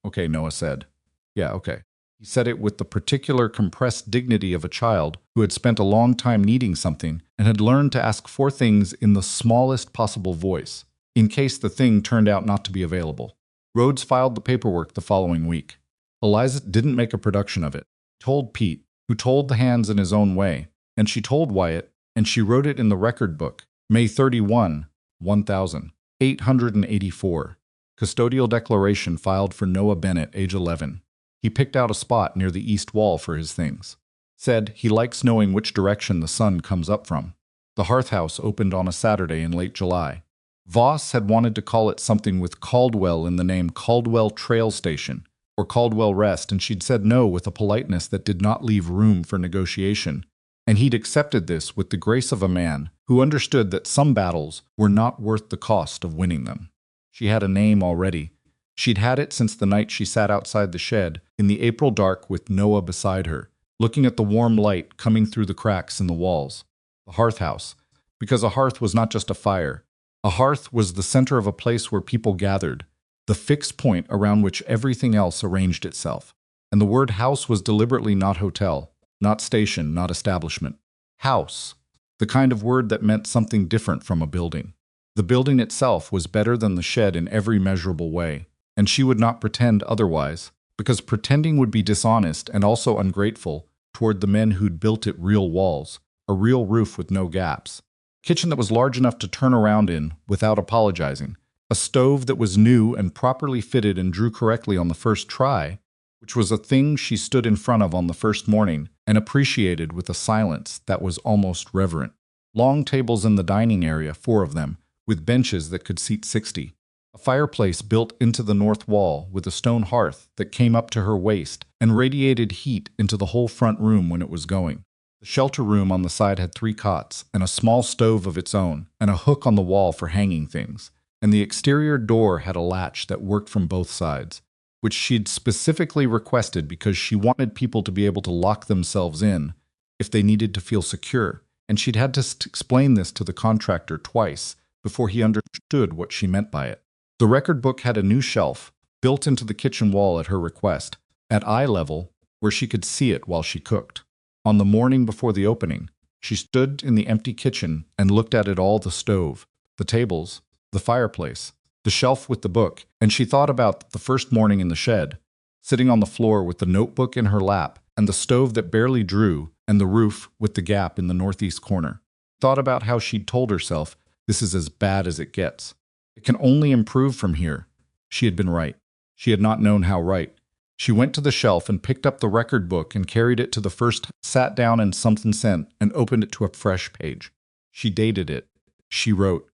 "Okay," Noah said. "Yeah, okay." He said it with the particular compressed dignity of a child who had spent a long time needing something and had learned to ask for things in the smallest possible voice, in case the thing turned out not to be available. Rhodes filed the paperwork the following week. Eliza didn't make a production of it. Told Pete, who told the hands in his own way, and she told Wyatt, and she wrote it in the record book, May 31, 1884. Custodial declaration filed for Noah Bennett, age 11. He picked out a spot near the east wall for his things. Said he likes knowing which direction the sun comes up from. The Hearth House opened on a Saturday in late July. Voss had wanted to call it something with Caldwell in the name, Caldwell Trail Station, or Caldwell Rest, and she'd said no with a politeness that did not leave room for negotiation. And he'd accepted this with the grace of a man who understood that some battles were not worth the cost of winning them. She had a name already. She'd had it since the night she sat outside the shed in the April dark with Noah beside her, looking at the warm light coming through the cracks in the walls. The Hearth House, because a hearth was not just a fire. A hearth was the center of a place where people gathered, the fixed point around which everything else arranged itself. And the word house was deliberately not hotel, not station, not establishment. House, the kind of word that meant something different from a building. The building itself was better than the shed in every measurable way, and she would not pretend otherwise, because pretending would be dishonest and also ungrateful toward the men who'd built it real walls, a real roof with no gaps, a kitchen that was large enough to turn around in without apologizing, a stove that was new and properly fitted and drew correctly on the first try, which was a thing she stood in front of on the first morning and appreciated with a silence that was almost reverent. Long tables in the dining area, 4 of them, with benches that could seat 60. A fireplace built into the north wall with a stone hearth that came up to her waist and radiated heat into the whole front room when it was going. The shelter room on the side had 3 cots and a small stove of its own and a hook on the wall for hanging things. And the exterior door had a latch that worked from both sides, which she'd specifically requested because she wanted people to be able to lock themselves in if they needed to feel secure, and she'd had to explain this to the contractor twice before he understood what she meant by it. The record book had a new shelf built into the kitchen wall at her request, at eye level, where she could see it while she cooked. On the morning before the opening, she stood in the empty kitchen and looked at it all: the stove, the tables, the fireplace, the shelf with the book, and she thought about the first morning in the shed, sitting on the floor with the notebook in her lap and the stove that barely drew and the roof with the gap in the northeast corner. Thought about how she'd told herself, this is as bad as it gets. It can only improve from here. She had been right. She had not known how right. She went to the shelf and picked up the record book and carried it to the first, sat down in something sent, and opened it to a fresh page. She dated it. She wrote,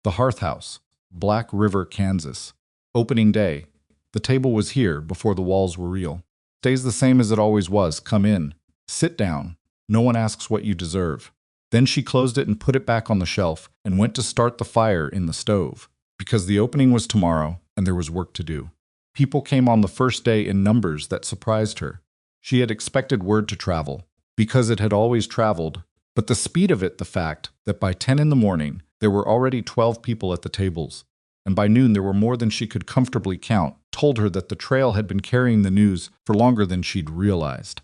The Hearth House, Black River, Kansas. Opening day. The table was here before the walls were real. Stays the same as it always was. Come in. Sit down. No one asks what you deserve. Then she closed it and put it back on the shelf and went to start the fire in the stove, because the opening was tomorrow and there was work to do. People came on the first day in numbers that surprised her. She had expected word to travel, because it had always traveled, but the speed of it, the fact that by 10 in the morning there were already 12 people at the tables, and by noon there were more than she could comfortably count, told her that the trail had been carrying the news for longer than she'd realized.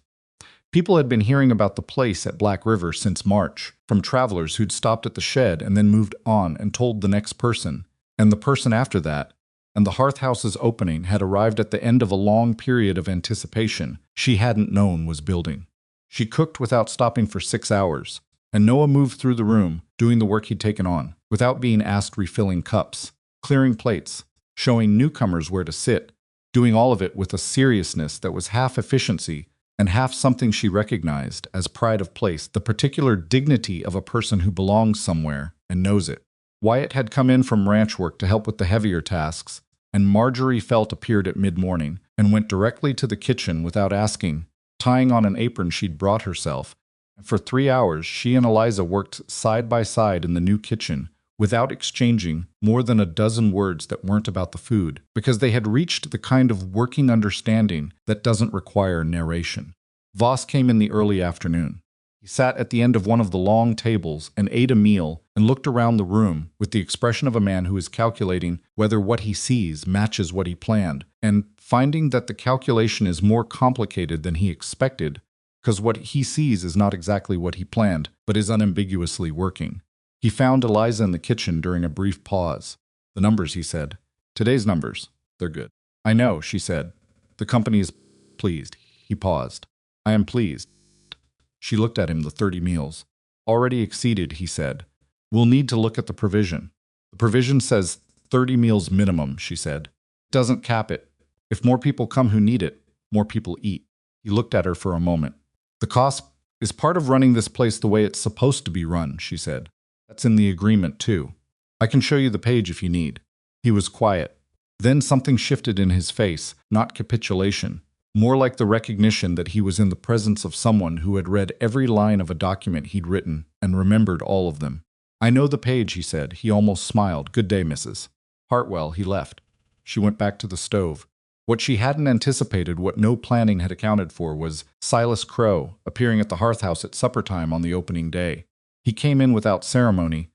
People had been hearing about the place at Black River since March, from travelers who'd stopped at the shed and then moved on and told the next person, and the person after that, and the Hearth House's opening had arrived at the end of a long period of anticipation she hadn't known was building. She cooked without stopping for 6 hours, and Noah moved through the room, doing the work he'd taken on, without being asked, refilling cups, clearing plates, showing newcomers where to sit, doing all of it with a seriousness that was half efficiency and half something she recognized as pride of place, the particular dignity of a person who belongs somewhere and knows it. Wyatt had come in from ranch work to help with the heavier tasks, and Marjorie Felt appeared at mid-morning and went directly to the kitchen without asking, tying on an apron she'd brought herself. And for 3 hours, she and Eliza worked side by side in the new kitchen, without exchanging more than a dozen words that weren't about the food, because they had reached the kind of working understanding that doesn't require narration. Voss came in the early afternoon. He sat at the end of one of the long tables and ate a meal and looked around the room with the expression of a man who is calculating whether what he sees matches what he planned, and finding that the calculation is more complicated than he expected, because what he sees is not exactly what he planned, but is unambiguously working. He found Eliza in the kitchen during a brief pause. "The numbers," he said. "Today's numbers. They're good." "I know," she said. "The company is pleased." He paused. "I am pleased." She looked at him. "The 30 meals. Already exceeded," he said. "We'll need to look at the provision." "The provision says 30 meals minimum," she said. "It doesn't cap it. If more people come who need it, more people eat." He looked at her for a moment. "The cost is part of running this place the way it's supposed to be run," she said. "That's in the agreement, too. I can show you the page if you need." He was quiet. Then something shifted in his face, not capitulation, more like the recognition that he was in the presence of someone who had read every line of a document he'd written and remembered all of them. "I know the page," he said. He almost smiled. "Good day, Mrs. Hartwell." He left. She went back to the stove. What she hadn't anticipated, what no planning had accounted for, was Silas Crow appearing at the hearth house at supper time on the opening day. He came in without ceremony,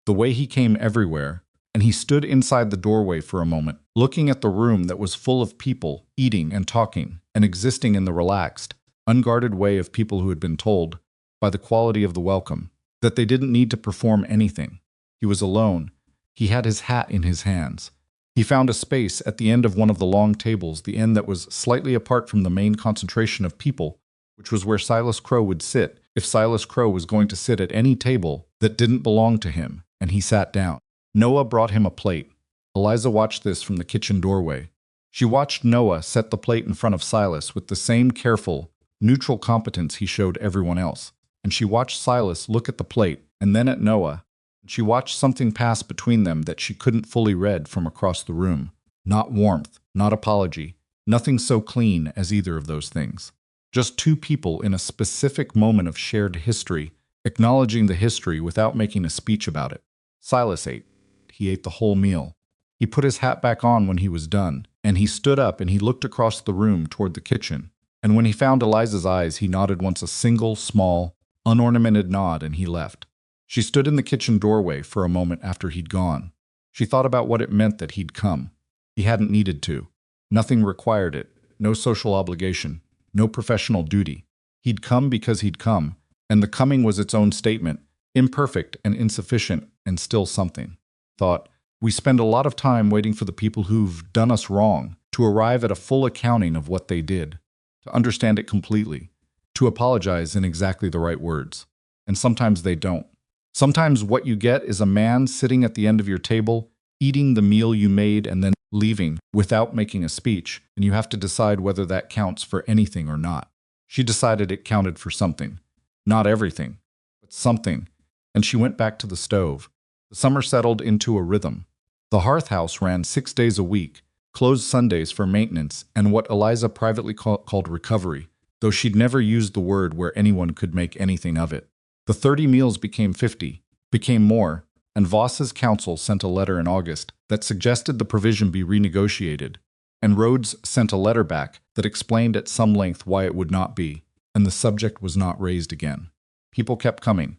the way he came everywhere, and he stood inside the doorway for a moment, looking at the room that was full of people, eating and talking, and existing in the relaxed, unguarded way of people who had been told, by the quality of the welcome, that they didn't need to perform anything. He was alone. He had his hat in his hands. He found a space at the end of one of the long tables, the end that was slightly apart from the main concentration of people, which was where Silas Crow would sit if Silas Crow was going to sit at any table that didn't belong to him, and he sat down. Noah brought him a plate. Eliza watched this from the kitchen doorway. She watched Noah set the plate in front of Silas with the same careful, neutral competence he showed everyone else. And she watched Silas look at the plate and then at Noah. And she watched something pass between them that she couldn't fully read from across the room. Not warmth, not apology, nothing so clean as either of those things. Just two people in a specific moment of shared history, acknowledging the history without making a speech about it. Silas ate. He ate the whole meal. He put his hat back on when he was done, and he stood up and he looked across the room toward the kitchen. And when he found Eliza's eyes, he nodded once, a single, small, unornamented nod, and he left. She stood in the kitchen doorway for a moment after he'd gone. She thought about what it meant that he'd come. He hadn't needed to. Nothing required it. No social obligation. No professional duty. He'd come because he'd come, and the coming was its own statement, imperfect and insufficient, and still something. Thought, we spend a lot of time waiting for the people who've done us wrong to arrive at a full accounting of what they did, to understand it completely, to apologize in exactly the right words. And sometimes they don't. Sometimes what you get is a man sitting at the end of your table, eating the meal you made and then leaving without making a speech, and you have to decide whether that counts for anything or not. She decided it counted for something. Not everything, but something. And she went back to the stove. The summer settled into a rhythm. The hearth house ran 6 days a week, closed Sundays for maintenance and what Eliza privately called recovery, though she'd never used the word where anyone could make anything of it. The 30 meals became 50, became more, and Voss's council sent a letter in August that suggested the provision be renegotiated, and Rhodes sent a letter back that explained at some length why it would not be, and the subject was not raised again. People kept coming,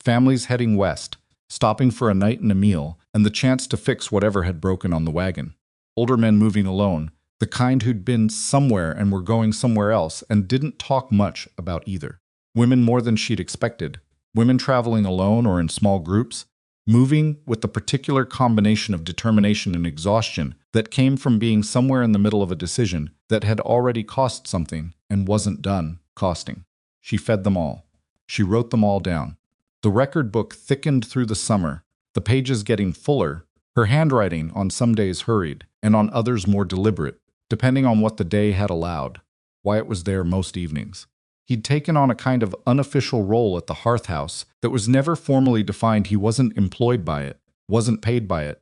families heading west, stopping for a night and a meal, and the chance to fix whatever had broken on the wagon. Older men moving alone, the kind who'd been somewhere and were going somewhere else and didn't talk much about either. Women more than she'd expected, women traveling alone or in small groups, moving with the particular combination of determination and exhaustion that came from being somewhere in the middle of a decision that had already cost something and wasn't done costing. She fed them all. She wrote them all down. The record book thickened through the summer, the pages getting fuller, her handwriting on some days hurried, and on others more deliberate, depending on what the day had allowed, why it was there most evenings. He'd taken on a kind of unofficial role at the hearth house that was never formally defined. He wasn't employed by it, wasn't paid by it,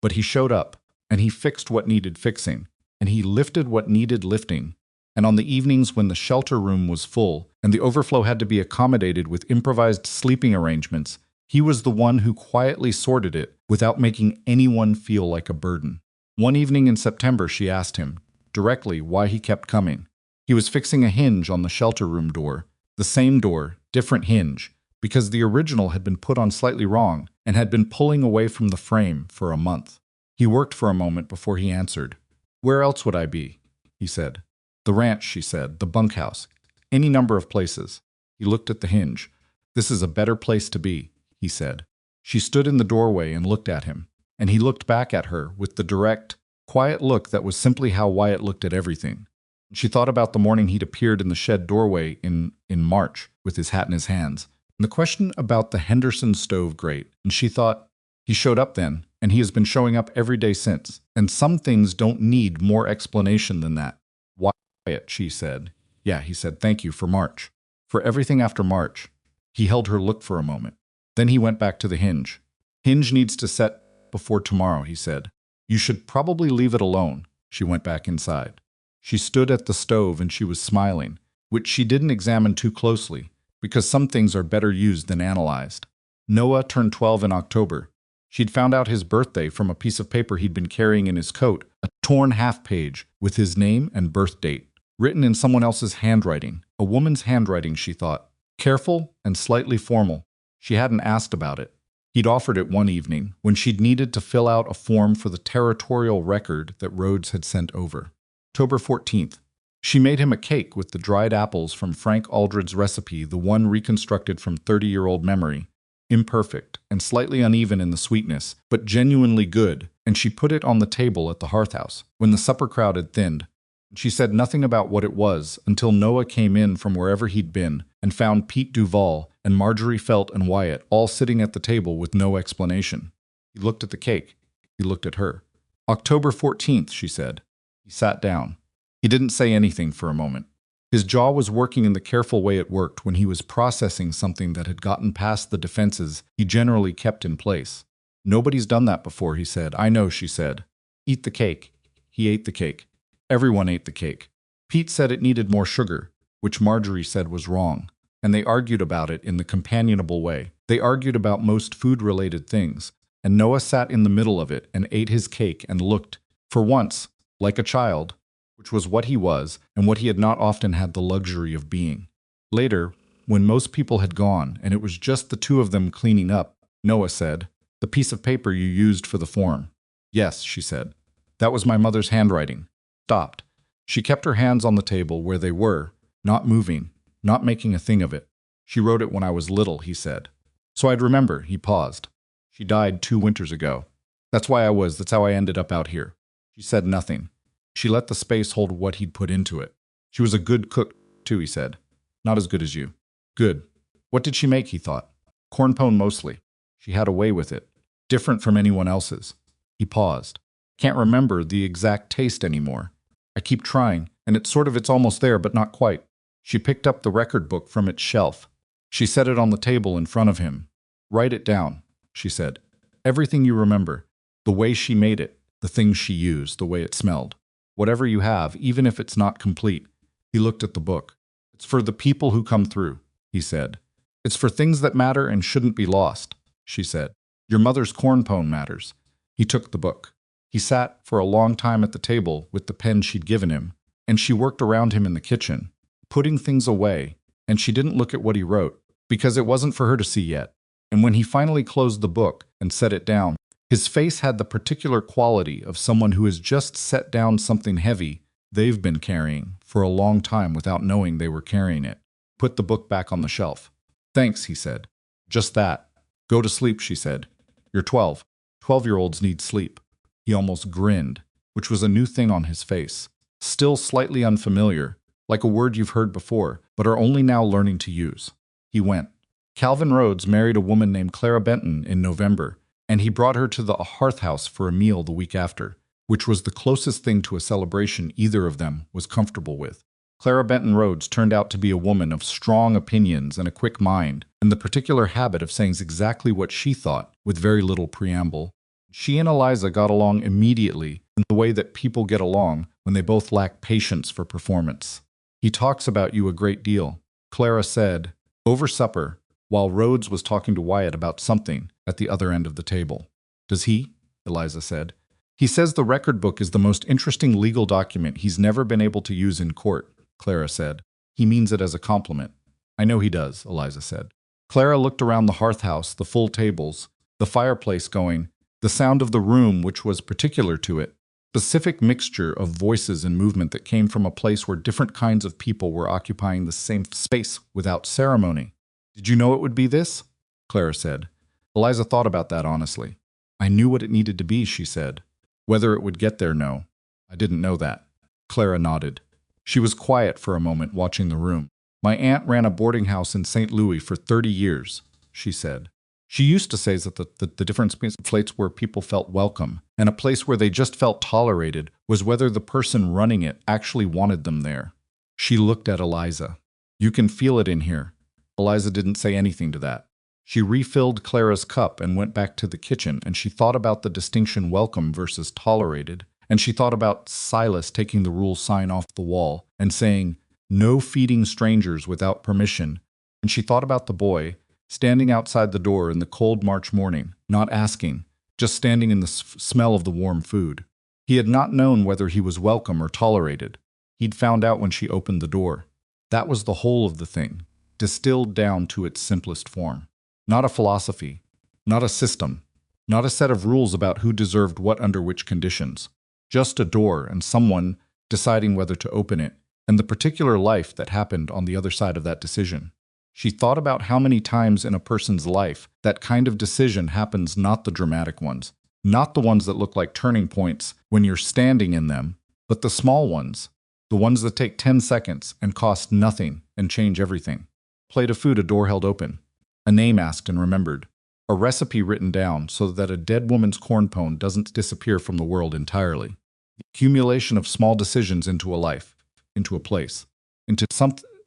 but he showed up, and he fixed what needed fixing, and he lifted what needed lifting. And on the evenings when the shelter room was full and the overflow had to be accommodated with improvised sleeping arrangements, he was the one who quietly sorted it without making anyone feel like a burden. One evening in September, she asked him, directly, why he kept coming. He was fixing a hinge on the shelter room door, the same door different hinge, because the original had been put on slightly wrong and had been pulling away from the frame for a month. He worked for a moment before he answered. "Where else would I be?" he said. "The ranch," she said, "the bunkhouse. Any number of places." He looked at the hinge. "This is a better place to be," he said. She stood in the doorway and looked at him, and he looked back at her with the direct, quiet look that was simply how Wyatt looked at everything. She thought about the morning he'd appeared in the shed doorway in March with his hat in his hands, and the question about the Henderson stove grate, and she thought, he showed up then, and he has been showing up every day since, and some things don't need more explanation than that. "Wyatt," she said. "Yeah," he said, "thank you for March. For everything after March." He held her look for a moment. Then he went back to the hinge. "Hinge needs to set before tomorrow," he said. "You should probably leave it alone." She went back inside. She stood at the stove and she was smiling, which she didn't examine too closely, because some things are better used than analyzed. Noah turned 12 in October. She'd found out his birthday from a piece of paper he'd been carrying in his coat, a torn half-page with his name and birth date, written in someone else's handwriting, a woman's handwriting, she thought, careful and slightly formal. She hadn't asked about it. He'd offered it one evening when she'd needed to fill out a form for the territorial record that Rhodes had sent over. October 14th. She made him a cake with the dried apples from Frank Aldred's recipe, the one reconstructed from 30-year-old memory. Imperfect and slightly uneven in the sweetness, but genuinely good, and she put it on the table at the hearthhouse when the supper crowd had thinned. She said nothing about what it was until Noah came in from wherever he'd been and found Pete Duval and Marjorie Felt and Wyatt all sitting at the table with no explanation. He looked at the cake. He looked at her. "October 14th, she said. He sat down. He didn't say anything for a moment. His jaw was working in the careful way it worked when he was processing something that had gotten past the defenses he generally kept in place. "Nobody's done that before," he said. "I know," she said. "Eat the cake." He ate the cake. Everyone ate the cake. Pete said it needed more sugar, which Marjorie said was wrong, and they argued about it in the companionable way. They argued about most food-related things, and Noah sat in the middle of it and ate his cake and looked, for once, like a child, which was what he was and what he had not often had the luxury of being. Later, when most people had gone and it was just the two of them cleaning up, Noah said, "The piece of paper you used for the form." "Yes," she said. "That was my mother's handwriting." Stopped. She kept her hands on the table where they were, not moving, not making a thing of it. "She wrote it when I was little," he said. "So I'd remember." He paused. "She died 2 winters ago. That's how I ended up out here." She said nothing. She let the space hold what he'd put into it. "She was a good cook, too," he said. "Not as good as you." "Good. What did she make?" he thought. "Corn pone mostly. She had a way with it. Different from anyone else's." He paused. "Can't remember the exact taste anymore. I keep trying, and it's almost there, but not quite." She picked up the record book from its shelf. She set it on the table in front of him. "Write it down," she said. "Everything you remember. The way she made it, the things she used, the way it smelled. Whatever you have, even if it's not complete." He looked at the book. "It's for the people who come through," he said. "It's for things that matter and shouldn't be lost," she said. "Your mother's corn pone matters." He took the book. He sat for a long time at the table with the pen she'd given him, and she worked around him in the kitchen, putting things away, and she didn't look at what he wrote, because it wasn't for her to see yet. And when he finally closed the book and set it down, his face had the particular quality of someone who has just set down something heavy they've been carrying for a long time without knowing they were carrying it. Put the book back on the shelf. "Thanks," he said. "Just that." "Go to sleep," she said. "You're 12. 12-year-olds need sleep." He almost grinned, which was a new thing on his face. Still slightly unfamiliar, like a word you've heard before, but are only now learning to use. He went. Calvin Rhodes married a woman named Clara Benton in November, and he brought her to the hearth house for a meal the week after, which was the closest thing to a celebration either of them was comfortable with. Clara Benton Rhodes turned out to be a woman of strong opinions and a quick mind, and the particular habit of saying exactly what she thought with very little preamble. She and Eliza got along immediately in the way that people get along when they both lack patience for performance. "He talks about you a great deal," Clara said, over supper, while Rhodes was talking to Wyatt about something at the other end of the table. "Does he?" Eliza said. "He says the record book is the most interesting legal document he's never been able to use in court," Clara said. "He means it as a compliment." I know he does, Eliza said. Clara looked around the hearth house, the full tables, the fireplace going, the sound of the room which was particular to it, specific mixture of voices and movement that came from a place where different kinds of people were occupying the same space without ceremony. Did you know it would be this? Clara said. Eliza thought about that honestly. I knew what it needed to be, she said. Whether it would get there, no. I didn't know that. Clara nodded. She was quiet for a moment, watching the room. My aunt ran a boarding house in St. Louis for 30 years, she said. She used to say that the difference between a place where people felt welcome and a place where they just felt tolerated was whether the person running it actually wanted them there. She looked at Eliza. You can feel it in here. Eliza didn't say anything to that. She refilled Clara's cup and went back to the kitchen, and she thought about the distinction welcome versus tolerated, and she thought about Silas taking the rule sign off the wall and saying, no feeding strangers without permission, and she thought about the boy standing outside the door in the cold March morning, not asking, just standing in the smell of the warm food. He had not known whether he was welcome or tolerated. He'd found out when she opened the door. That was the whole of the thing, distilled down to its simplest form. Not a philosophy, not a system, not a set of rules about who deserved what under which conditions. Just a door and someone deciding whether to open it, and the particular life that happened on the other side of that decision. She thought about how many times in a person's life that kind of decision happens, not the dramatic ones, not the ones that look like turning points when you're standing in them, but the small ones, the ones that take 10 seconds and cost nothing and change everything. Plate of food, a door held open. A name asked and remembered. A recipe written down so that a dead woman's corn pone doesn't disappear from the world entirely. The accumulation of small decisions into a life, into a place, into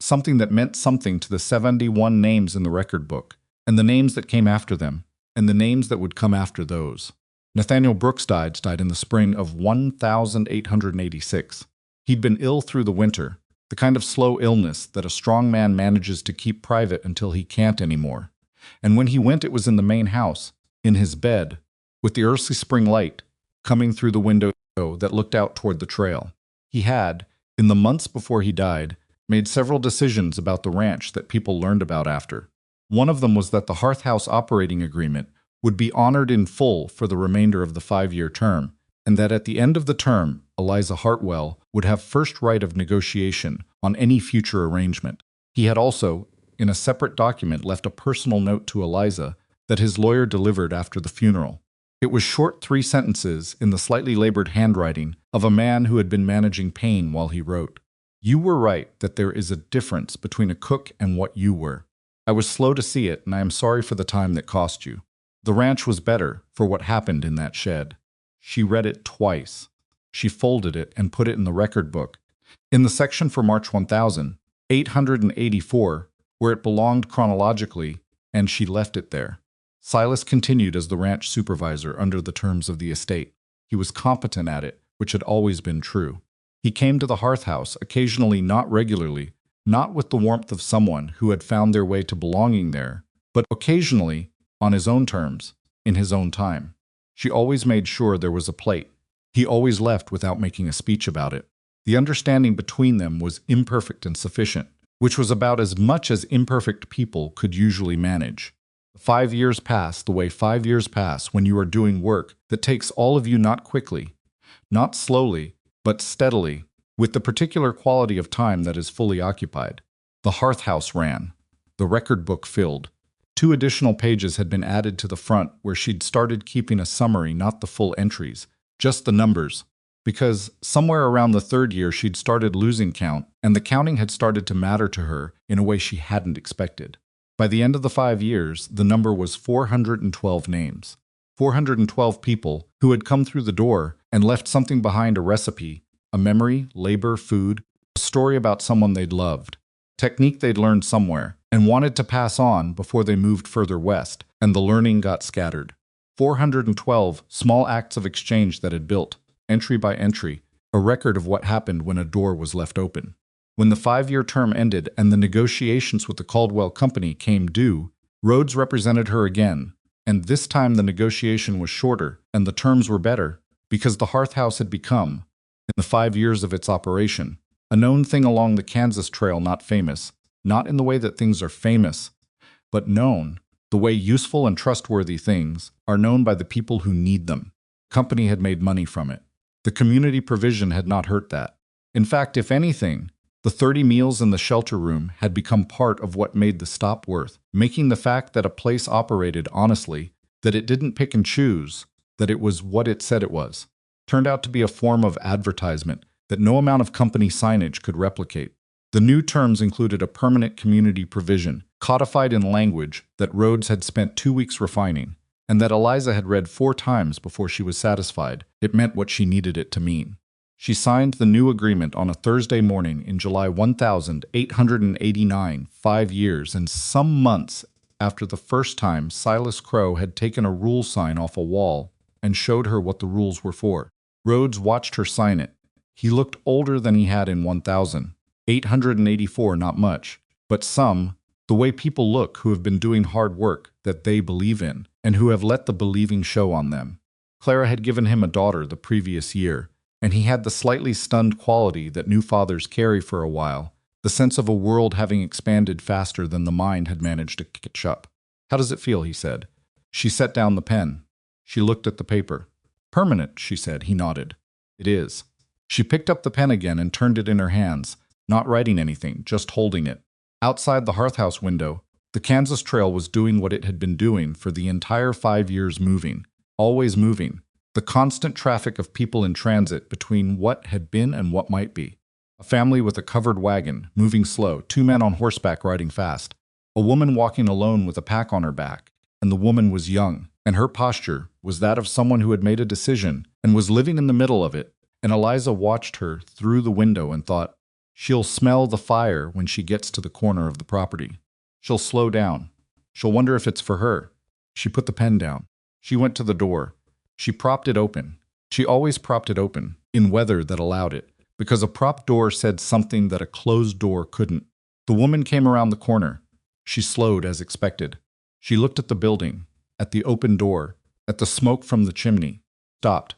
something that meant something to the 71 names in the record book, and the names that came after them, and the names that would come after those. Nathaniel Brooks died in the spring of 1886. He'd been ill through the winter, the kind of slow illness that a strong man manages to keep private until he can't anymore. And when he went, it was in the main house, in his bed, with the early spring light coming through the window that looked out toward the trail. He had, in the months before he died, made several decisions about the ranch that people learned about after. One of them was that the Hearth House operating agreement would be honored in full for the remainder of the 5-year term, and that at the end of the term, Eliza Hartwell would have first right of negotiation on any future arrangement. He had also, in a separate document, left a personal note to Eliza that his lawyer delivered after the funeral. It was short 3 sentences in the slightly labored handwriting of a man who had been managing pain while he wrote. You were right that there is a difference between a cook and what you were. I was slow to see it, and I am sorry for the time that cost you. The ranch was better for what happened in that shed. She read it twice. She folded it and put it in the record book, in the section for March 1884, where it belonged chronologically, and she left it there. Silas continued as the ranch supervisor under the terms of the estate. He was competent at it, which had always been true. He came to the Hearth House, occasionally, not regularly, not with the warmth of someone who had found their way to belonging there, but occasionally, on his own terms, in his own time. She always made sure there was a plate. He always left without making a speech about it. The understanding between them was imperfect and sufficient, which was about as much as imperfect people could usually manage. 5 years pass the way 5 years pass when you are doing work that takes all of you, not quickly, not slowly, but steadily, with the particular quality of time that is fully occupied. The Hearth House ran. The record book filled. 2 additional pages had been added to the front where she'd started keeping a summary, not the full entries, just the numbers, because somewhere around the 3rd year she'd started losing count, and the counting had started to matter to her in a way she hadn't expected. By the end of the 5 years, the number was 412 names. 412 people who had come through the door and left something behind, a recipe, a memory, labor, food, a story about someone they'd loved, technique they'd learned somewhere, and wanted to pass on before they moved further west, and the learning got scattered. 412 small acts of exchange that had built, entry by entry, a record of what happened when a door was left open. When the 5-year term ended and the negotiations with the Caldwell Company came due, Rhodes represented her again, and this time the negotiation was shorter and the terms were better because the Hearth House had become, in the 5 years of its operation, a known thing along the Kansas Trail, not famous, not in the way that things are famous, but known, the way useful and trustworthy things are known by the people who need them. Company had made money from it. The community provision had not hurt that. In fact, if anything, the 30 meals in the shelter room had become part of what made the stop worth, making the fact that a place operated honestly, that it didn't pick and choose, that it was what it said it was, turned out to be a form of advertisement that no amount of company signage could replicate. The new terms included a permanent community provision, codified in language that Rhodes had spent 2 weeks refining, and that Eliza had read 4 times before she was satisfied it meant what she needed it to mean. She signed the new agreement on a Thursday morning in July 1889, 5 years and some months after the first time Silas Crow had taken a rule sign off a wall and showed her what the rules were for. Rhodes watched her sign it. He looked older than he had in 1884, not much, but some, the way people look who have been doing hard work that they believe in, and who have let the believing show on them. Clara had given him a daughter the previous year, and he had the slightly stunned quality that new fathers carry for a while, the sense of a world having expanded faster than the mind had managed to catch up. "How does it feel?" he said. She set down the pen. She looked at the paper. "Permanent," she said. He nodded. "It is." She picked up the pen again and turned it in her hands, not writing anything, just holding it. Outside the hearthhouse window, the Kansas Trail was doing what it had been doing for the entire 5 years, moving, always moving, the constant traffic of people in transit between what had been and what might be. A family with a covered wagon, moving slow, 2 men on horseback riding fast, a woman walking alone with a pack on her back, and the woman was young, and her posture was that of someone who had made a decision and was living in the middle of it, and Eliza watched her through the window and thought, she'll smell the fire when she gets to the corner of the property. She'll slow down. She'll wonder if it's for her. She put the pen down. She went to the door. She propped it open. She always propped it open, in weather that allowed it, because a propped door said something that a closed door couldn't. The woman came around the corner. She slowed as expected. She looked at the building, at the open door, at the smoke from the chimney. Stopped.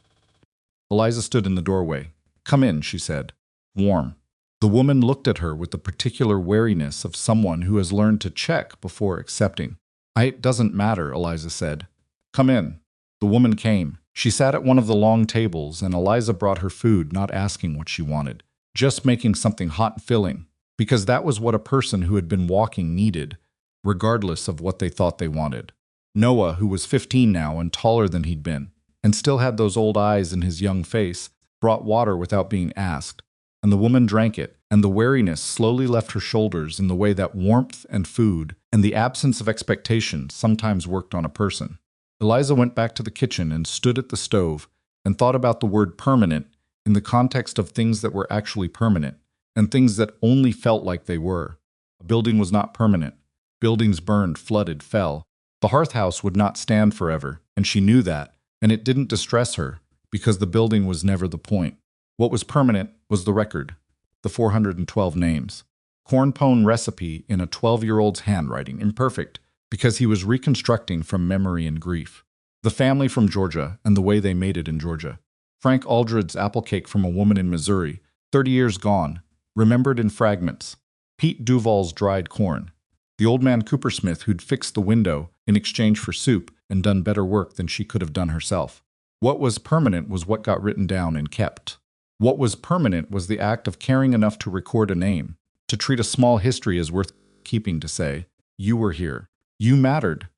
Eliza stood in the doorway. "Come in," she said. "Warm." The woman looked at her with the particular wariness of someone who has learned to check before accepting. "It doesn't matter," Eliza said. "Come in." The woman came. She sat at one of the long tables, and Eliza brought her food, not asking what she wanted, just making something hot and filling, because that was what a person who had been walking needed, regardless of what they thought they wanted. Noah, who was 15 now and taller than he'd been, and still had those old eyes in his young face, brought water without being asked, and the woman drank it, and the wariness slowly left her shoulders in the way that warmth and food and the absence of expectation sometimes worked on a person. Eliza went back to the kitchen and stood at the stove and thought about the word permanent in the context of things that were actually permanent and things that only felt like they were. A building was not permanent. Buildings burned, flooded, fell. The hearth house would not stand forever, and she knew that, and it didn't distress her because the building was never the point. What was permanent was the record, the 412 names. Corn pone recipe in a 12-year-old's handwriting, imperfect, because he was reconstructing from memory and grief. The family from Georgia and the way they made it in Georgia. Frank Aldred's apple cake from a woman in Missouri, 30 years gone, remembered in fragments. Pete Duval's dried corn. The old man Coopersmith who'd fixed the window in exchange for soup and done better work than she could have done herself. What was permanent was what got written down and kept. What was permanent was the act of caring enough to record a name, to treat a small history as worth keeping, to say, you were here. You mattered.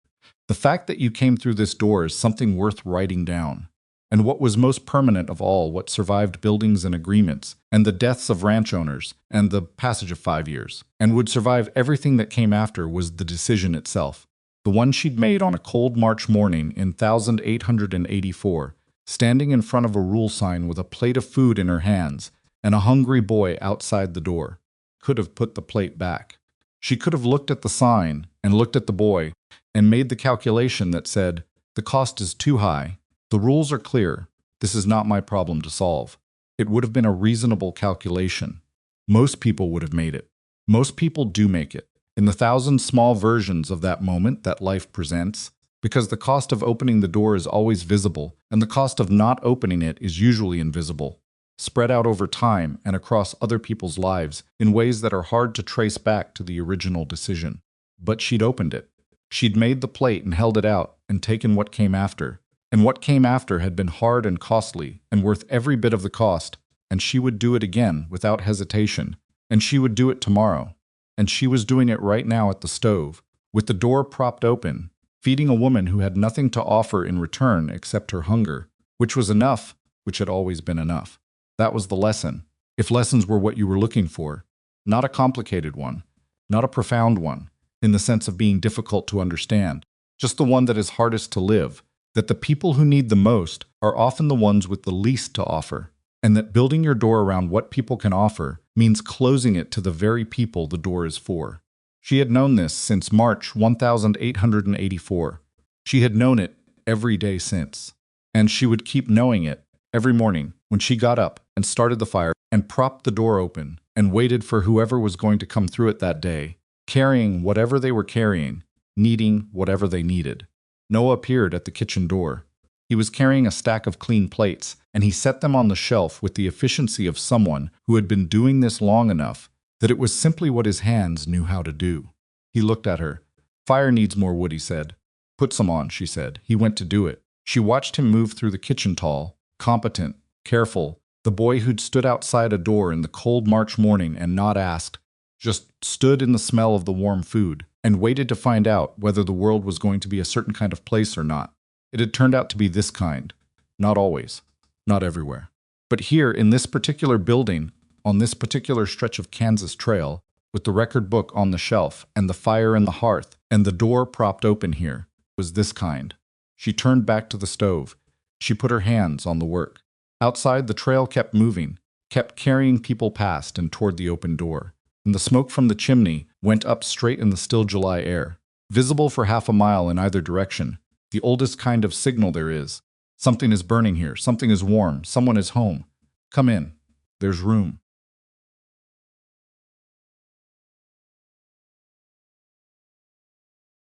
The fact that you came through this door is something worth writing down. And what was most permanent of all, what survived buildings and agreements, and the deaths of ranch owners, and the passage of 5 years, and would survive everything that came after, was the decision itself. The one she'd made on a cold March morning in 1884, standing in front of a rule sign with a plate of food in her hands, and a hungry boy outside the door. Could have put the plate back. She could have looked at the sign, and looked at the boy, and made the calculation that said, the cost is too high. The rules are clear. This is not my problem to solve. It would have been a reasonable calculation. Most people would have made it. Most people do make it. In the 1,000 small versions of that moment that life presents, because the cost of opening the door is always visible, and the cost of not opening it is usually invisible. spread out over time and across other people's lives in ways that are hard to trace back to the original decision. But she'd opened it. She'd made the plate and held it out and taken what came after. And what came after had been hard and costly and worth every bit of the cost, and she would do it again without hesitation, and she would do it tomorrow. And she was doing it right now at the stove, with the door propped open, feeding a woman who had nothing to offer in return except her hunger, which was enough, which had always been enough. That was the lesson, if lessons were what you were looking for. Not a complicated one, not a profound one, in the sense of being difficult to understand, just the one that is hardest to live, that the people who need the most are often the ones with the least to offer, and that building your door around what people can offer means closing it to the very people the door is for. She had known this since March 1884. She had known it every day since. And she would keep knowing it every morning when she got up and started the fire and propped the door open and waited for whoever was going to come through it that day, carrying whatever they were carrying, needing whatever they needed. Noah appeared at the kitchen door. He was carrying a stack of clean plates, and he set them on the shelf with the efficiency of someone who had been doing this long enough that it was simply what his hands knew how to do. He looked at her. "Fire needs more wood," he said. "Put some on," she said. He went to do it. She watched him move through the kitchen, tall, competent, careful, the boy who'd stood outside a door in the cold March morning and not asked, just stood in the smell of the warm food and waited to find out whether the world was going to be a certain kind of place or not. It had turned out to be this kind. Not always. Not everywhere. But here, in this particular building, on this particular stretch of Kansas Trail, with the record book on the shelf and the fire in the hearth and the door propped open here, was this kind. She turned back to the stove. She put her hands on the work. Outside, the trail kept moving, kept carrying people past and toward the open door. And the smoke from the chimney went up straight in the still July air, visible for half a mile in either direction. The oldest kind of signal there is. Something is burning here. Something is warm. Someone is home. Come in. There's room.